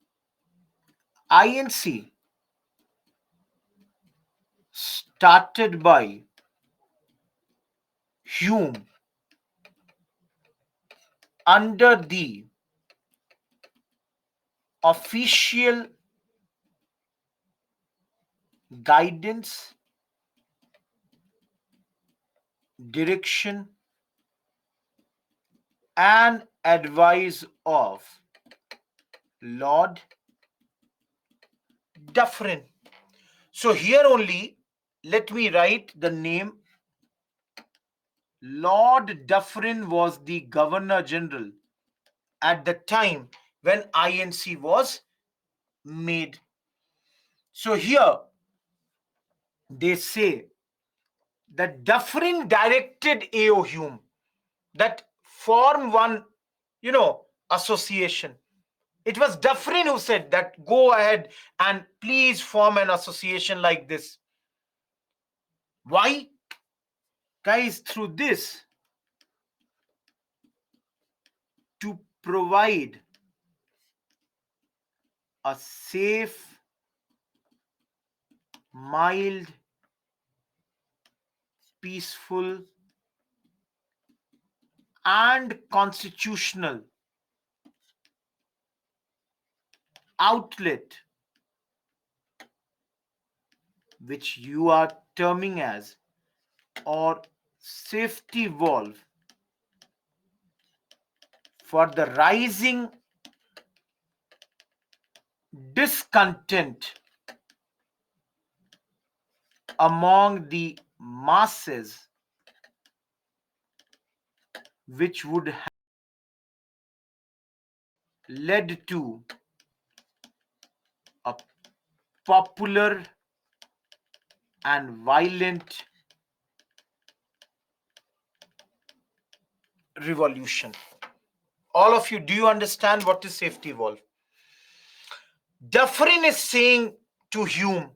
A: INC started by Hume under the official guidance, direction, and advice of Lord Dufferin. So here only, let me write the name. Lord Dufferin was the Governor General at the time when INC was made. So here they say that Dufferin directed A.O. Hume that form one, association. It was Dufferin who said that go ahead and please form an association like this. Why? Guys, through this, to provide a safe, mild, peaceful, and constitutional outlet, which you are terming as, or safety valve for the rising discontent among the masses, which would have led to a popular and violent revolution. All of you, do you understand what is safety valve? Dufferin is saying to Hume,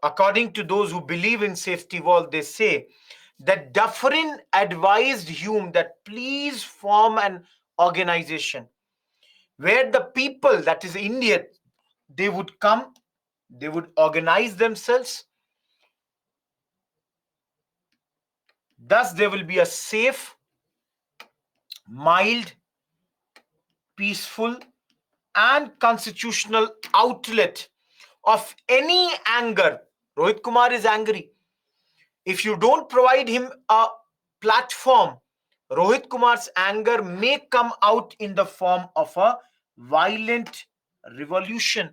A: according to those who believe in safety valve, they say that Dufferin advised Hume that please form an organization where the people, that is India, they would come, they would organize themselves. Thus, there will be a safe, mild, peaceful, and constitutional outlet of any anger. Rohit Kumar is angry. If you don't provide him a platform, Rohit Kumar's anger may come out in the form of a violent revolution.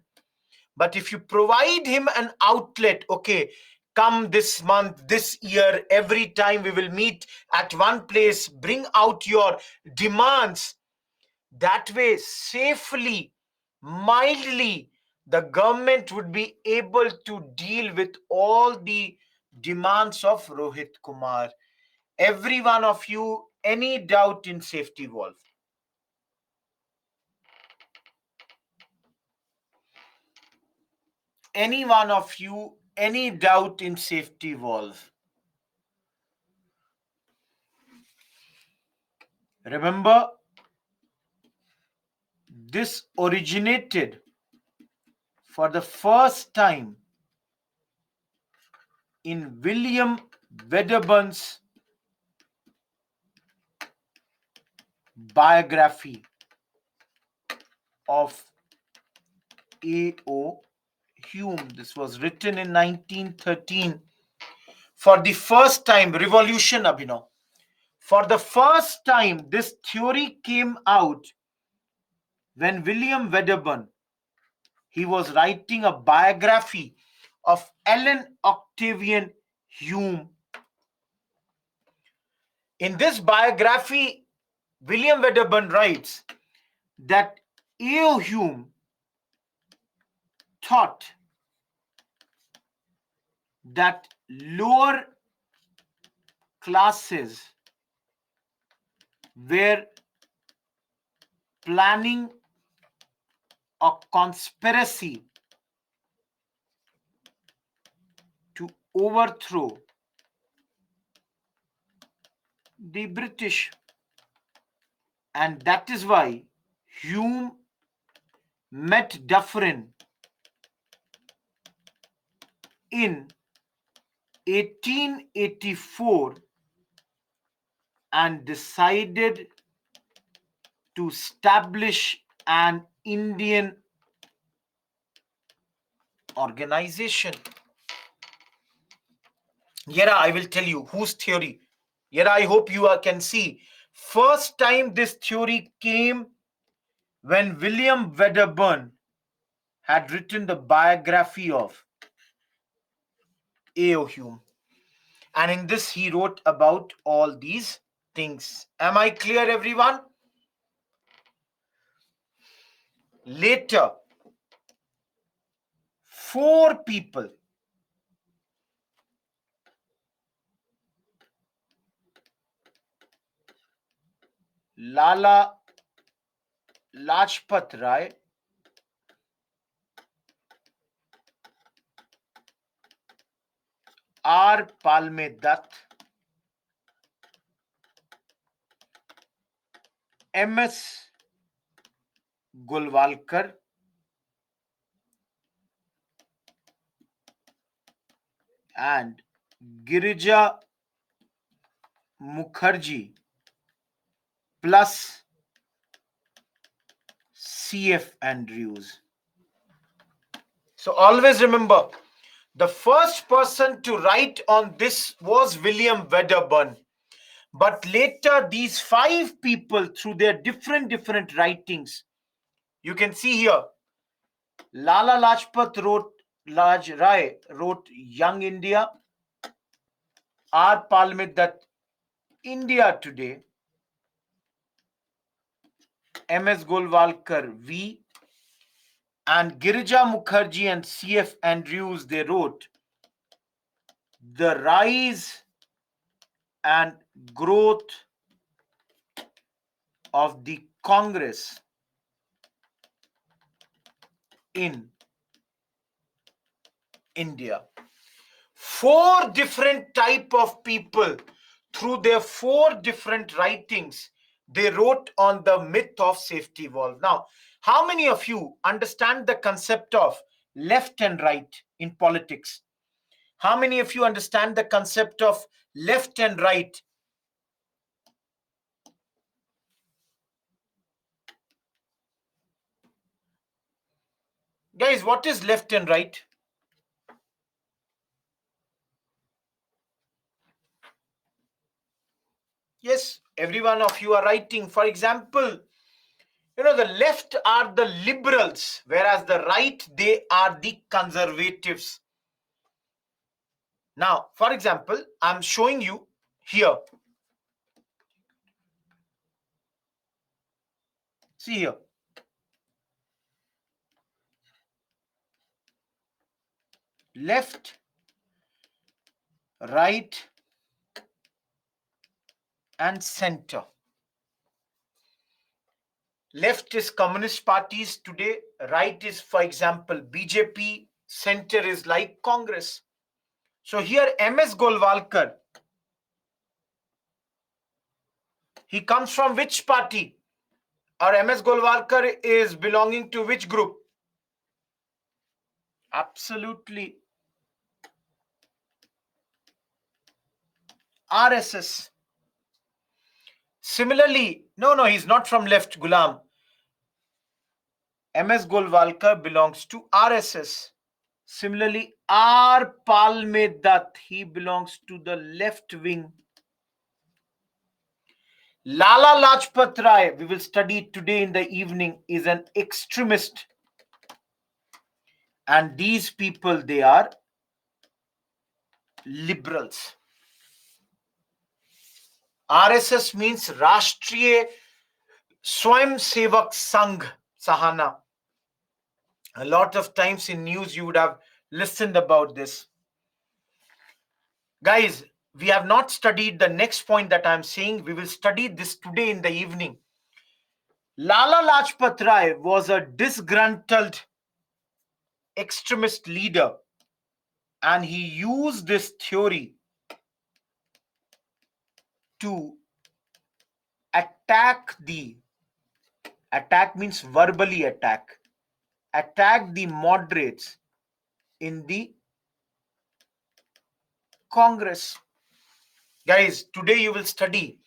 A: But if you provide him an outlet, okay, come this month, this year, every time we will meet at one place, bring out your demands. That way, safely, mildly, the government would be able to deal with all the demands of Rohit Kumar. Every one of you, any doubt in safety valve? Any one of you, any doubt in safety valve? Remember, this originated for the first time in William Wedderburn's biography of A.O. Hume. This was written in 1913. For the first time, revolution, Abhinav. For the first time, this theory came out when William Wedderburn, he was writing a biography of Ellen Octavian Hume. In this biography, William Wedderburn writes that A.O. Hume thought that lower classes were planning a conspiracy to overthrow the British. And that is why Hume met Dufferin in 1884 and decided to establish an Indian organization. Yera, I will tell you whose theory. Yera, I hope you can see. First time this theory came when William Wedderburn had written the biography of A.O. Hume. And in this, he wrote about all these things. Am I clear, everyone? Later, 4 people, Lala Lajpat Rai, R. Palme Dutt, M.S. Golwalkar, and Girija Mukherjee plus C.F. Andrews. So always remember, the first person to write on this was William Wedderburn. But later, these 5 people, through their different writings, you can see here, Lala Lajpat Rai wrote Young India, R. Palme Dutt, India Today, M.S. Golwalkar, V, and Girija Mukherjee and C.F. Andrews, they wrote The Rise and Growth of the Congress in India. 4 different type of people, through their 4 different writings, they wrote on the myth of safety valve. Now, how many of you understand the concept of left and right in politics? How many of you understand the concept of left and right? Guys, what is left and right? Yes, every one of you are writing. For example, the left are the liberals, whereas the right, they are the conservatives. Now, for example, I'm showing you here. See here. Left, right, and center. Left is communist parties today. Right is, for example, BJP. Center is like Congress. So here M.S. Golwalkar, he comes from which party? Or M.S. Golwalkar is belonging to which group? Absolutely. RSS. Similarly, No, he's not from left, Gulam. MS Golwalkar belongs to RSS. Similarly, R. Palme he belongs to the left wing. Lala Lajpat Rai, we will study today in the evening, is an extremist. And these people, they are liberals. RSS means Rashtriya Swayam Sevak Sangh Sahana. A lot of times in news you would have listened about this. Guys, we have not studied the next point that I'm saying. We will study this today in the evening. Lala Lajpat Rai was a disgruntled extremist leader, and he used this theory to attack means verbally attack the moderates in the Congress. Guys, today you will study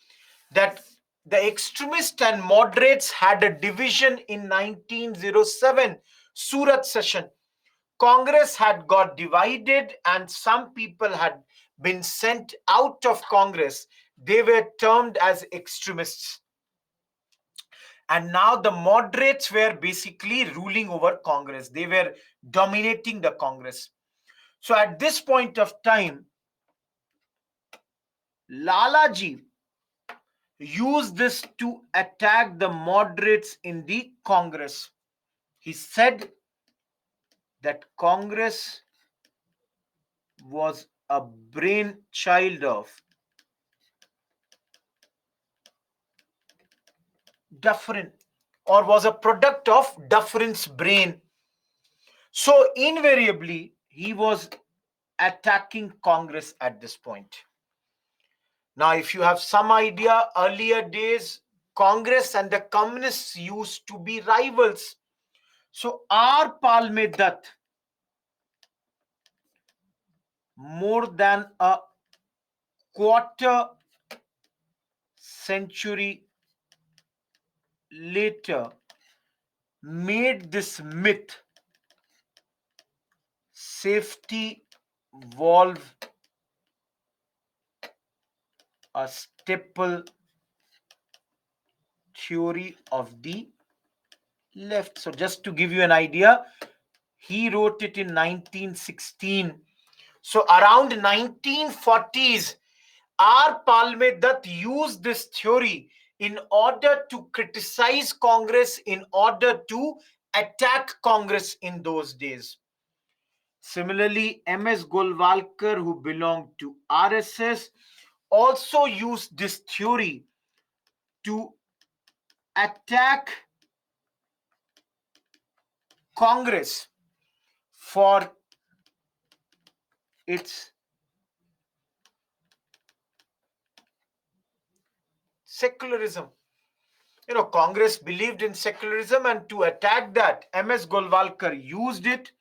A: that the extremists and moderates had a division in 1907 Surat session. Congress had got divided and some people had been sent out of Congress. They were termed as extremists. And now the moderates were basically ruling over Congress. They were dominating the Congress. So at this point of time, Lalaji used this to attack the moderates in the Congress. He said that Congress was a brainchild of Dufferin, or was a product of Dufferin's brain. So invariably, he was attacking Congress at this point. Now, if you have some idea, earlier days, Congress and the communists used to be rivals. So R. Palme Dutt, more than a quarter century later, made this myth, safety valve, a staple theory of the left. So just to give you an idea, he wrote it in 1916. So around 1940s, R. Palme Dutt used this theory in order to criticize Congress, in order to attack Congress in those days. Similarly, MS Golwalkar, who belonged to RSS, also used this theory to attack Congress for its secularism. Congress believed in secularism, and to attack that, MS Golwalkar used it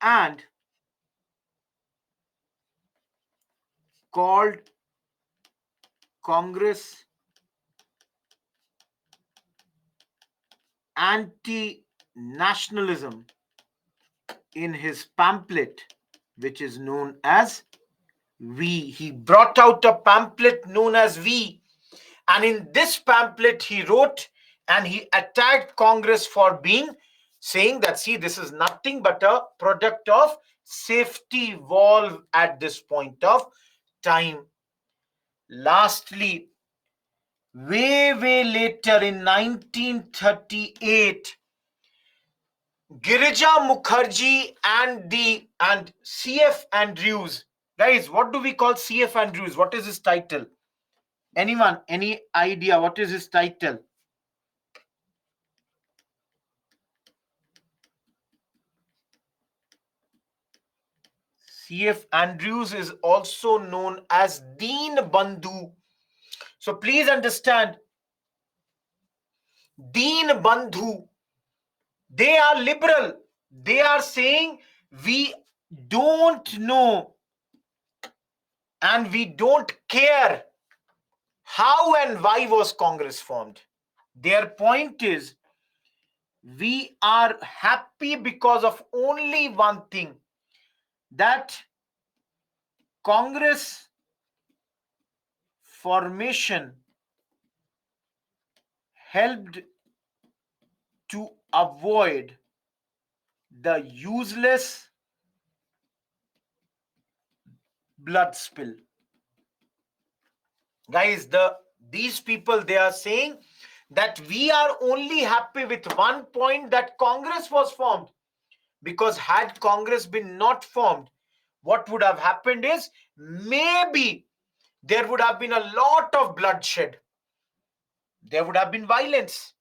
A: and called Congress anti-nationalism in his pamphlet, which is known as We. He brought out a pamphlet known as We, and in this pamphlet he wrote and he attacked Congress for saying that, see, this is nothing but a product of safety valve at this point of time. Lastly, way later in 1938, Girija Mukherjee and C.F. Andrews. Guys, what do we call C.F. Andrews? What is his title? Anyone? Any idea? What is his title? C.F. Andrews is also known as Deen Bandhu. So please understand, Deen Bandhu, they are liberal. They are saying we don't know and we don't care How and why was Congress formed? Their point is, we are happy because of only one thing, that Congress formation helped to avoid the useless blood spill. Guys, these people, they are saying that we are only happy with one point, that Congress was formed, because had Congress been not formed, what would have happened is, maybe there would have been a lot of bloodshed, there would have been violence.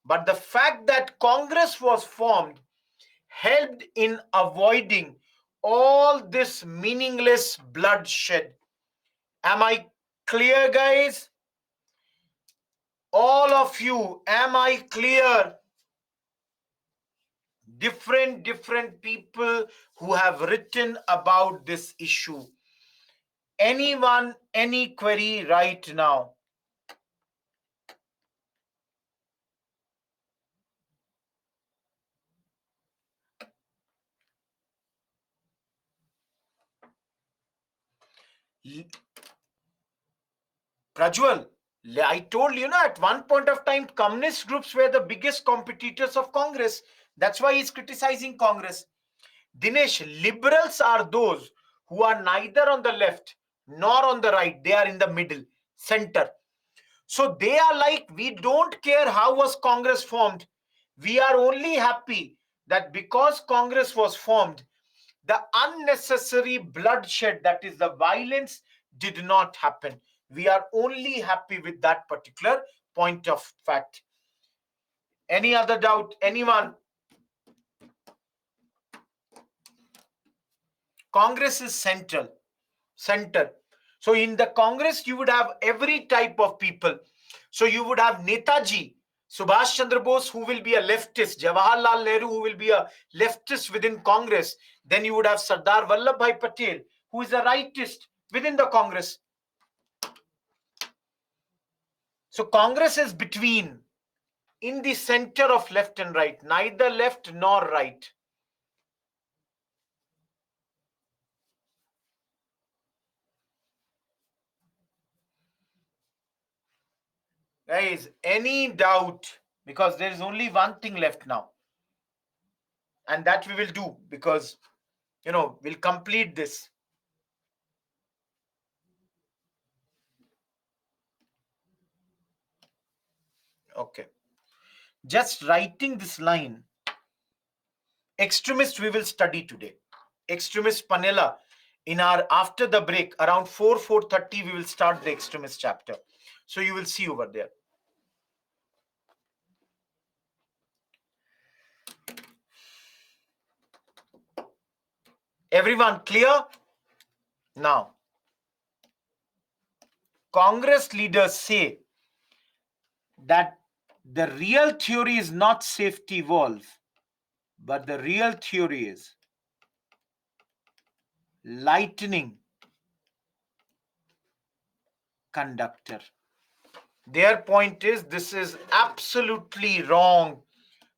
A: But the fact that Congress was formed helped in avoiding all this meaningless bloodshed. Am I clear, guys? All of you, am I clear? Different people who have written about this issue. Anyone, any query right now? Prajwal, I told you, at one point of time, communist groups were the biggest competitors of Congress. That's why he's criticizing Congress. Dinesh, liberals are those who are neither on the left nor on the right. They are in the middle, center. So they are like, we don't care how was Congress formed. We are only happy that because Congress was formed, the unnecessary bloodshed, that is the violence, did not happen. We are only happy with that particular point of fact. Any other doubt? Anyone? Congress is center. So in the Congress, you would have every type of people. So you would have Netaji, Subhash Chandra Bose, who will be a leftist, Jawaharlal Nehru, who will be a leftist within Congress. Then you would have Sardar Vallabhbhai Patel, who is a rightist within the Congress. So Congress is between, in the center of left and right, neither left nor right. Guys, any doubt? Because there is only one thing left now. And that we will do, because, we'll complete this. Okay. Just writing this line, extremist we will study today. Extremist Panela, in our after the break, around 4:30, we will start the extremist chapter. So you will see over there. Everyone clear? Now, Congress leaders say that the real theory is not safety valve, but the real theory is lightning conductor. Their point is, this is absolutely wrong.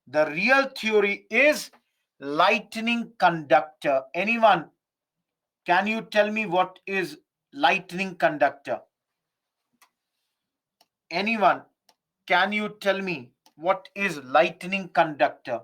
A: The real theory is lightning conductor. Anyone, can you tell me what is lightning conductor? Anyone, can you tell me what is lightning conductor?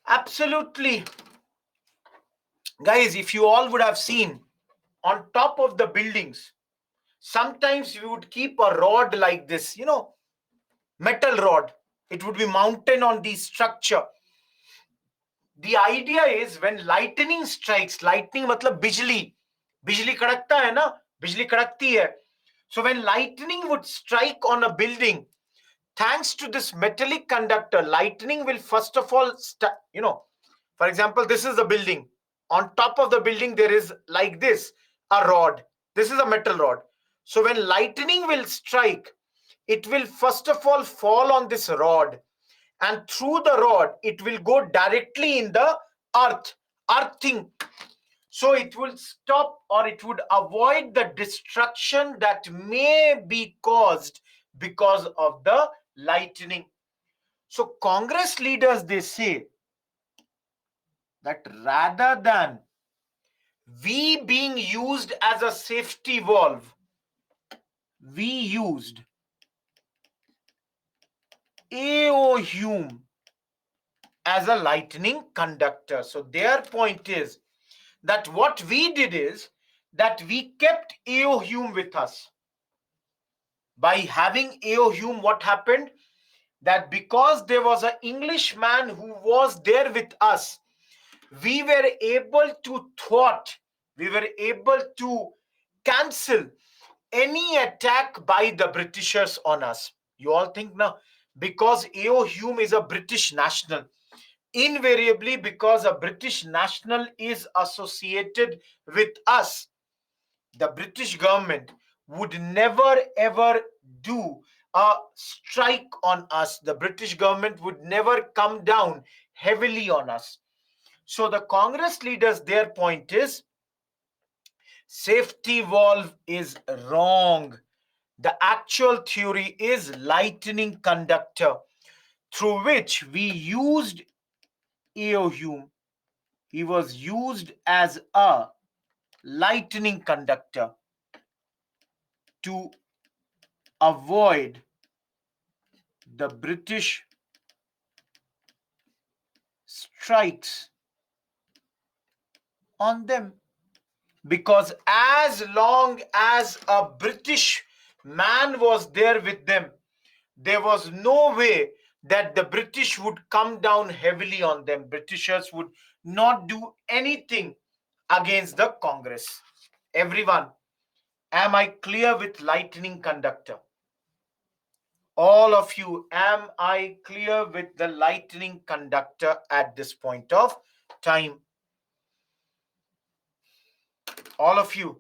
A: Absolutely. Guys, if you all would have seen, on top of the buildings, sometimes we would keep a rod like this, metal rod. It would be mounted on the structure. The idea is when lightning strikes, lightning matlab bijli, bijli kadakta hai na, bijli kadakti hai. So when lightning would strike on a building, thanks to this metallic conductor, lightning will first of all, for example, this is the building. On top of the building, there is like this, a rod. This is a metal rod. So when lightning will strike, it will first of all fall on this rod, and through the rod it will go directly in the earthing. So it will stop, or it would avoid the destruction that may be caused because of the lightning. So Congress leaders, they say that rather than we being used as a safety valve, we used AO Hume as a lightning conductor. So their point is that what we did is that we kept AO Hume with us. By having AO Hume, what happened? That because there was an Englishman who was there with us, we were able to thwart, we were able to cancel any attack by the Britishers on us. You all think now, because A.O. Hume is a British national, invariably because a British national is associated with us, the British government would never ever do a strike on us. The British government would never come down heavily on us. So the Congress leaders, their point is safety valve is wrong. The actual theory is lightning conductor, through which we used A.O. Hume. He was used as a lightning conductor to avoid the British strikes on them. Because as long as a British man was there with them, there was no way that the British would come down heavily on them. Britishers would not do anything against the Congress. Everyone, am I clear with lightning conductor? All of you, am I clear with the lightning conductor at this point of time? All of you.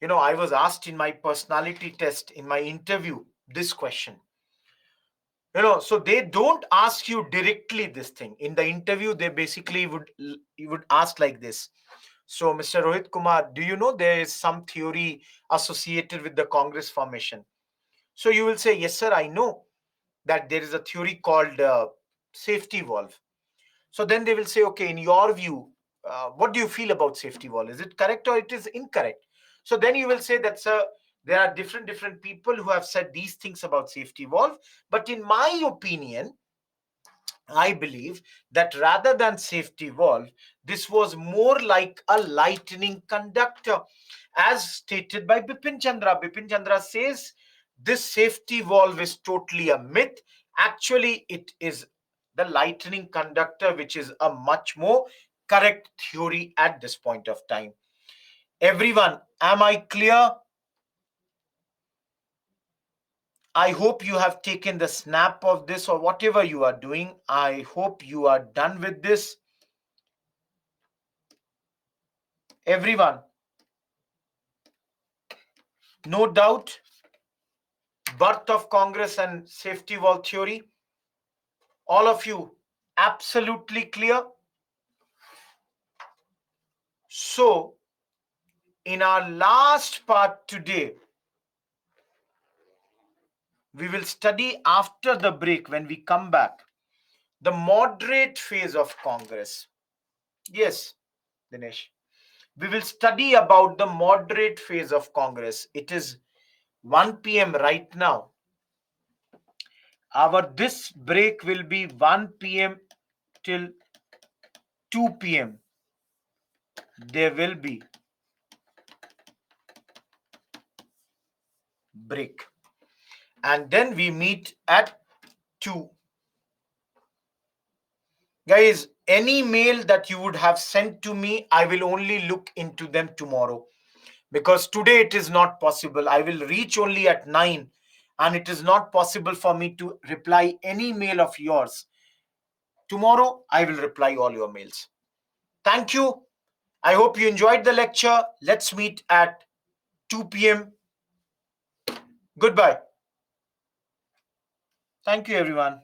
A: I was asked in my personality test, in my interview, this question. So they don't ask you directly this thing. In the interview, they basically would ask like this. So, Mr. Rohit Kumar, do you know there is some theory associated with the Congress formation? So you will say, yes, sir, I know that there is a theory called safety valve. So then they will say, okay, in your view, what do you feel about safety valve? Is it correct or it is incorrect? So then you will say that, sir, there are different people who have said these things about safety valve. But in my opinion, I believe that rather than safety valve, this was more like a lightning conductor, as stated by Bipin Chandra. Bipin Chandra says this safety valve is totally a myth. Actually, it is the lightning conductor, which is a much more correct theory at this point of time. Everyone, am I clear? I hope you have taken the snap of this, or whatever you are doing. I hope you are done with this. Everyone, no doubt, birth of Congress and safety valve theory. All of you, absolutely clear? So, in our last part today, we will study after the break when we come back the moderate phase of Congress. Yes, Dinesh. We will study about the moderate phase of Congress. It is 1 p.m. right now. This break will be 1 p.m. till 2 p.m. There will be break. And then we meet at 2. Guys, any mail that you would have sent to me, I will only look into them tomorrow, because today it is not possible. I will reach only at 9, and it is not possible for me to reply any mail of yours. Tomorrow, I will reply all your mails. Thank you. I hope you enjoyed the lecture. Let's meet at 2 p.m. Goodbye. Thank you, everyone.